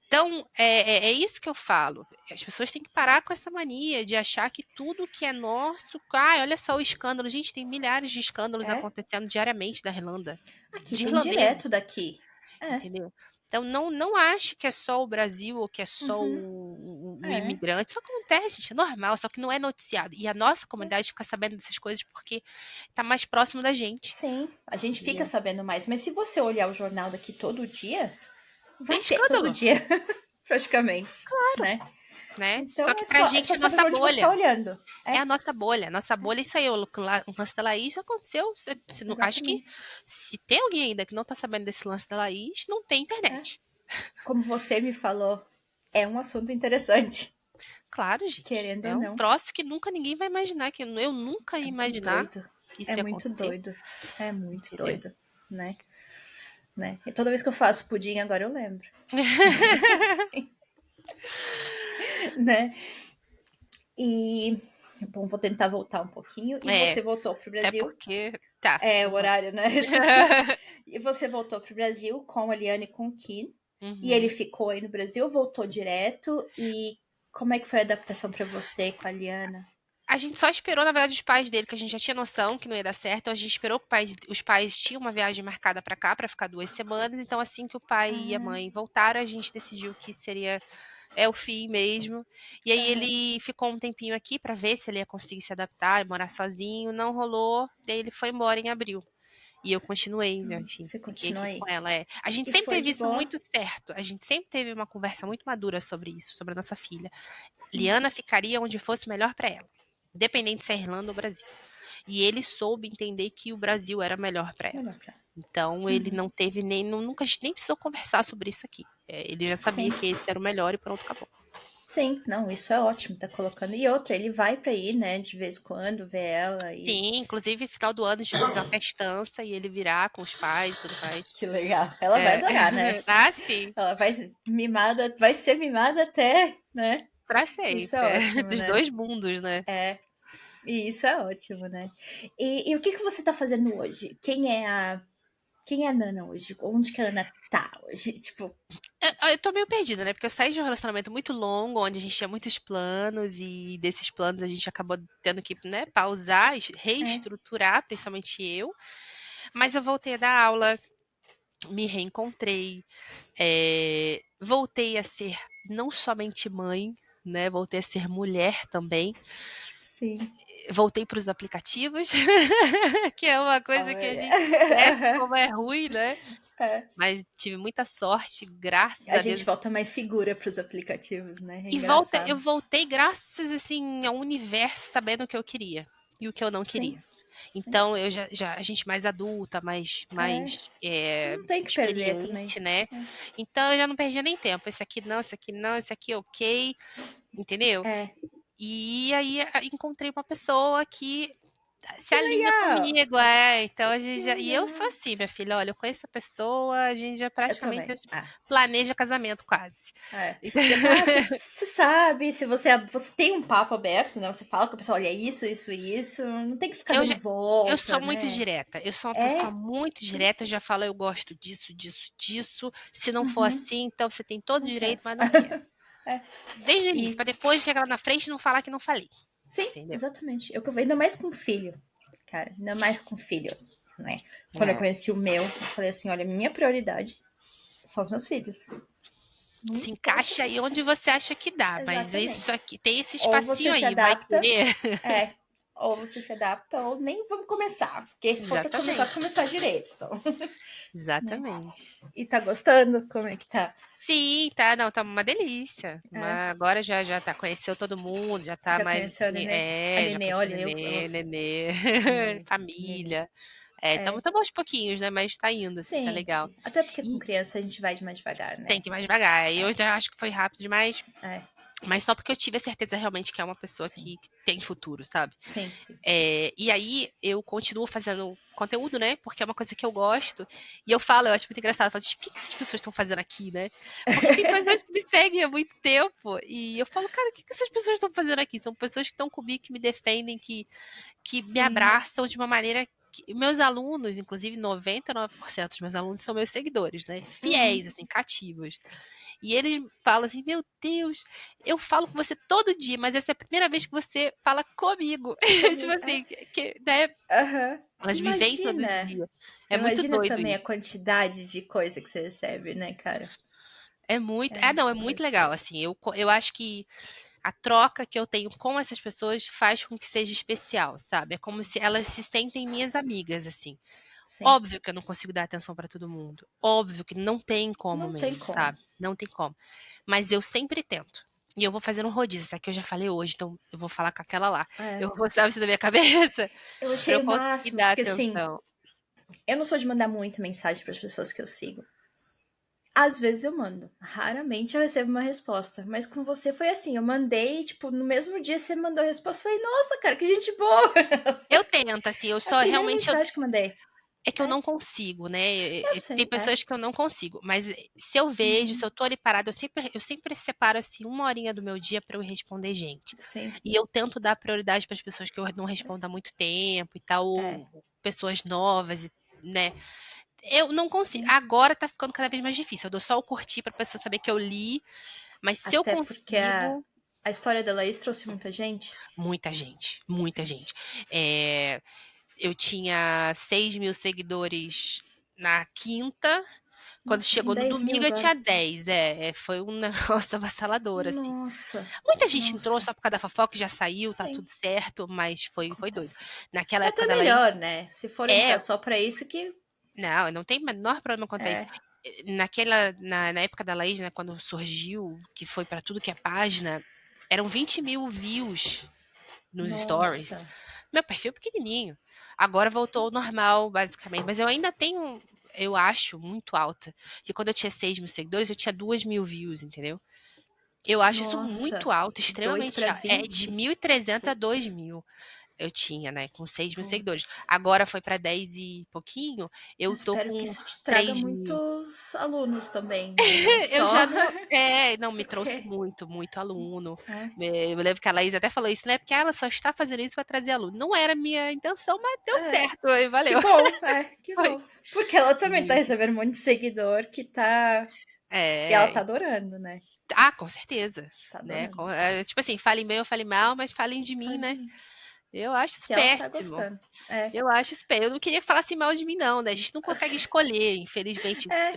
Então, é isso que eu falo. As pessoas têm que parar com essa mania de achar que tudo que é nosso. Ai, olha só o escândalo. Gente, tem milhares de escândalos É. acontecendo diariamente da Irlanda, Aqui de tem irlandeses, direto daqui. É. entendeu? Então, não ache que é só o Brasil ou que é só Uhum. o É. imigrante. Isso acontece, gente, é normal, só que não é noticiado. E a nossa comunidade fica sabendo dessas coisas porque tá mais próximo da gente, Sim, a gente fica entendeu? sabendo mais, mas se você olhar o jornal daqui todo dia, Tem vai ter todo escândalo, dia, praticamente, claro, né? né? Só Então que é pra só, é só gente, saber nossa pra onde você tá bolha. olhando. É É, a nossa bolha, isso aí, o lance da Laís aconteceu. Acho que exatamente. se tem alguém ainda que não tá sabendo desse lance da Laís, não tem É. internet. Como você me falou, é um assunto interessante, Claro, gente. querendo ou É um não. troço que nunca ninguém vai imaginar, que eu nunca É ia muito imaginar doido. que É isso ia muito acontecer, doido. É muito entendeu? doido, né? Né? E toda vez que eu faço pudim, agora eu lembro. Né? E, bom, vou tentar voltar um pouquinho. E É, você voltou pro até Brasil. porque. Tá, É, o vamos lá. horário, né? E você voltou pro Brasil com a Liane e com o Kim. E ele Uhum. ficou aí no Brasil, voltou direto. E como é que foi a adaptação para você com a Liana? A gente só esperou, na verdade, os pais dele, que a gente já tinha noção que não ia dar certo. Então a gente esperou que os pais tinham uma viagem marcada pra cá, pra ficar 2 semanas. Então, assim que o pai e a Ah, mãe voltaram, a gente decidiu que seria o fim mesmo. E aí aham. ele ficou um tempinho aqui pra ver se ele ia conseguir se adaptar, morar sozinho. Não rolou. Daí ele foi embora em abril. E eu continuei, né, enfim, Você fiquei continua aqui aí. com ela. A gente E sempre foi teve de isso boa? muito certo. A gente sempre teve uma conversa muito madura sobre isso, sobre a nossa filha. Sim. Liana ficaria onde fosse melhor pra ela, independente se é Irlanda ou Brasil. E ele soube entender que o Brasil era melhor pra ela. Melhor pra ela. Então ele Uhum. não teve nunca a gente nem precisou conversar sobre isso aqui. Ele já sabia Sim. que esse era o melhor e pronto, acabou. Sim, não, isso é ótimo, tá colocando. E outra, ele vai pra ir, né, de vez em quando, ver ela e Sim, inclusive final do ano a gente vai fazer uma festança e ele virá com os pais e tudo mais. que legal. Ela vai É. adorar, né? Ah, sim, Ela vai ser mimada até, né? pra Isso sempre. é ótimo, Dos né? dois mundos, né? É, e isso é ótimo, né? E o que que você tá fazendo hoje? Quem é a Nana hoje? Onde que a Ana tá hoje? Tipo, Eu tô meio perdida, né? Porque eu saí de um relacionamento muito longo, onde a gente tinha muitos planos, e desses planos a gente acabou tendo que, né, pausar, é, reestruturar, principalmente eu. Mas eu voltei a dar aula, me reencontrei, voltei a ser não somente mãe, né? Voltei a ser mulher também. sim. Voltei para os aplicativos, que é uma coisa que a Olha. gente esquece como é ruim, né? É. Mas tive muita sorte, graças A a gente Deus. volta mais segura pros aplicativos, né? É Eu engraçado. voltei graças assim ao universo sabendo o que eu queria e o que eu não Sim, queria. sim. Então eu a gente mais adulta, É, não tem que perder também. experiente, né? Então eu já não perdia nem tempo. Esse aqui não, esse aqui não, esse aqui ok, entendeu? É. E aí encontrei uma pessoa que se Que alinha legal! comigo, então a gente Que já, e eu sou legal! assim, minha filha, olha, eu conheço a pessoa, a gente já Eu praticamente também. Ah, planeja casamento quase. é. Já passa, você sabe, se você tem um papo aberto, né? Você fala com a pessoa, olha, isso e isso, não tem que ficar Eu dando já eu sou volta, muito né? direta, eu sou uma pessoa É, muito sim. direta, eu já falo: "Eu gosto disso, disso, disso, se não for Uhum, assim, então você tem todo o não direito, quero. mas não quero". É. Desde o início, E pra depois chegar lá na frente e não falar que não falei, sim, entendeu? exatamente. Eu ainda mais com filho, cara, ainda mais com filho, né? Quando eu É, conheci o meu, eu falei assim, olha, minha prioridade são os meus filhos. Não se posso. encaixa aí onde você acha que dá, mas isso Exatamente. aqui tem esse Ou espacinho você se aí, vai adapta, querer? é. Ou você se adapta, ou nem vamos começar. Porque se for pra começar, Exatamente, começar direito, então. Né? exatamente. E tá gostando? Como é que tá? Sim, tá, não, tá uma delícia. É, Agora já tá, conheceu todo mundo, já tá já mais conheceu a assim, Nenê? A já Nenê, pegou olha, eu. nenê, Nenê, Nenê. família. É, Estamos aos pouquinhos, né? Mas tá indo, assim, tá sim, legal. sim. Até porque com E criança a gente vai de mais devagar, tem né? que ir mais devagar. E eu É, já acho que foi rápido demais, é, mas só porque eu tive a certeza realmente que é uma pessoa sim. que tem futuro, sabe? Sim, sim. E aí eu continuo fazendo conteúdo, né? Porque é uma coisa que eu gosto. E eu falo, eu acho muito engraçado, eu falo, "Gente, o que que essas pessoas estão fazendo aqui, né? Porque tem pessoas que me seguem há muito tempo. E eu falo, cara, o que que essas pessoas estão fazendo aqui? São pessoas que estão comigo, que me defendem, que me Sim. abraçam de uma maneira que meus alunos, inclusive 99% dos meus alunos são meus seguidores, né? Fiéis, Uhum. assim, cativos. E eles falam assim: Meu Deus, eu falo com você todo dia, mas essa é a primeira vez que você fala comigo. Tipo Comigo. É. assim, né? Aham. Elas me veem todo Imagina. dia. É muito Imagina doido também a isso. quantidade de coisa que você recebe, né, cara? É muito. É Não, muita é muito coisa. legal. Assim, eu acho que a troca que eu tenho com essas pessoas faz com que seja especial, sabe? É como se elas se sentem minhas amigas, assim. Sim. Óbvio que eu não consigo dar atenção para todo mundo. Óbvio que não tem como Não tem mesmo, como. sabe? Não tem como. Mas eu sempre tento. E eu vou fazendo um rodízio. Essa aqui eu já falei hoje, então eu vou falar com aquela lá. É. Eu vou, sabe, assim, da minha cabeça, Eu pra achei eu o conseguir máximo, dar porque assim, atenção. eu não sou de mandar muito mensagem para as pessoas que eu sigo. Às vezes eu mando, raramente eu recebo uma resposta, mas com você foi assim, eu mandei, tipo, no mesmo dia você mandou a resposta, falei, nossa, cara, que gente boa! Eu tento, assim, eu É a só primeira realmente mensagem que eu mandei. é que eu É, não consigo, né? eu Tem sei, é. pessoas que eu não consigo, mas se eu vejo, se Uhum, eu tô ali parada, eu sempre separo assim uma horinha do meu dia para eu responder gente. sim. E eu tento dar prioridade para as pessoas que eu não respondo há muito tempo e tal, É, ou pessoas novas, né? Eu não consigo. sim. Agora tá ficando cada vez mais difícil. Eu dou só o curtir pra pessoa saber que eu li, mas se eu Até porque a, consigo, a história da Laís trouxe muita gente. muita gente, muita Gente. gente. É, eu tinha 6.000 seguidores na quinta. Quando Nossa, tem chegou no 10 mil domingo, eu agora. tinha 10. Foi um negócio avassalador, assim. Nossa, Muita gente entrou nossa. só por causa da fofoca, já saiu, tá Sim, tudo certo, mas foi doido. acontece. Naquela É época até da Laís, melhor, né? Se for é, entrar só pra isso que. não tem o menor problema quanto a isso. É. Na época da Laís, né, quando surgiu, que foi pra tudo que é página, eram 20.000 views nos stories. Nossa. Meu perfil é pequenininho. Agora voltou Sim. ao normal, basicamente. Mas eu ainda tenho, eu acho, muito alta. Que quando eu tinha 6.000 seguidores, eu tinha 2.000 views, entendeu? Eu acho isso muito Nossa, alto, 2 extremamente para alto. É de 20? 1.300 a Putz, 2.000. Eu tinha, né, com 6.000 seguidores. putz. Agora foi para 10 e pouquinho, Eu eu tô espero que com isso te traga 3.000. muitos alunos também, né? Não Eu só. já não. É, não, me trouxe Porque. muito, muito aluno. É, Eu lembro que a Laís até falou isso, né? Porque ela só está fazendo isso para trazer aluno. Não era a minha intenção, mas deu é, certo, aí que valeu. bom, que Foi bom. Porque ela também tá muito. recebendo um monte de seguidor que tá. E ela É. tá adorando, né? Ah, com certeza. Tá Né? adorando. Tipo assim, falem bem ou falem mal, mas falem de mim, Fala de né? mim. Eu acho isso Que ela tá péssimo. gostando. É. Eu acho isso péssimo. Eu não queria que falasse mal de mim, não, né? A gente não consegue escolher, infelizmente. É,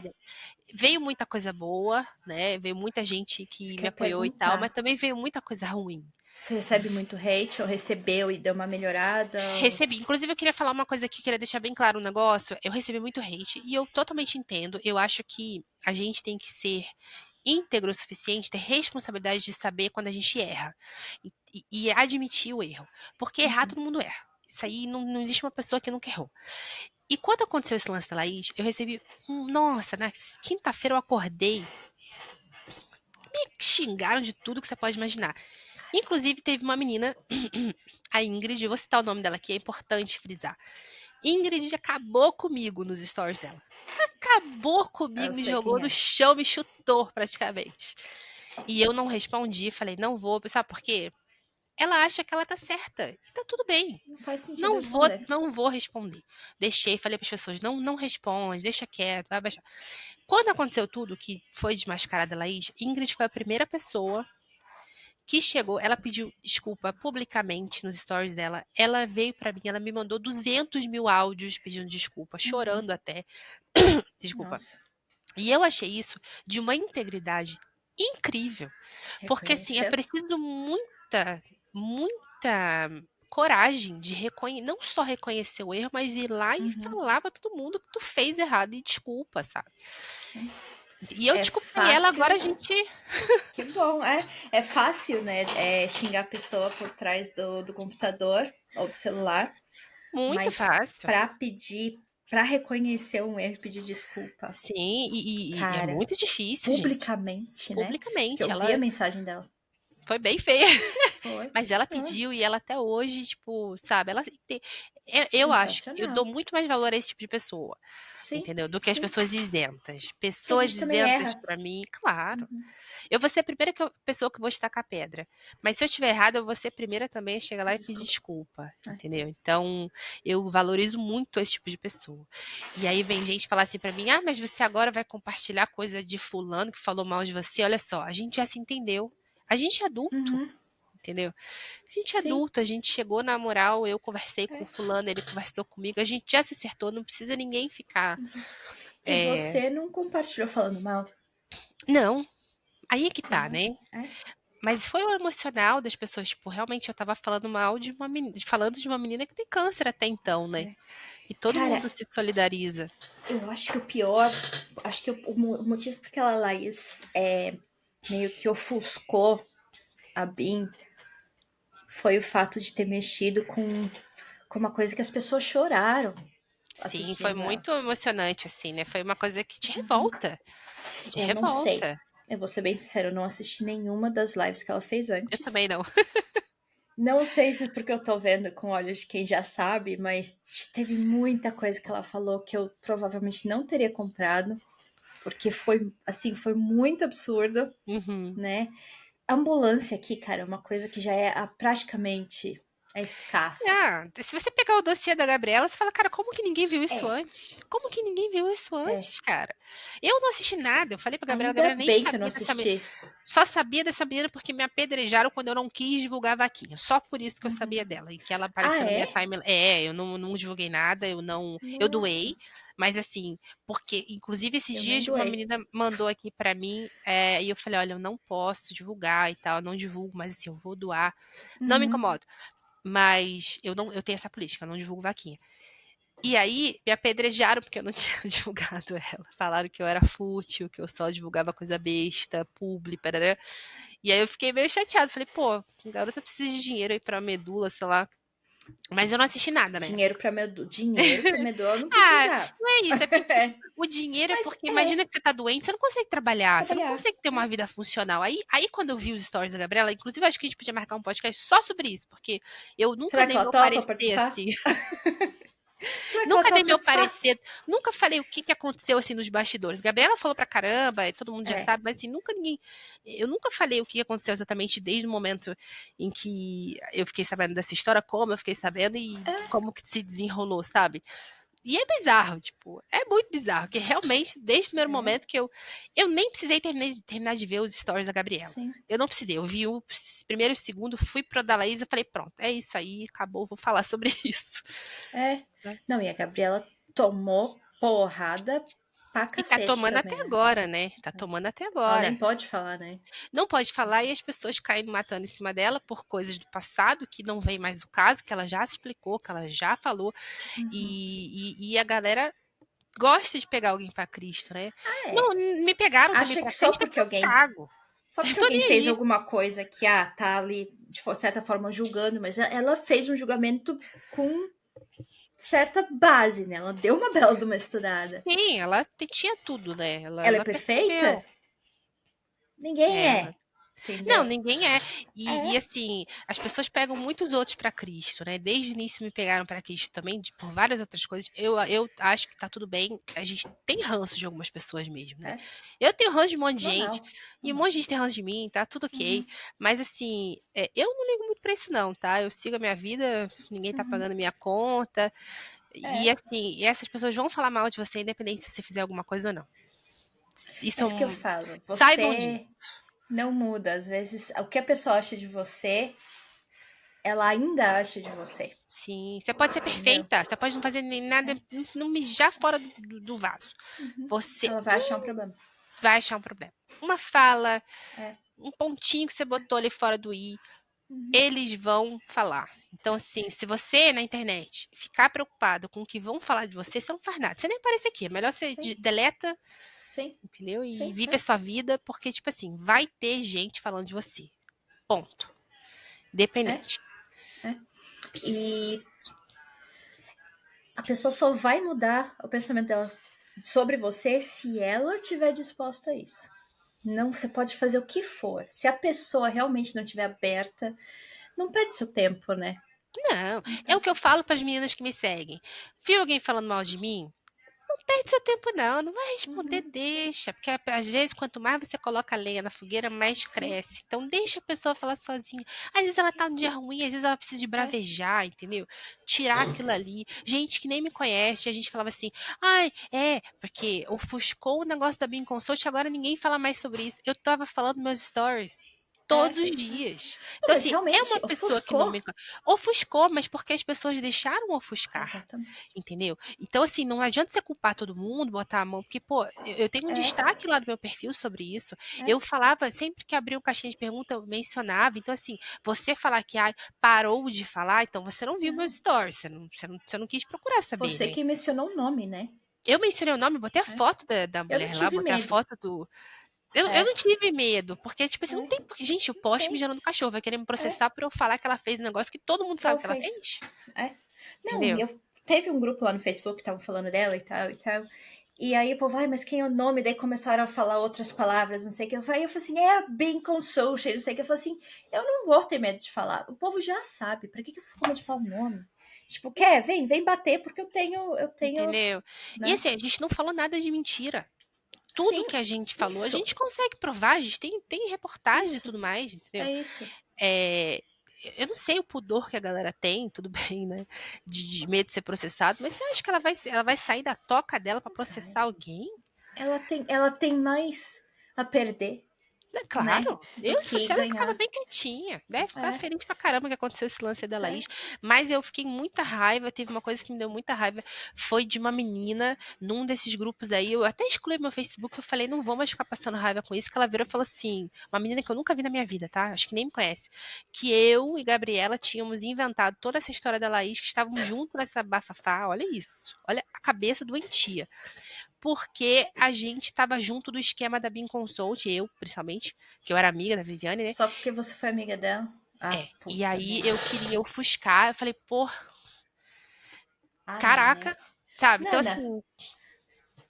Veio muita coisa boa, né? Veio muita gente isso que que me eu ia apoiou e tal, mas perguntar. também veio muita coisa ruim. Você recebe muito hate ou recebeu e deu uma melhorada? Ou... Recebi. Inclusive, eu queria falar uma coisa aqui, eu queria deixar bem claro um negócio. Eu recebi muito hate e eu totalmente entendo. Eu acho que a gente tem que ser íntegro o suficiente, ter responsabilidade de saber quando a gente erra e admitir o erro. Porque errar, Uhum. todo mundo erra. Isso aí não existe uma pessoa que nunca errou. E quando aconteceu esse lance da Laís, eu recebi. Nossa, na quinta-feira eu acordei, me xingaram de tudo que você pode imaginar. Inclusive, teve uma menina, a Ingrid, eu vou citar o nome dela aqui, é importante frisar. Ingrid acabou comigo nos stories dela. Acabou Eu comigo, me sei jogou quem no é. chão, me chutou praticamente. E eu não respondi, falei, não vou, sabe por quê? Ela acha que ela tá certa. E tá tudo bem. Não faz sentido Não vou, responder. não vou responder. Deixei, falei para as pessoas, não responde, deixa quieto, vai baixar. Quando aconteceu tudo, que foi desmascarada a Laís, Ingrid foi a primeira pessoa que chegou, ela pediu desculpa publicamente nos stories dela. Ela veio para mim, ela me mandou 200.000 áudios pedindo desculpa, Uhum. chorando até. Desculpa. Nossa, E eu achei isso de uma integridade incrível. Porque, assim, é reconheceu? preciso muita coragem de não só reconhecer o erro, mas ir lá e Uhum. falar pra todo mundo que tu fez errado e desculpa, sabe? E eu É desculpei ela, agora a fácil. gente. Que bom, é fácil, né? Xingar a pessoa por trás do computador ou do celular, Muito mas fácil. pra pedir, pra reconhecer um erro e pedir desculpa, Sim, e é cara, muito difícil, gente. publicamente, né? Porque Publicamente. eu vi a Ela mensagem dela. foi bem feia. Foi. Mas ela É, pediu e ela até hoje, tipo, sabe? Eu acho, eu sensacional. dou muito mais valor a esse tipo de pessoa. Sim, Entendeu? Do que as sim. pessoas isentas. Porque a Pessoas gente também isentas, erra. pra mim, claro. Uhum. Eu vou ser a primeira pessoa que vou estacar pedra. Mas se eu estiver errada, eu vou ser a primeira também a chegar lá e pedir Desculpa. desculpa. É. Entendeu? Então, eu valorizo muito esse tipo de pessoa. E aí vem gente falar assim pra mim: ah, mas você agora vai compartilhar coisa de fulano que falou mal de você. Olha só, a gente já se entendeu. A gente é adulto. Uhum. Entendeu? A gente é Sim. adulto, a gente chegou na moral, eu conversei com É. fulano, ele conversou comigo, a gente já se acertou, não precisa ninguém ficar. E você não compartilhou falando mal, Não, aí é que tá, entendeu? né? É. Mas foi o emocional das pessoas, tipo, realmente eu tava falando mal de uma menina, falando de uma menina que tem câncer até então, né? É. E todo Cara, mundo se solidariza. eu acho que o pior, acho que o motivo por que ela Laís meio que ofuscou a Bin foi o fato de ter mexido com uma coisa que as pessoas choraram Sim, foi assistindo ela. muito emocionante, assim, né? Foi uma coisa que te Uhum. revolta. Te Eu não sei. revolta. Eu vou ser bem sincero, eu não assisti nenhuma das lives que ela fez Eu antes. também não. Não sei se é porque eu tô vendo com olhos de quem já sabe, mas teve muita coisa que ela falou que eu provavelmente não teria comprado, porque foi, assim, foi muito absurdo, Uhum. né? Ambulância aqui, cara, é uma coisa que já praticamente é escasso. Ah, se você pegar o dossiê da Gabriela, você fala, cara, como que ninguém viu isso É, antes? Como que ninguém viu isso é. antes, cara? Eu não assisti nada. Eu falei pra Gabriela, a Ainda Gabriela nem bem que eu não sabia dessa menina. assisti. Só sabia dessa menina porque me apedrejaram quando eu não quis divulgar a vaquinha. Só por isso que eu Uhum. sabia dela. E que ela Ah, apareceu na minha é? timeline. Eu não divulguei nada, eu não. Eu Nossa, doei. Mas assim, porque, inclusive, esses eu nem dias uma doei. menina mandou aqui pra mim, e eu falei, olha, eu não posso divulgar e tal, eu não divulgo, mas assim, eu vou doar. Não me Uhum. incomodo. Mas eu tenho essa política, eu não divulgo vaquinha. E aí, me apedrejaram porque eu não tinha divulgado ela. Falaram que eu era fútil, que eu só divulgava coisa besta, publi, parará. E aí eu fiquei meio chateada. Falei, pô, a garota precisa de dinheiro aí pra medula, sei lá. Mas eu não assisti nada, né? Dinheiro pra Medu eu não Ah, precisava. não é isso, é porque o dinheiro é Mas porque imagina que você tá doente, você não consegue trabalhar, você não trabalhar. consegue ter uma vida funcional. Aí quando eu vi os stories da Gabriela, inclusive acho que a gente podia marcar um podcast só sobre isso, porque eu nunca Será que dei ela meu topa parecer participar? assim. Será que ela Nunca dei topa meu participar? parecer, nunca falei o que aconteceu assim nos bastidores. Gabriela falou pra caramba, e todo mundo já É. sabe, mas assim, eu nunca falei o que aconteceu exatamente desde o momento em que eu fiquei sabendo dessa história, como eu fiquei sabendo e como que se desenrolou, sabe? E é bizarro, tipo, é muito bizarro, que realmente, desde o primeiro momento que eu nem precisei terminar de ver os stories da Gabriela. Sim. Eu não precisei, eu vi o primeiro e o segundo, fui pra da Laís e falei, pronto, é isso aí, acabou, vou falar sobre isso. É. Não, e a Gabriela tomou porrada pra E tá cacete tomando também, até né? agora, né? Tá tomando até Ela nem agora. pode falar, né? Não pode falar e as pessoas caindo matando em cima dela por coisas do passado que não vem mais o caso, que ela já explicou, que ela já falou. E a galera gosta de pegar alguém pra Cristo, né? Ah, é. Não, me pegaram também Acha pra que só Cristo, porque eu alguém cago. Só Eu porque tô alguém nem fez aí. alguma coisa que, tá ali, de certa forma, julgando, mas ela fez um julgamento com certa base, né? Ela deu uma bela de uma estudada. Sim, ela tinha tudo, né? Ela é Ela perfeita? percebeu. Ninguém Ela é. Entendeu? Não, ninguém é. E assim, as pessoas pegam muitos outros para Cristo, né? Desde o início me pegaram para Cristo também, por várias outras coisas. Eu acho que tá tudo bem. A gente tem ranço de algumas pessoas mesmo, né? Eu tenho ranço de um monte de gente, e um monte de gente tem ranço de mim, tá tudo ok. Mas assim, eu não ligo muito pra isso, não, tá? Eu sigo a minha vida, ninguém tá pagando minha conta. E assim, essas pessoas vão falar mal de você, independente se você fizer alguma coisa ou não. É isso que eu falo. Saibam Você disso. não muda. Às vezes, o que a pessoa acha de você, ela ainda acha de você. Sim, você pode ser perfeita, você pode não fazer nem nada, não mijar fora do vaso. Você Ela vai achar um problema. vai achar um problema. Uma fala, um pontinho que você botou ali fora do i, eles vão falar. Então, assim, se você na internet ficar preocupado com o que vão falar de você, você não faz nada. Você nem aparece aqui. É melhor você deleta, Sim. entendeu? E Sim, vive a sua vida, porque, tipo assim, vai ter gente falando de você. Ponto. Independente. E a pessoa só vai mudar o pensamento dela sobre você se ela estiver disposta a isso. Não, você pode fazer o que for. Se a pessoa realmente não estiver aberta, não perde seu tempo, né? Não, é o que eu falo para as meninas que me seguem. Viu alguém falando mal de mim? Não perde seu tempo, não. Não vai responder, deixa. Porque às vezes, quanto mais você coloca a lenha na fogueira, mais cresce. Então, deixa a pessoa falar sozinha. Às vezes ela tá num dia ruim, às vezes ela precisa de bravejar, entendeu? Tirar aquilo ali. Gente que nem me conhece, a gente falava assim, ai, porque ofuscou o negócio da Bean Consult, agora ninguém fala mais sobre isso. Eu tava falando meus stories todos os dias. Não, Então, mas assim, é realmente, uma pessoa que não ofuscou. me ofuscou, mas porque as pessoas deixaram ofuscar. Exatamente. Entendeu? Então, assim, não adianta você culpar todo mundo, botar a mão, porque, pô, eu tenho um destaque lá do meu perfil sobre isso. Eu falava, sempre que abria um caixinha de pergunta, eu mencionava. Então, assim, você falar que parou de falar, então você não viu meus stories, você não quis procurar saber, Você né? que mencionou o nome, né? Eu mencionei o nome, botei a foto da Eu não mulher lá, tive botei a medo. foto do. Eu não tive medo, porque, tipo assim, não tem porque, gente, eu posto tem. me gerando cachorro, vai querer me processar por eu falar que ela fez um negócio que todo mundo sabe que ela fez. Não, Entendeu? teve um grupo lá no Facebook que estavam falando dela e tal e tal. E aí o povo, mas quem é o nome? Daí começaram a falar outras palavras, não sei o que. Aí eu falei assim, é a Bean Consocial, não sei o que. Eu falei assim, eu não vou ter medo de falar. O povo já sabe, pra que eu fico com medo de falar o nome? Tipo, vem bater, porque eu tenho. Entendeu? Né? E assim, a gente não falou nada de mentira. Tudo que a gente falou, a gente consegue provar, a gente tem reportagem e tudo mais, entendeu? É isso. Eu não sei o pudor que a galera tem, tudo bem, né? De medo de ser processado, mas você acha que ela vai sair da toca dela pra processar alguém? Ela tem mais a perder. Claro, eu se fosse ela ficava ganhar. bem quietinha. Deve estar feliz pra caramba que aconteceu esse lance da Laís. Mas eu fiquei muita raiva. Teve uma coisa que me deu muita raiva. Foi de uma menina num desses grupos aí. Eu até excluí meu Facebook. Eu falei, não vou mais ficar passando raiva com isso. Que ela virou e falou assim: uma menina que eu nunca vi na minha vida, tá? Acho que nem me conhece. Que eu e Gabriela tínhamos inventado toda essa história da Laís, que estávamos juntos nessa bafafá. Olha isso. Olha a cabeça doentia. Porque a gente estava junto do esquema da Bean Consult, eu, principalmente, que eu era amiga da Viviane, né? Só porque você foi amiga dela? puta E aí merda. eu queria ofuscar, eu falei, pô, Ah, não, caraca, né? sabe? Então, Nana, assim,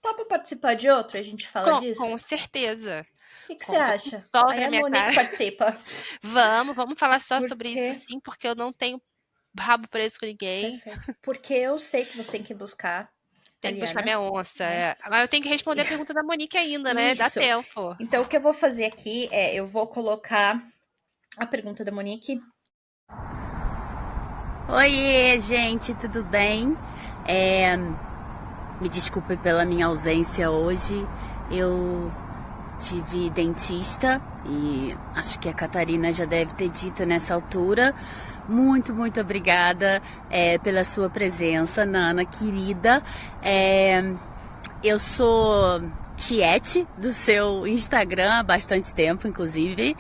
topa participar de outro? A gente fala disso? com certeza. O que você Conta com acha? sogra Aí na a minha Monique cara. participa. Vamos falar só Por sobre isso quê? sim, porque eu não tenho rabo preso com ninguém. Perfeito. Porque eu sei que você tem que buscar Tem que buscar italiana, minha onça. né? Mas eu tenho que responder a pergunta da Monique ainda, né? Dá Isso. tempo. Então, o que eu vou fazer aqui é, eu vou colocar a pergunta da Monique. Oiê, gente, tudo bem? Me desculpe pela minha ausência hoje. Eu tive dentista e acho que a Catarina já deve ter dito nessa altura. Muito, muito obrigada pela sua presença, Nana, querida. Eu sou tiete do seu Instagram há bastante tempo, inclusive.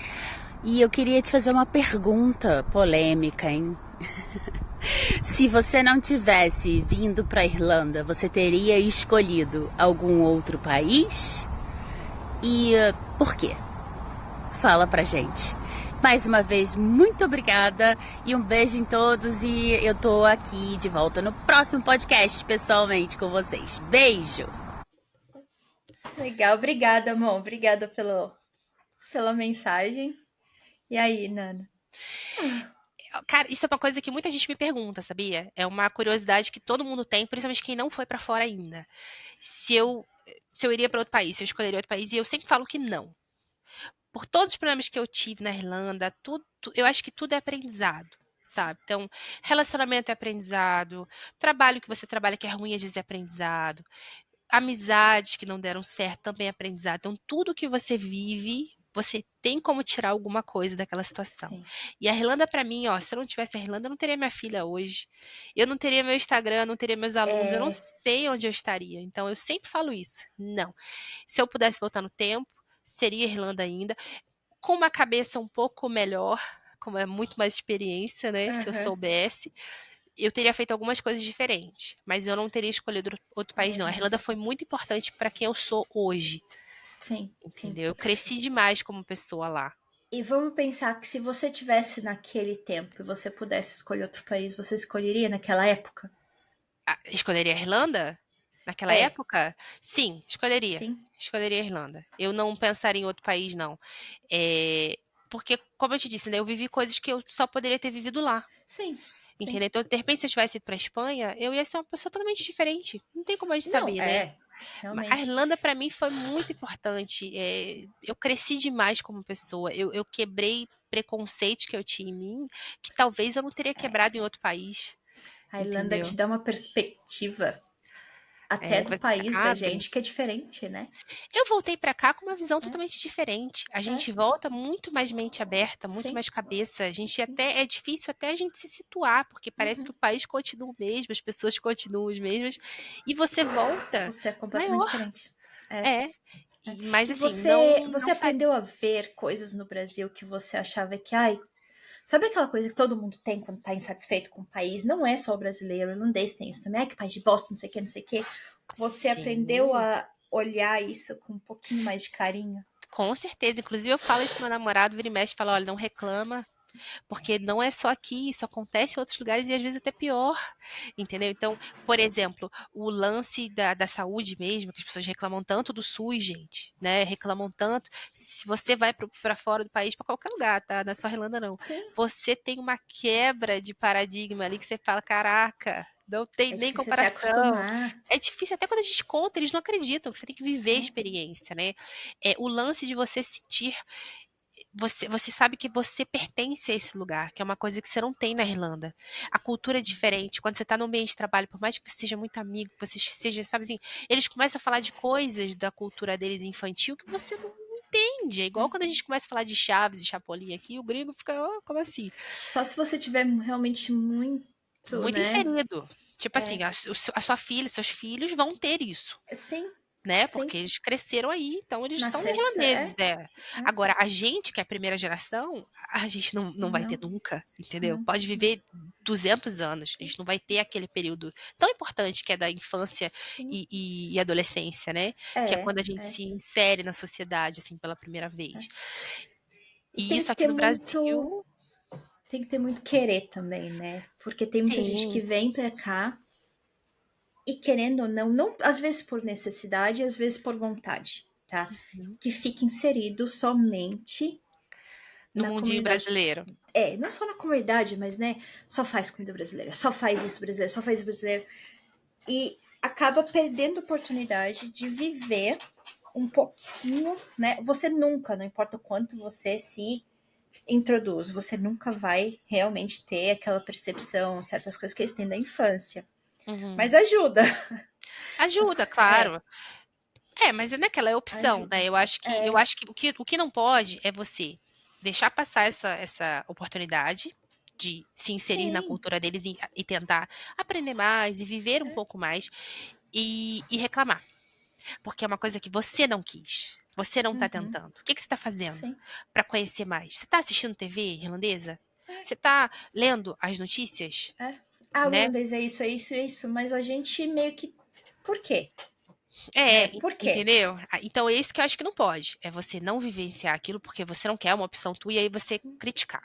E eu queria te fazer uma pergunta polêmica, hein? Se você não tivesse vindo para Irlanda, você teria escolhido algum outro país? E por quê? Fala pra gente. Mais uma vez, muito obrigada e um beijo em todos. E eu tô aqui de volta no próximo podcast, pessoalmente, com vocês. Beijo! Legal, obrigada, amor. Obrigada pela mensagem. E aí, Nana? Cara, isso é uma coisa que muita gente me pergunta, sabia? É uma curiosidade que todo mundo tem, principalmente quem não foi pra fora ainda. Se eu, se eu iria pra outro país, se eu escolheria outro país, e eu sempre falo que não. Por todos os problemas que eu tive na Irlanda, eu acho que tudo é aprendizado, sabe? Então, relacionamento é aprendizado, trabalho que você trabalha que é ruim, às vezes é aprendizado, amizades que não deram certo também é aprendizado. Então, tudo que você vive, você tem como tirar alguma coisa daquela situação. Sim. E a Irlanda, pra mim, ó, se eu não tivesse a Irlanda, eu não teria minha filha hoje. Eu não teria meu Instagram, não teria meus alunos, eu não sei onde eu estaria. Então, eu sempre falo isso. Não. Se eu pudesse voltar no tempo, seria Irlanda ainda, com uma cabeça um pouco melhor, como é muito mais experiência, né? Se eu soubesse, eu teria feito algumas coisas diferentes, mas eu não teria escolhido outro país, não. A Irlanda foi muito importante para quem eu sou hoje, Sim, sim. entendeu? Eu cresci demais como pessoa lá. E vamos pensar que se você tivesse naquele tempo e você pudesse escolher outro país, você escolheria naquela época? Escolheria a Irlanda? Naquela É, época? Sim, escolheria. sim. Escolheria a Irlanda. Eu não pensaria em outro país, não. Porque, como eu te disse, né, eu vivi coisas que eu só poderia ter vivido lá. Sim, sim. Entendeu? Então, de repente, se eu tivesse ido pra Espanha, eu ia ser uma pessoa totalmente diferente. Não tem como a gente Não, saber, né? A realmente. Irlanda, pra mim, foi muito importante. Eu cresci demais como pessoa. Eu quebrei preconceitos que eu tinha em mim, que talvez eu não teria quebrado em outro país. A Irlanda Entendeu? te dá uma perspectiva até do Você país da abre. gente que é diferente, né? Eu voltei pra cá com uma visão É, totalmente diferente. A é, gente volta muito mais mente aberta, muito sim, mais cabeça. A gente sim. até é difícil até a gente se situar, porque parece que o país continua o mesmo, as pessoas continuam as mesmas, e você volta Você é completamente maior. diferente. É. É, mas E assim, você não faria. aprendeu a ver coisas no Brasil que você achava que, ai, sabe aquela coisa que todo mundo tem quando tá insatisfeito com o país? Não é só o brasileiro, o irlandês tem isso também. Ai, que país de bosta, não sei o que, não sei o que. Você aprendeu Sim, a olhar isso com um pouquinho mais de carinho? com certeza. Inclusive, eu falo isso pro meu namorado, vira e mexe, fala, olha, não reclama, porque não é só aqui, isso acontece em outros lugares e às vezes até pior, entendeu? Então, por exemplo, o lance da saúde mesmo, que as pessoas reclamam tanto do SUS, gente, né? Reclamam tanto. Se você vai para fora do país, para qualquer lugar, tá? Não é só Irlanda, não. Sim. Você tem uma quebra de paradigma ali que você fala, caraca, não tem É nem difícil até comparação. acostumar. É difícil, até quando a gente conta, eles não acreditam, você tem que viver a experiência, né? O lance de você sentir você sabe que você pertence a esse lugar, que é uma coisa que você não tem na Irlanda. A cultura é diferente. Quando você está no ambiente de trabalho, por mais que você seja muito amigo, que você seja, sabe assim, eles começam a falar de coisas da cultura deles infantil que você não entende. É igual quando a gente começa a falar de Chaves e Chapolin aqui, o gringo fica, oh, como assim? Só se você tiver realmente muito, Muito né? inserido. Tipo assim, a sua filha, seus filhos vão ter isso. Sim, Né? sim. Porque eles cresceram aí, então eles são Nascer, irlandeses, né? é. Agora, a gente, que é a primeira geração, a gente não vai ter Não, nunca, entendeu? não. Pode viver 200 anos, a gente não vai ter aquele período tão importante que é da infância Sim. e adolescência, né? Que é É, quando a gente é. se insere na sociedade, assim, pela primeira vez. E E tem isso que aqui ter no muito. Brasil. tem que ter muito querer também, né? Porque tem muita gente que vem pra cá e querendo ou não, às vezes por necessidade, às vezes por vontade, tá? Que fica inserido somente No na mundinho comunidade. brasileiro. Não só na comunidade, mas, né? Só faz comida brasileira, só faz isso brasileiro, só faz isso brasileiro. E acaba perdendo a oportunidade de viver um pouquinho, né? Você nunca, não importa o quanto você se introduz, você nunca vai realmente ter aquela percepção, certas coisas que eles têm da infância. Mas ajuda. Ajuda, claro. Mas é naquela opção, Ajuda. né? Eu acho que o que não pode é você deixar passar essa oportunidade de se inserir na Sim. cultura deles e tentar aprender mais e viver um pouco mais e reclamar. Porque é uma coisa que você não quis. Você não tá tentando. O que você tá fazendo Sim. para conhecer mais? Você tá assistindo TV irlandesa? Você tá lendo as notícias? Ah, o Né? irlandês é isso, é isso, é isso. Mas a gente meio que... Por quê? Por quê? Entendeu? Então é isso que eu acho que não pode. É você não vivenciar aquilo porque você não quer uma opção tua e aí você criticar.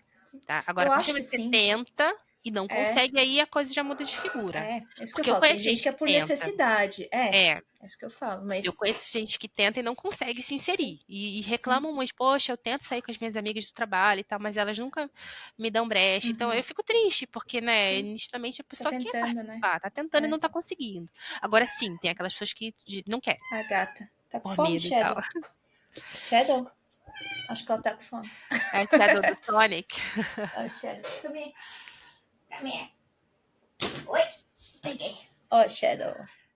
Tá? Agora, Eu a partir acho do que momento que você sim. tenta e não consegue, aí a coisa já muda de figura. É isso que eu Porque eu falo. Tem conheço gente gente que é que por tenta. necessidade. É isso que eu falo. Mas Eu conheço gente que tenta e não consegue se inserir. E reclamam, mas, poxa, eu tento sair com as minhas amigas do trabalho e tal, mas elas nunca me dão brecha. Então eu fico triste, porque, né, nitidamente a pessoa quer tentando, né? participar, tá tentando e não tá conseguindo. Agora sim, tem aquelas pessoas que não querem, A gata. Tá com por fome, medo e tal. Shadow? Acho que ela tá com fome. É a Shadow do Sonic. Ó, Shadow. Come here. Come here. Oi. Peguei. Ó, Shadow.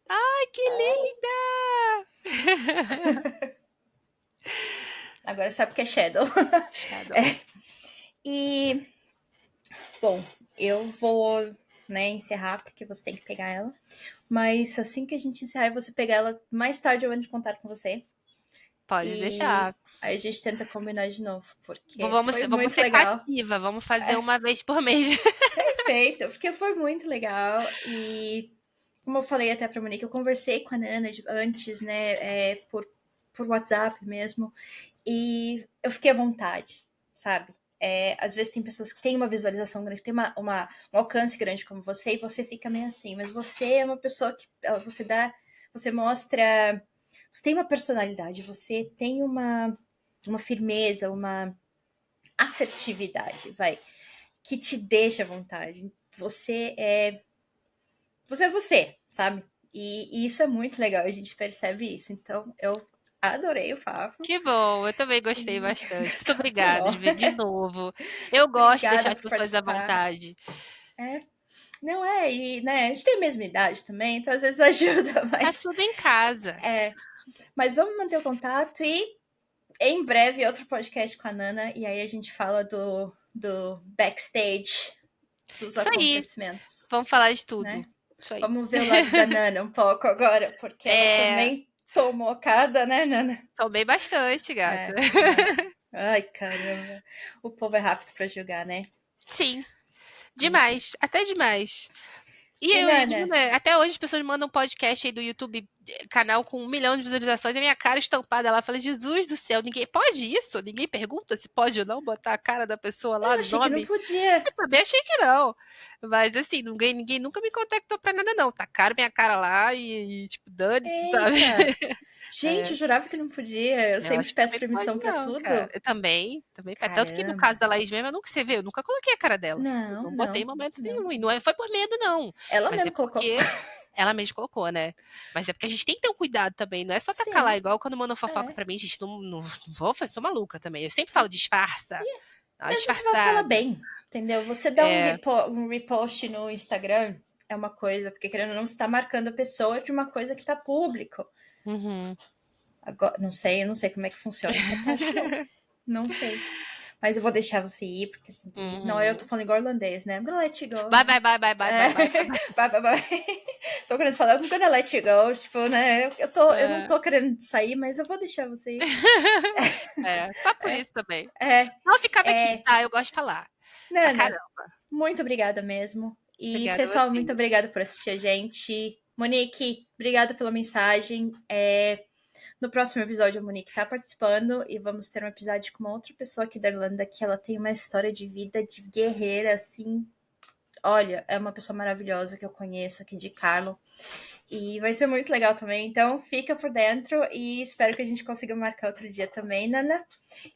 Ai, que linda! Agora sabe o que é Shadow. Shadow. E, bom, eu vou, né, encerrar, porque você tem que pegar ela. Mas assim que a gente encerrar e você pegar ela, mais tarde eu entro em contato com você. Pode deixar. Aí a gente tenta combinar de novo, porque Vamos foi ser muito legal. cativa, vamos fazer uma vez por mês. Perfeito, porque foi muito legal. E como eu falei até pra Monique, eu conversei com a Nana antes, né, por WhatsApp mesmo, e eu fiquei à vontade, sabe? Às vezes tem pessoas que têm uma visualização grande, tem um alcance grande como você, e você fica meio assim, mas você é uma pessoa que você mostra, você tem uma personalidade, você tem uma firmeza, uma assertividade, que te deixa à vontade. Você é você, sabe? E isso é muito legal, a gente percebe isso. Então, eu adorei o papo. Que bom, eu também gostei bastante. Muito obrigada de Bom. novo. Eu gosto de Obrigada deixar as por pessoas à participar. vontade. Não é, e né, a gente tem a mesma idade também, então às vezes ajuda, Tá mas tudo em casa. mas vamos manter o contato e em breve outro podcast com a Nana, e aí a gente fala do backstage dos Isso aí. acontecimentos. Vamos falar de tudo. Né? Isso aí. Vamos ver o lado da Nana um pouco agora, porque ela também tomou cada, né, Nana? Tomei bastante, gata. Ai, caramba. O povo é rápido pra julgar, né? Sim. Demais. Até demais. E eu, Nana? né, até hoje as pessoas mandam podcast aí do YouTube, canal com 1 milhão de visualizações, e a minha cara estampada lá. Fala, Jesus do céu, ninguém pode isso? Ninguém pergunta se pode ou não botar a cara da pessoa lá, Eu achei que não nome? podia. Eu também achei que não. Mas assim, ninguém nunca me contactou pra nada, não. Tacaram minha cara lá e tipo, dane-se, sabe? Gente, eu jurava que não podia. Eu sempre acho que peço também permissão pode pra não, tudo. cara. Eu também. Tanto que no Caramba. caso da Laís mesmo, você vê, eu nunca coloquei a cara dela. Não, Não botei em não. momento nenhum. E não foi por medo, não. Ela Mas é mesmo colocou. porque ela mesmo colocou, né? Mas é porque a gente tem que ter um cuidado também. Não é só tacar lá, igual quando mandam fofoca pra mim, gente, não vou, sou maluca também. Eu sempre falo, disfarça. Mesmo que vai falar bem, entendeu? Você dá um repost no Instagram, é uma coisa, porque querendo ou não, você tá marcando a pessoa de uma coisa que tá público. Agora, eu não sei como é que funciona essa parte, não sei. Mas eu vou deixar você ir, porque você tem que ir. Não, eu tô falando igual irlandês, né? I'm gonna let you go. Bye. Bye. Só quando eles falam, I'm gonna let you go. Tipo, né? Eu não tô querendo sair, mas eu vou deixar você ir. Só por isso também. Não, eu ficava aqui, tá? Eu gosto de falar. Nana, caramba. Muito obrigada mesmo. E, obrigada pessoal, muito obrigada por assistir a gente. Monique, obrigada pela mensagem. No próximo episódio, a Monique tá participando e vamos ter um episódio com uma outra pessoa aqui da Irlanda que ela tem uma história de vida de guerreira, assim. Olha, é uma pessoa maravilhosa que eu conheço aqui de Carlo. E vai ser muito legal também. Então, fica por dentro e espero que a gente consiga marcar outro dia também, Nana.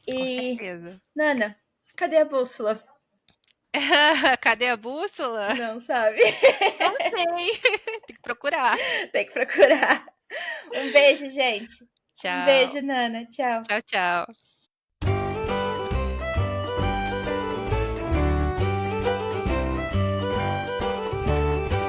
Com E, certeza. Nana, cadê a bússola? Cadê a bússola? Não sabe? Não sei. Tem que procurar. Tem que procurar. Um beijo, gente. Um Tchau. beijo, Nana. Tchau. Tchau, tchau.